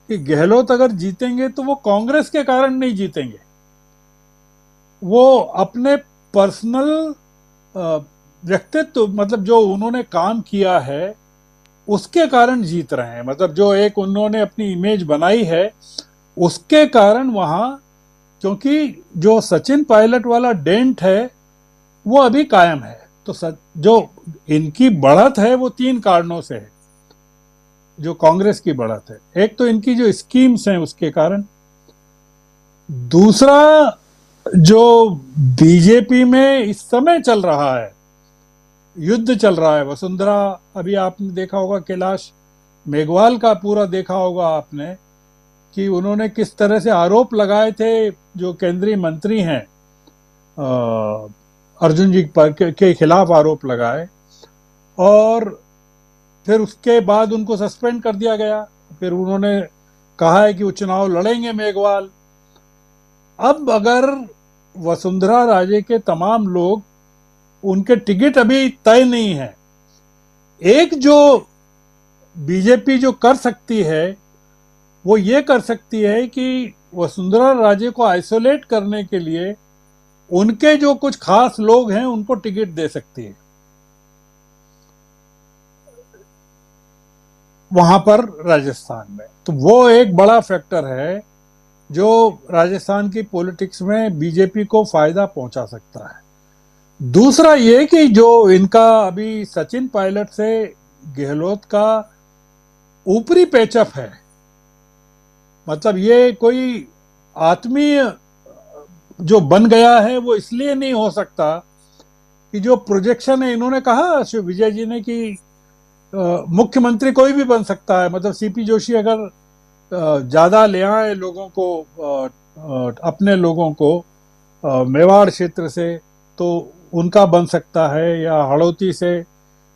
कि गहलोत अगर जीतेंगे तो वो कांग्रेस के कारण नहीं जीतेंगे, वो अपने पर्सनल व्यक्तित्व, मतलब जो उन्होंने काम किया है उसके कारण जीत रहे हैं। मतलब जो एक उन्होंने अपनी इमेज बनाई है उसके कारण वहाँ, क्योंकि जो सचिन पायलट वाला डेंट है वो अभी कायम है। तो जो इनकी बढ़त है वो 3 कारणों से है, जो कांग्रेस की बढ़त है। एक तो इनकी जो स्कीम्स हैं उसके कारण, दूसरा जो बीजेपी में इस समय चल रहा है, युद्ध चल रहा है। वसुंधरा, अभी आपने देखा होगा, कैलाश मेघवाल का पूरा देखा होगा आपने कि उन्होंने किस तरह से आरोप लगाए थे, जो केंद्रीय मंत्री हैं अर्जुन जी पर के खिलाफ आरोप लगाए, और फिर उसके बाद उनको सस्पेंड कर दिया गया। फिर उन्होंने कहा है कि वो चुनाव लड़ेंगे मेघवाल। अब अगर वसुंधरा राजे के तमाम लोग, उनके टिकट अभी तय नहीं है। एक जो बीजेपी जो कर सकती है वो ये कर सकती है कि वसुंधरा राजे को आइसोलेट करने के लिए उनके जो कुछ खास लोग हैं उनको टिकट दे सकती है वहां पर राजस्थान में। तो वो एक बड़ा फैक्टर है जो राजस्थान की पॉलिटिक्स में बीजेपी को फायदा पहुंचा सकता है। दूसरा ये कि जो इनका अभी सचिन पायलट से गहलोत का ऊपरी पैचअप है, मतलब ये कोई आत्मीय जो बन गया है वो इसलिए नहीं हो सकता कि जो प्रोजेक्शन है, इन्होंने कहा विजय जी ने कि मुख्यमंत्री कोई भी बन सकता है। मतलब सीपी जोशी अगर ज्यादा ले आए लोगों को, अपने लोगों को मेवाड़ क्षेत्र से, तो उनका बन सकता है, या हड़ौती से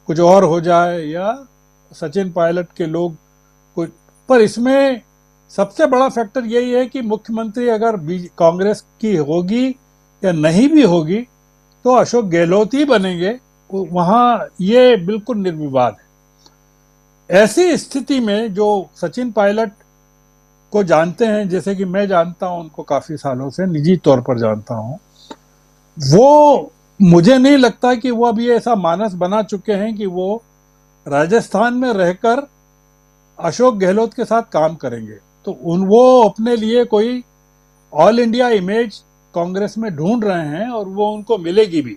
कुछ और हो जाए, या सचिन पायलट के लोग कुछ। पर इसमें सबसे बड़ा फैक्टर यही है कि मुख्यमंत्री अगर कांग्रेस की होगी या नहीं भी होगी तो अशोक गहलोत ही बनेंगे, वहाँ ये बिल्कुल निर्विवाद है। ऐसी स्थिति में जो सचिन पायलट को जानते हैं, जैसे कि मैं जानता हूं उनको काफी सालों से, निजी तौर पर जानता हूं, वो मुझे नहीं लगता कि वो अभी ऐसा मानस बना चुके हैं कि वो राजस्थान में रहकर अशोक गहलोत के साथ काम करेंगे। तो वो अपने लिए कोई ऑल इंडिया इमेज कांग्रेस में ढूंढ रहे हैं और वो उनको मिलेगी भी।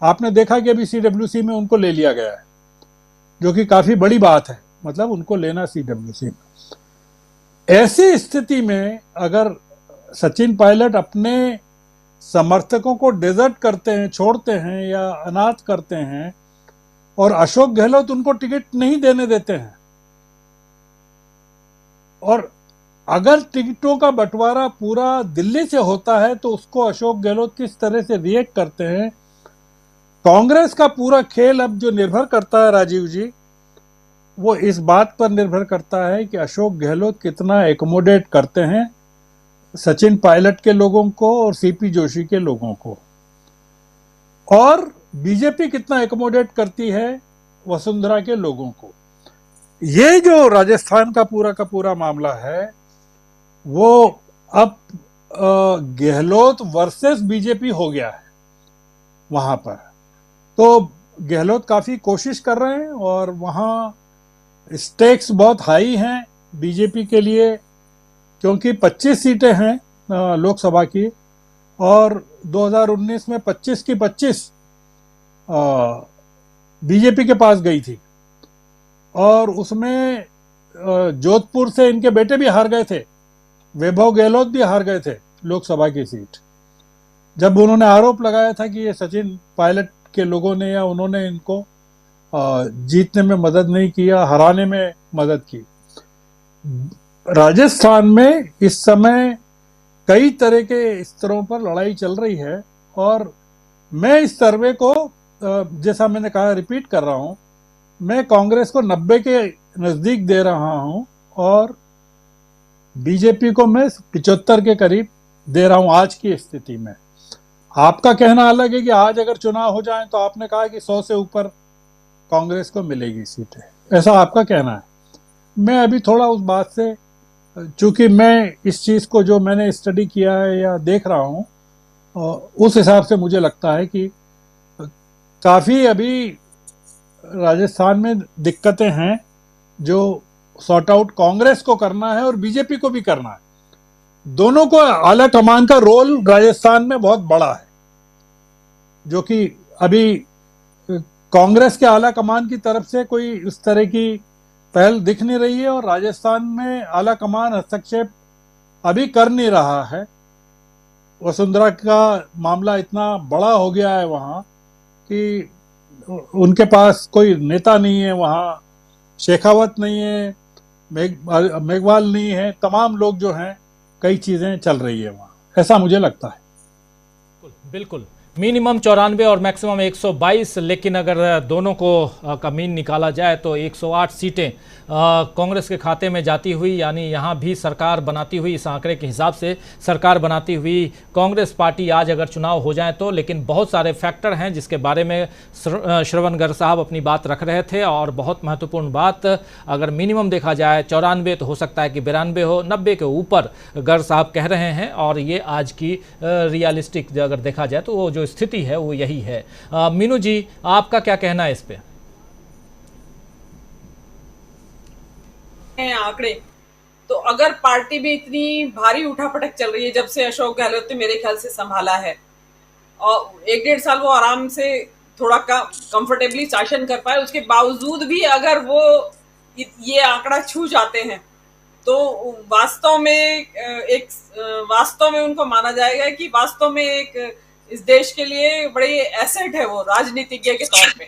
आपने देखा कि अभी सीडब्ल्यूसी में उनको ले लिया गया है, जो कि काफी बड़ी बात है, मतलब उनको लेना सीडब्ल्यूसी में। ऐसी स्थिति में अगर सचिन पायलट अपने समर्थकों को डिजर्ट करते हैं, छोड़ते हैं या अनाथ करते हैं, और अशोक गहलोत उनको टिकट नहीं देने देते हैं, और अगर टिकटों का बंटवारा पूरा दिल्ली से होता है तो उसको अशोक गहलोत किस तरह से रिएक्ट करते हैं। कांग्रेस का पूरा खेल अब जो निर्भर करता है राजीव जी, वो इस बात पर निर्भर करता है कि अशोक गहलोत कितना एकोमोडेट करते हैं सचिन पायलट के लोगों को और सीपी जोशी के लोगों को, और बीजेपी कितना एकोमोडेट करती है वसुंधरा के लोगों को। ये जो राजस्थान का पूरा मामला है, वो अब गहलोत वर्सेस बीजेपी हो गया है वहां पर। तो गहलोत काफी कोशिश कर रहे हैं और वहां स्टेक्स बहुत हाई हैं बीजेपी के लिए, क्योंकि 25 सीटें हैं लोकसभा की, और 2019 में 25 की 25 बीजेपी के पास गई थी, और उसमें जोधपुर से इनके बेटे भी हार गए थे, वैभव गहलोत भी हार गए थे लोकसभा की सीट, जब उन्होंने आरोप लगाया था कि ये सचिन पायलट के लोगों ने या उन्होंने इनको जीतने में मदद नहीं किया, हराने में मदद की। राजस्थान में इस समय कई तरह के स्तरों पर लड़ाई चल रही है, और मैं इस सर्वे को जैसा मैंने कहा, रिपीट कर रहा हूं, मैं कांग्रेस को 90 के नजदीक दे रहा हूं और बीजेपी को मैं 75 के करीब दे रहा हूं आज की स्थिति में। आपका कहना अलग है कि आज अगर चुनाव हो जाए तो आपने कहा कि 100 से ऊपर कांग्रेस को मिलेगी सीटें, ऐसा आपका कहना है। मैं अभी थोड़ा उस बात से, चूंकि मैं इस चीज को जो मैंने स्टडी किया है या देख रहा हूं, उस हिसाब से मुझे लगता है कि काफी अभी राजस्थान में दिक्कतें हैं जो सॉर्ट आउट कांग्रेस को करना है और बीजेपी को भी करना है। दोनों को आला कमान का रोल राजस्थान में बहुत बड़ा है, जो कि अभी कांग्रेस के आला कमान की तरफ से कोई इस तरह की पहल दिख नहीं रही है, और राजस्थान में आला कमान हस्तक्षेप अभी कर नहीं रहा है। वसुंधरा का मामला इतना बड़ा हो गया है वहाँ कि उनके पास कोई नेता नहीं है, वहाँ शेखावत नहीं है, मेघवाल नहीं है, तमाम लोग जो हैं, कई चीजें चल रही है वहाँ, ऐसा मुझे लगता है। बिल्कुल, मिनिमम 94 और मैक्सिमम 122, लेकिन अगर दोनों को का मीन निकाला जाए तो 108 सीटें कांग्रेस के खाते में जाती हुई, यानी यहाँ भी सरकार बनाती हुई, इस आंकड़े के हिसाब से सरकार बनाती हुई कांग्रेस पार्टी आज अगर चुनाव हो जाए तो। लेकिन बहुत सारे फैक्टर हैं जिसके बारे में श्रवण गर्ग साहब अपनी बात रख रहे थे, और बहुत महत्वपूर्ण बात, अगर मिनिमम देखा जाए 94 तो हो सकता है कि 92 हो, 90 के ऊपर गर्ग साहब कह रहे हैं, और ये आज की रियलिस्टिक अगर देखा जाए तो वो जो स्थिति है वो यही है। मीनू जी, आपका क्या कहना है इस पे? आंकड़े तो अगर पार्टी में इतनी भारी उठापटक चल रही है जब से अशोक गहलोत ने मेरे ख्याल से संभाला है, और 1-1.5 साल वो आराम से थोड़ा कंफर्टेबली शासन कर पाए, उसके बावजूद भी अगर वो ये आंकड़ा छू जाते हैं तो वास्तव में उनको माना जाएगा कि वास्तव में एक इस देश के लिए बड़े एसेट है वो राजनीतिज्ञ के तौर पे,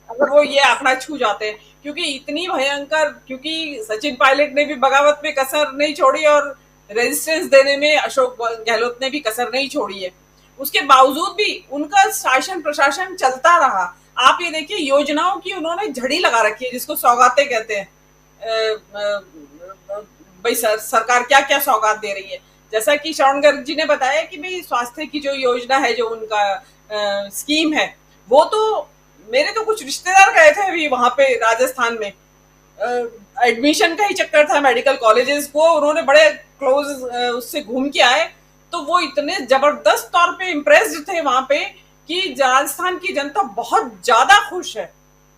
अगर वो ये आंकड़ा छू जाते हैं। क्योंकि इतनी भयंकर, क्योंकि सचिन पायलट ने भी बगावत में कसर नहीं छोड़ी और रेजिस्टेंस देने में अशोक गहलोत ने भी कसर नहीं छोड़ी है, उसके बावजूद भी उनका शासन प्रशासन चलता रहा। आप ये देखिए, योजनाओं की उन्होंने झड़ी लगा रखी है, जिसको सौगातें कहते हैं। भाई सरकार क्या क्या सौगात दे रही है, जैसा कि श्रवण गर्ग जी ने बताया कि भाई स्वास्थ्य की जो योजना है, जो उनका स्कीम है, वो तो मेरे तो कुछ रिश्तेदार गए थे अभी वहां पे राजस्थान में, एडमिशन का ही चक्कर था मेडिकल कॉलेजेस को, उन्होंने बड़े क्लोज उससे घूम के आए, तो वो इतने जबरदस्त तौर पे इम्प्रेस्ड थे वहां पे कि राजस्थान की जनता बहुत ज्यादा खुश है।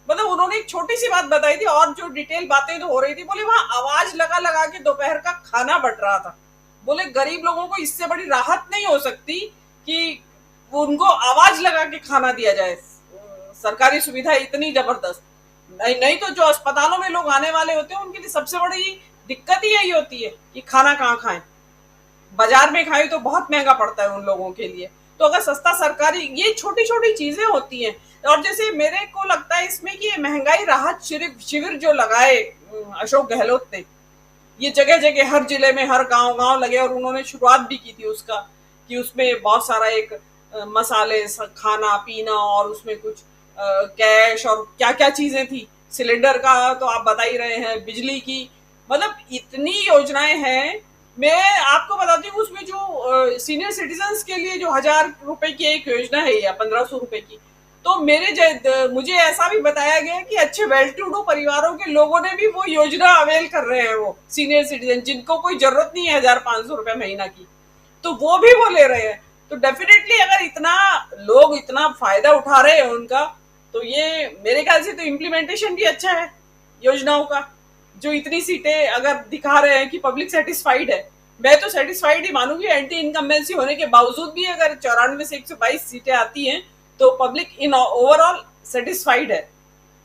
मतलब उन्होंने एक छोटी सी बात बताई थी और जो डिटेल बातें तो हो रही थी, बोले वहां आवाज लगा लगा के दोपहर का खाना बट रहा था। बोले गरीब लोगों को इससे बड़ी राहत नहीं हो सकती कि उनको आवाज लगा के खाना दिया जाए। सरकारी सुविधा इतनी जबरदस्त नहीं तो जो अस्पतालों में लोग आने वाले होते हैं उनके लिए सबसे बड़ी दिक्कत ही यही होती है कि खाना कहाँ खाएं, बाजार में खाएं तो बहुत महंगा पड़ता है उन लोगों के लिए। तो अगर सस्ता सरकारी, ये छोटी छोटी चीजें होती हैं। और जैसे मेरे को लगता है इसमें कि ये महंगाई राहत शिविर जो लगाए अशोक गहलोत ने, ये जगह जगह हर जिले में हर गांव लगे, और उन्होंने शुरुआत भी की थी उसका कि उसमें बहुत सारा एक मसाले, खाना पीना और उसमें कुछ कैश और क्या क्या चीजें थी, सिलेंडर का तो आप बता ही रहे हैं, बिजली की, मतलब इतनी योजनाएं हैं। मैं आपको बताती हूँ उसमें जो सीनियर सिटीजन्स के लिए जो 1000 रुपए की एक योजना है या 1500 रुपए की, तो मुझे ऐसा भी बताया गया कि अच्छे वेल टू डू परिवारों के लोगों ने भी वो योजना अवेल कर रहे हैं, वो सीनियर सिटीजन जिनको कोई जरूरत नहीं है 1500 रुपए महीना की, तो वो भी वो ले रहे हैं। तो डेफिनेटली अगर इतना लोग इतना फायदा उठा रहे हैं उनका, तो ये मेरे ख्याल से तो इम्प्लीमेंटेशन भी अच्छा है योजनाओं का। जो इतनी सीटें अगर दिखा रहे हैं कि पब्लिक सेटिस्फाइड है, मैं तो सेटिस्फाइड ही मानूंगी। एंटी इनकम्बेंसी होने के बावजूद भी अगर 94 से 122 सीटें आती हैं तो पब्लिक इन ओवरऑल सेटिस्फाइड है,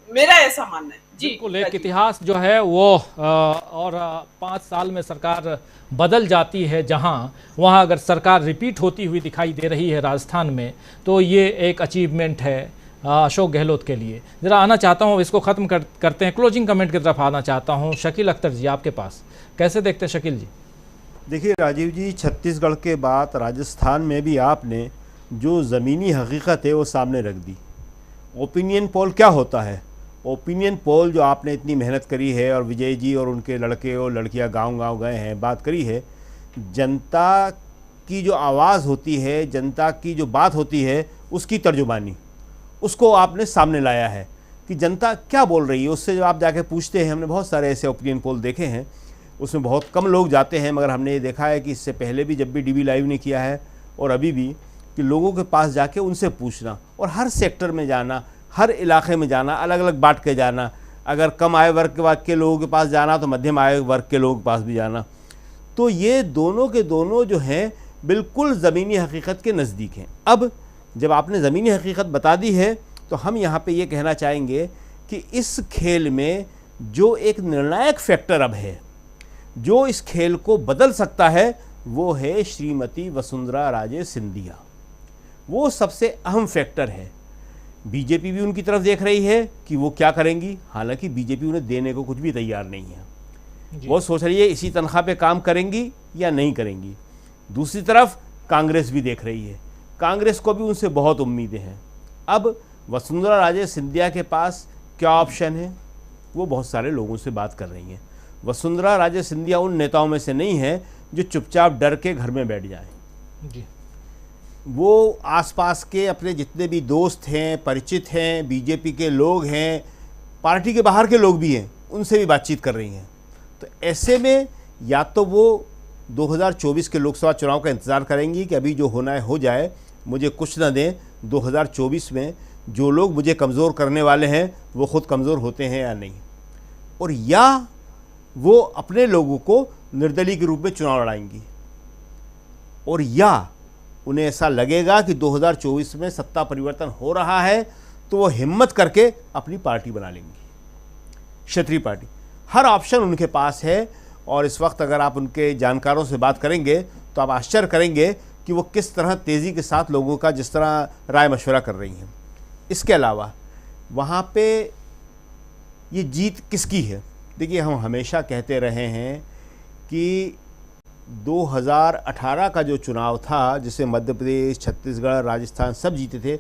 मेरा ऐसा मानना है जी। बिल्कुल, एक इतिहास जो है वो और 5 साल में सरकार बदल जाती है, वहाँ अगर सरकार रिपीट होती हुई दिखाई दे रही है राजस्थान में, तो ये एक अचीवमेंट है अशोक गहलोत के लिए। ज़रा आना चाहता हूँ, इसको ख़त्म करते हैं, क्लोजिंग कमेंट की तरफ आना चाहता हूँ। शकील अख्तर जी आपके पास, कैसे देखते हैं शकील जी? देखिए राजीव जी, छत्तीसगढ़ के बाद राजस्थान में भी आपने जो ज़मीनी हकीकत है वो सामने रख दी। ओपिनियन पोल क्या होता है? ओपिनियन पोल जो आपने इतनी मेहनत करी है, और विजय जी और उनके लड़के और लड़कियां गांव-गांव गए हैं, बात करी है, जनता की जो आवाज़ होती है, जनता की जो बात होती है, उसकी तर्जुमानी, उसको आपने सामने लाया है कि जनता क्या बोल रही है। उससे जो आप जाके पूछते हैं, हमने बहुत सारे ऐसे ओपिनियन पोल देखे हैं, उसमें बहुत कम लोग जाते हैं, मगर हमने ये देखा है कि इससे पहले भी जब भी डीबी लाइव ने किया है और अभी भी, कि लोगों के पास जाके उनसे पूछना और हर सेक्टर में जाना, हर इलाके में जाना, अलग अलग बांट के जाना। अगर कम आय वर्ग के लोगों के पास जाना तो मध्यम आय वर्ग के लोगों के पास भी जाना। तो ये दोनों के दोनों जो हैं बिल्कुल ज़मीनी हकीकत के नज़दीक हैं। अब जब आपने ज़मीनी हकीकत बता दी है तो हम यहाँ पे ये कहना चाहेंगे कि इस खेल में जो एक निर्णायक फैक्टर अब है, जो इस खेल को बदल सकता है, वो है श्रीमती वसुंधरा राजे सिंधिया। वो सबसे अहम फैक्टर है। बीजेपी भी उनकी तरफ देख रही है कि वो क्या करेंगी, हालांकि बीजेपी उन्हें देने को कुछ भी तैयार नहीं है। वो सोच रही है इसी तनख्वाह पे काम करेंगी या नहीं करेंगी। दूसरी तरफ कांग्रेस भी देख रही है, कांग्रेस को भी उनसे बहुत उम्मीदें हैं। अब वसुंधरा राजे सिंधिया के पास क्या ऑप्शन है, वो बहुत सारे लोगों से बात कर रही हैं। वसुंधरा राजे सिंधिया उन नेताओं में से नहीं है जो चुपचाप डर के घर में बैठ जाएं। जी, वो आसपास के अपने जितने भी दोस्त हैं, परिचित हैं, बीजेपी के लोग हैं, पार्टी के बाहर के लोग भी हैं, उनसे भी बातचीत कर रही हैं। तो ऐसे में या तो वो 2024 के लोकसभा चुनाव का इंतज़ार करेंगी कि अभी जो होना है हो जाए, मुझे कुछ ना दें, 2024 में जो लोग मुझे कमज़ोर करने वाले हैं वो ख़ुद कमज़ोर होते हैं या नहीं, और या वो अपने लोगों को निर्दलीय के रूप में चुनाव लड़ाएंगी, और या उन्हें ऐसा लगेगा कि 2024 में सत्ता परिवर्तन हो रहा है तो वो हिम्मत करके अपनी पार्टी बना लेंगी, क्षेत्रीय पार्टी। हर ऑप्शन उनके पास है, और इस वक्त अगर आप उनके जानकारों से बात करेंगे तो आप आश्चर्य करेंगे कि वो किस तरह तेज़ी के साथ लोगों का जिस तरह राय मशवरा कर रही हैं। इसके अलावा वहाँ पे ये जीत किसकी है? देखिए, हम हमेशा कहते रहे हैं कि 2018 का जो चुनाव था, जिसे मध्य प्रदेश, छत्तीसगढ़, राजस्थान सब जीते थे,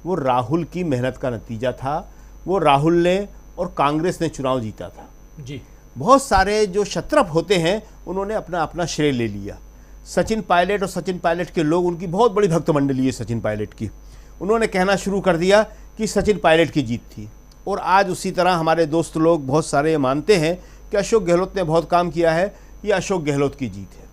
वो राहुल की मेहनत का नतीजा था। वो राहुल ने और कांग्रेस ने चुनाव जीता था जी। बहुत सारे जो शत्रप होते हैं उन्होंने अपना अपना श्रेय ले लिया। सचिन पायलट और सचिन पायलट के लोग, उनकी बहुत बड़ी भक्त मंडली है सचिन पायलट की, उन्होंने कहना शुरू कर दिया कि सचिन पायलट की जीत थी, और आज उसी तरह हमारे दोस्त लोग बहुत सारे मानते हैं कि अशोक गहलोत ने बहुत काम किया है, ये अशोक गहलोत की जीत है।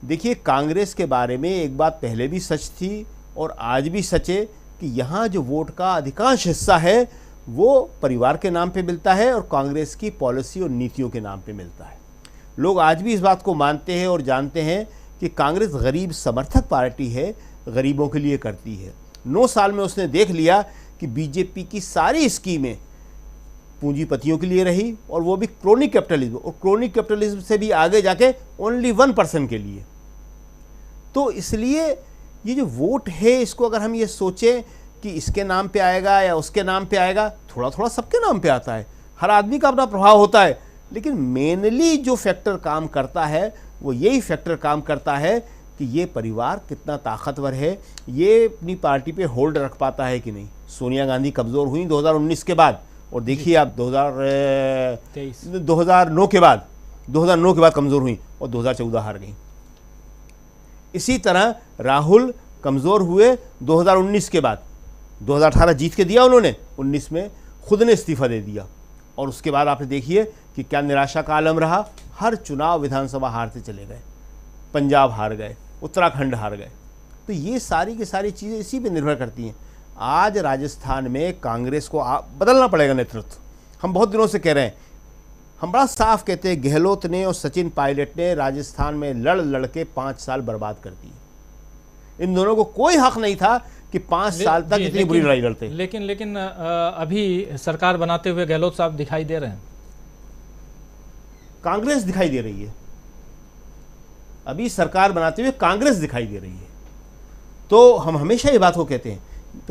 देखिए, कांग्रेस के बारे में एक बात पहले भी सच थी और आज भी सच है कि यहाँ जो वोट का अधिकांश हिस्सा है वो परिवार के नाम पे मिलता है और कांग्रेस की पॉलिसी और नीतियों के नाम पे मिलता है। लोग आज भी इस बात को मानते हैं और जानते हैं कि कांग्रेस गरीब समर्थक पार्टी है, गरीबों के लिए करती है। 9 साल में उसने देख लिया कि बीजेपी की सारी स्कीमें पूंजीपतियों के लिए रही, और वो भी क्रोनिक कैपिटलिज्म, और क्रोनिक कैपिटलिज्म से भी आगे जाके ओनली 1% के लिए। तो इसलिए ये जो वोट है, इसको अगर हम ये सोचें कि इसके नाम पे आएगा या उसके नाम पे आएगा, थोड़ा थोड़ा सबके नाम पे आता है, हर आदमी का अपना प्रभाव होता है, लेकिन मेनली जो फैक्टर काम करता है वो यही फैक्टर काम करता है कि ये परिवार कितना ताकतवर है, ये अपनी पार्टी पे होल्ड रख पाता है कि नहीं। सोनिया गांधी कमज़ोर हुई 2019 के बाद, और देखिए आप 2009 के बाद कमज़ोर हुई और 2014 हार गई। इसी तरह राहुल कमज़ोर हुए 2019 के बाद, 2018 जीत के दिया उन्होंने, 19 में खुद ने इस्तीफा दे दिया, और उसके बाद आपने देखिए कि क्या निराशा का आलम रहा। हर चुनाव विधानसभा हारते चले गए, पंजाब हार गए, उत्तराखंड हार गए। तो ये सारी की सारी चीज़ें इसी पे निर्भर करती हैं। आज राजस्थान में कांग्रेस को बदलना पड़ेगा नेतृत्व। हम बहुत दिनों से कह रहे हैं, हम बड़ा साफ कहते हैं, गहलोत ने और सचिन पायलट ने राजस्थान में लड़ के 5 साल बर्बाद कर दिए। इन दोनों को कोई हक नहीं था कि 5 साल तक इतनी बुरी लड़ाई लड़ते। लेकिन अभी सरकार बनाते हुए गहलोत साहब दिखाई दे रहे हैं, कांग्रेस दिखाई दे रही है। अभी सरकार बनाते हुए कांग्रेस दिखाई दे रही है। तो हम हमेशा ये बात को कहते हैं।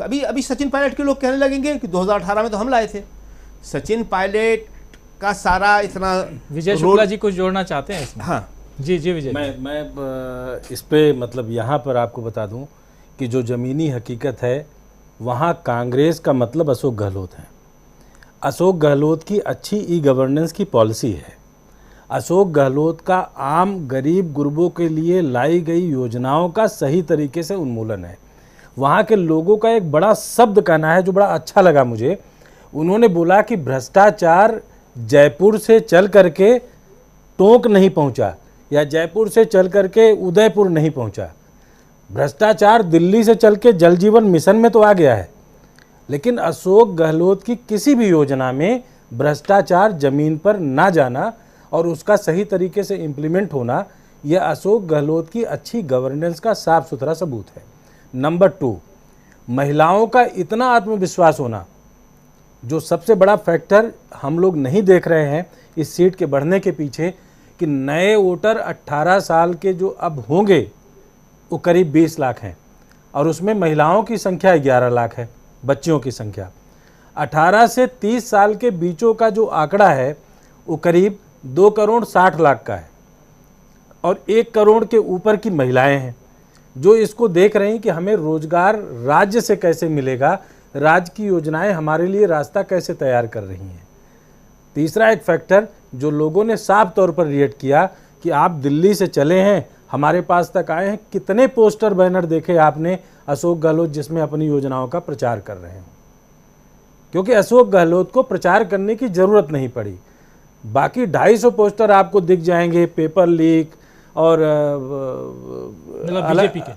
अभी सचिन पायलट के लोग कहने लगेंगे कि 2018 में तो हम लाए थे। सचिन पायलट का सारा इतना, विजय शुक्ला जी कुछ जोड़ना चाहते हैं इसमें? हाँ जी विजय। मैं इस पे मतलब यहाँ पर आपको बता दूं कि जो ज़मीनी हकीकत है, वहाँ कांग्रेस का मतलब अशोक गहलोत है। अशोक गहलोत की अच्छी ई गवर्नेंस की पॉलिसी है। अशोक गहलोत का आम गरीब गुरबों के लिए लाई गई योजनाओं का सही तरीके से उन्मूलन है। वहाँ के लोगों का एक बड़ा शब्द कहना है जो बड़ा अच्छा लगा मुझे। उन्होंने बोला कि भ्रष्टाचार जयपुर से चल करके टोंक नहीं पहुँचा, या जयपुर से चल करके उदयपुर नहीं पहुँचा। भ्रष्टाचार दिल्ली से चल के जल जीवन मिशन में तो आ गया है, लेकिन अशोक गहलोत की किसी भी योजना में भ्रष्टाचार जमीन पर ना जाना और उसका सही तरीके से इम्प्लीमेंट होना, यह अशोक गहलोत की अच्छी गवर्नेंस का साफ सुथरा सबूत है। नंबर 2, महिलाओं का इतना आत्मविश्वास होना, जो सबसे बड़ा फैक्टर हम लोग नहीं देख रहे हैं इस सीट के बढ़ने के पीछे, कि नए वोटर 18 साल के जो अब होंगे वो करीब 20 लाख हैं, और उसमें महिलाओं की संख्या 11 लाख है, बच्चियों की संख्या। 18 से 30 साल के बीचों का जो आंकड़ा है वो करीब 2 करोड़ 60 लाख का है, और 1 करोड़ के ऊपर की महिलाएं हैं जो इसको देख रही हैं कि हमें रोजगार राज्य से कैसे मिलेगा, राज्य की योजनाएं हमारे लिए रास्ता कैसे तैयार कर रही हैं। तीसरा एक फैक्टर जो लोगों ने साफ तौर पर रिएक्ट किया कि आप दिल्ली से चले हैं, हमारे पास तक आए हैं, कितने पोस्टर बैनर देखे आपने अशोक गहलोत जिसमें अपनी योजनाओं का प्रचार कर रहे हैं। क्योंकि अशोक गहलोत को प्रचार करने की ज़रूरत नहीं पड़ी। बाकी 250 पोस्टर आपको दिख जाएंगे, पेपर लीक और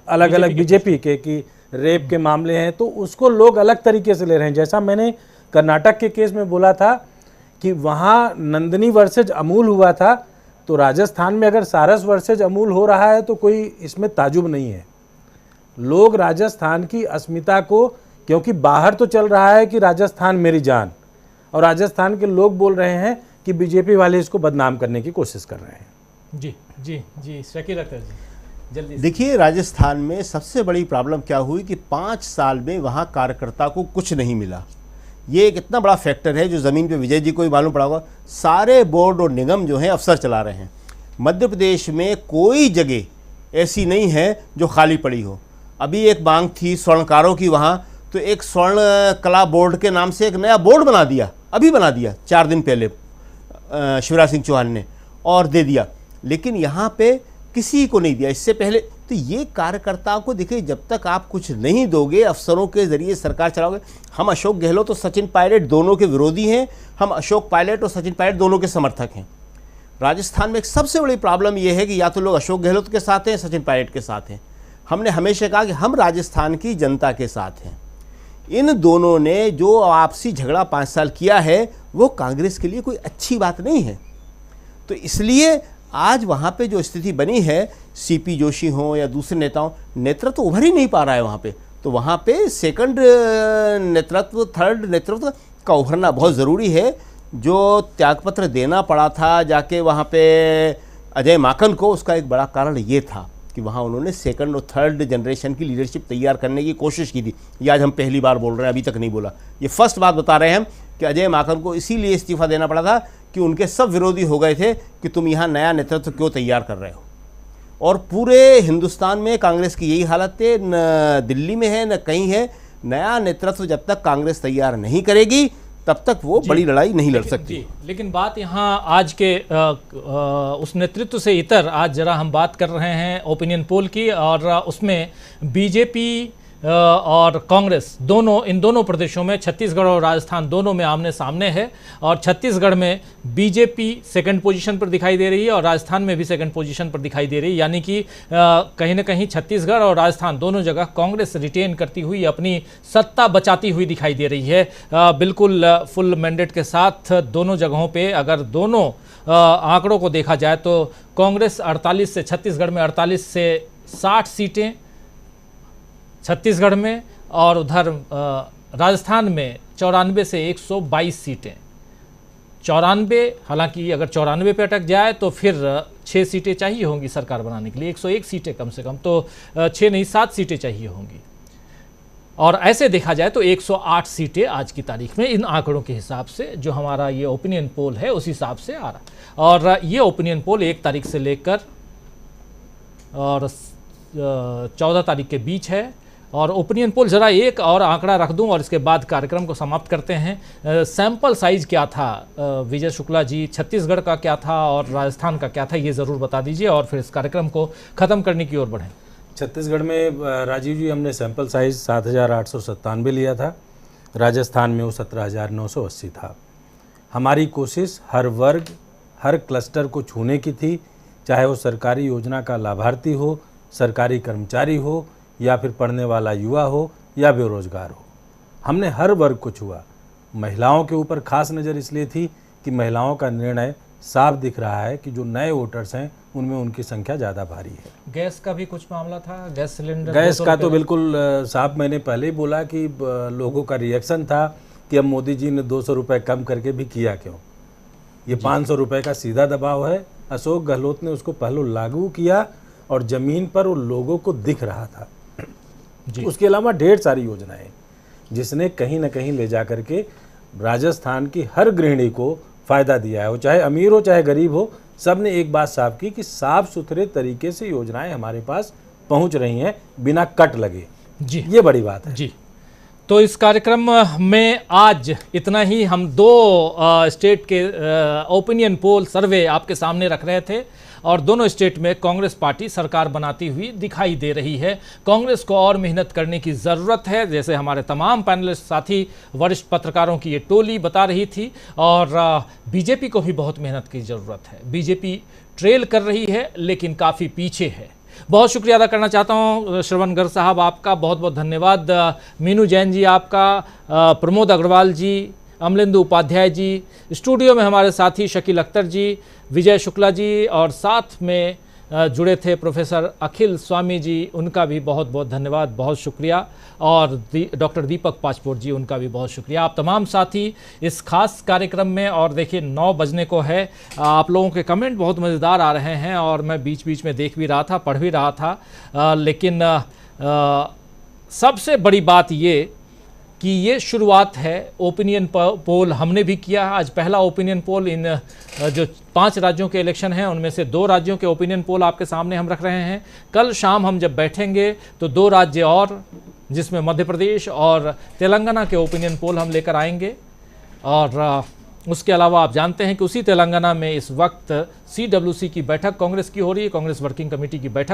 अलग अलग बीजेपी के कि रेप के मामले हैं, तो उसको लोग अलग तरीके से ले रहे हैं। जैसा मैंने कर्नाटक के केस में बोला था कि वहाँ नंदिनी वर्सेज अमूल हुआ था, तो राजस्थान में अगर सारस वर्सेज अमूल हो रहा है तो कोई इसमें ताजुब नहीं है। लोग राजस्थान की अस्मिता को, क्योंकि बाहर तो चल रहा है कि राजस्थान मेरी जान, और राजस्थान के लोग बोल रहे हैं कि बीजेपी वाले इसको बदनाम करने की कोशिश कर रहे हैं। जी शकील अख्तर जी जल्दी। देखिए, राजस्थान में सबसे बड़ी प्रॉब्लम क्या हुई कि 5 साल में वहाँ कार्यकर्ता को कुछ नहीं मिला। ये एक इतना बड़ा फैक्टर है जो ज़मीन पे विजय जी को ही मालूम पड़ा होगा। सारे बोर्ड और निगम जो हैं अफसर चला रहे हैं। मध्य प्रदेश में कोई जगह ऐसी नहीं है जो खाली पड़ी हो। अभी एक मांग थी स्वर्णकारों की वहाँ, तो एक स्वर्ण कला बोर्ड के नाम से एक नया बोर्ड बना दिया, अभी बना दिया 4 दिन पहले शिवराज सिंह चौहान ने, और दे दिया। लेकिन यहाँ पे किसी को नहीं दिया। इससे पहले तो ये कार्यकर्ताओं को देखिए, जब तक आप कुछ नहीं दोगे, अफसरों के जरिए सरकार चलाओगे। हम अशोक गहलोत और सचिन पायलट दोनों के विरोधी हैं, हम अशोक पायलट और सचिन पायलट दोनों के समर्थक हैं। राजस्थान में एक सबसे बड़ी प्रॉब्लम यह है कि या तो लोग अशोक गहलोत के साथ हैं, सचिन पायलट के साथ हैं। हमने हमेशा कहा कि हम राजस्थान की जनता के साथ हैं। इन दोनों ने जो आपसी झगड़ा 5 साल किया है वो कांग्रेस के लिए कोई अच्छी बात नहीं है। तो इसलिए आज वहाँ पे जो स्थिति बनी है, सीपी जोशी हो या दूसरे नेताओं, नेतृत्व तो उभर ही नहीं पा रहा है वहाँ पे। तो वहाँ पे सेकंड नेतृत्व, थर्ड नेतृत्व का उभरना बहुत ज़रूरी है। जो त्यागपत्र देना पड़ा था जाके वहाँ पे अजय माकन को, उसका एक बड़ा कारण ये था कि वहाँ उन्होंने सेकंड और थर्ड जनरेशन की लीडरशिप तैयार करने की कोशिश की थी। ये आज हम पहली बार बोल रहे हैं, अभी तक नहीं बोला। ये फर्स्ट बात बता रहे हैं हम कि अजय माकन को इसीलिए इस्तीफा देना पड़ा था कि उनके सब विरोधी हो गए थे कि तुम यहाँ नया नेतृत्व क्यों तैयार कर रहे हो। और पूरे हिंदुस्तान में कांग्रेस की यही हालत है, न दिल्ली में है न कहीं है। नया नेतृत्व जब तक कांग्रेस तैयार नहीं करेगी तब तक वो बड़ी लड़ाई नहीं लड़ सकती। लेकिन बात यहाँ आज के उस नेतृत्व से इतर आज जरा हम बात कर रहे हैं ओपिनियन पोल की, और उसमें बीजेपी और कांग्रेस दोनों, इन दोनों प्रदेशों में, छत्तीसगढ़ और राजस्थान दोनों में आमने सामने है। और छत्तीसगढ़ में बीजेपी सेकंड पोजीशन पर दिखाई दे रही है और राजस्थान में भी सेकंड पोजीशन पर दिखाई दे रही है। यानी कि कहीं ना कहीं छत्तीसगढ़ और राजस्थान दोनों जगह कांग्रेस रिटेन करती हुई अपनी सत्ता बचाती हुई दिखाई दे रही है। बिल्कुल फुल मैंडेट के साथ दोनों जगहों पर अगर दोनों आंकड़ों को देखा जाए तो कांग्रेस 48 से, छत्तीसगढ़ में 48 से 60 सीटें छत्तीसगढ़ में, और उधर राजस्थान में 94 से 122 सीटें। 94, हालांकि अगर 94 पे अटक जाए तो फिर 6 सीटें चाहिए होंगी सरकार बनाने के लिए, 101 सीटें कम से कम, तो 6 नहीं 7 सीटें चाहिए होंगी। और ऐसे देखा जाए तो 108 सीटें आज की तारीख में इन आंकड़ों के हिसाब से, जो हमारा ये ओपिनियन पोल है उस हिसाब से आ रहा। और ये ओपिनियन पोल 1 तारीख से लेकर और 14 तारीख के बीच है। और ओपिनियन पोल, ज़रा एक और आंकड़ा रख दूं और इसके बाद कार्यक्रम को समाप्त करते हैं। सैंपल साइज क्या था विजय शुक्ला जी, छत्तीसगढ़ का क्या था और राजस्थान का क्या था, ये ज़रूर बता दीजिए और फिर इस कार्यक्रम को ख़त्म करने की ओर बढ़ें। छत्तीसगढ़ में राजीव जी हमने सैंपल साइज 7,897 लिया था, राजस्थान में वो 17,980 था। हमारी कोशिश हर वर्ग, हर क्लस्टर को छूने की थी, चाहे वो सरकारी योजना का लाभार्थी हो, सरकारी कर्मचारी हो, या फिर पढ़ने वाला युवा हो या बेरोजगार हो। हमने हर वर्ग को छुआ। महिलाओं के ऊपर खास नज़र इसलिए थी कि महिलाओं का निर्णय साफ दिख रहा है कि जो नए वोटर्स हैं उनमें उनकी संख्या ज़्यादा भारी है। गैस का भी कुछ मामला था, गैस सिलेंडर, गैस का तो बिल्कुल साहब, मैंने पहले ही बोला कि लोगों का रिएक्शन था कि अब मोदी जी ने 200 रुपये कम करके भी किया क्यों। ये 500 रुपये का सीधा दबाव है। अशोक गहलोत ने उसको पहले लागू किया और ज़मीन पर उन लोगों को दिख रहा था। उसके अलावा ढेर सारी योजनाएं जिसने कहीं ना कहीं ले जा करके राजस्थान की हर गृहिणी को फ़ायदा दिया है, वो चाहे अमीर हो चाहे गरीब हो। सब ने एक बात साफ की कि साफ सुथरे तरीके से योजनाएं हमारे पास पहुंच रही हैं बिना कट लगे। जी, ये बड़ी बात है। जी, तो इस कार्यक्रम में आज इतना ही। हम 2 स्टेट के ओपिनियन पोल सर्वे आपके सामने रख रहे थे और दोनों स्टेट में कांग्रेस पार्टी सरकार बनाती हुई दिखाई दे रही है। कांग्रेस को और मेहनत करने की ज़रूरत है, जैसे हमारे तमाम पैनलिस्ट साथी, वरिष्ठ पत्रकारों की ये टोली बता रही थी। और बीजेपी को भी बहुत मेहनत की ज़रूरत है। बीजेपी ट्रेल कर रही है लेकिन काफ़ी पीछे है। बहुत शुक्रिया अदा करना चाहता हूँ श्रवण गर्ग साहब, आपका बहुत बहुत धन्यवाद। मीनू जैन जी आपका, प्रमोद अग्रवाल जी, अमलेंदु उपाध्याय जी, स्टूडियो में हमारे साथी शकील अख्तर जी, विजय शुक्ला जी, और साथ में जुड़े थे प्रोफेसर अखिल स्वामी जी, उनका भी बहुत बहुत धन्यवाद, बहुत शुक्रिया। और डॉक्टर दीपक पासपोर्ट जी, उनका भी बहुत शुक्रिया। आप तमाम साथी इस खास कार्यक्रम में, और देखिए 9 बजने को है। आप लोगों के कमेंट बहुत मज़ेदार आ रहे हैं और मैं बीच बीच में देख भी रहा था, पढ़ भी रहा था। लेकिन सबसे बड़ी बात ये कि ये शुरुआत है। ओपिनियन पोल हमने भी किया। आज पहला ओपिनियन पोल इन जो 5 राज्यों के इलेक्शन हैं उनमें से 2 राज्यों के ओपिनियन पोल आपके सामने हम रख रहे हैं। कल शाम हम जब बैठेंगे तो 2 राज्य और, जिसमें मध्य प्रदेश और तेलंगाना के ओपिनियन पोल हम लेकर आएंगे। और उसके अलावा आप जानते हैं कि उसी तेलंगाना में इस वक्त CWC की बैठक कांग्रेस की हो रही है, कांग्रेस वर्किंग कमेटी की बैठक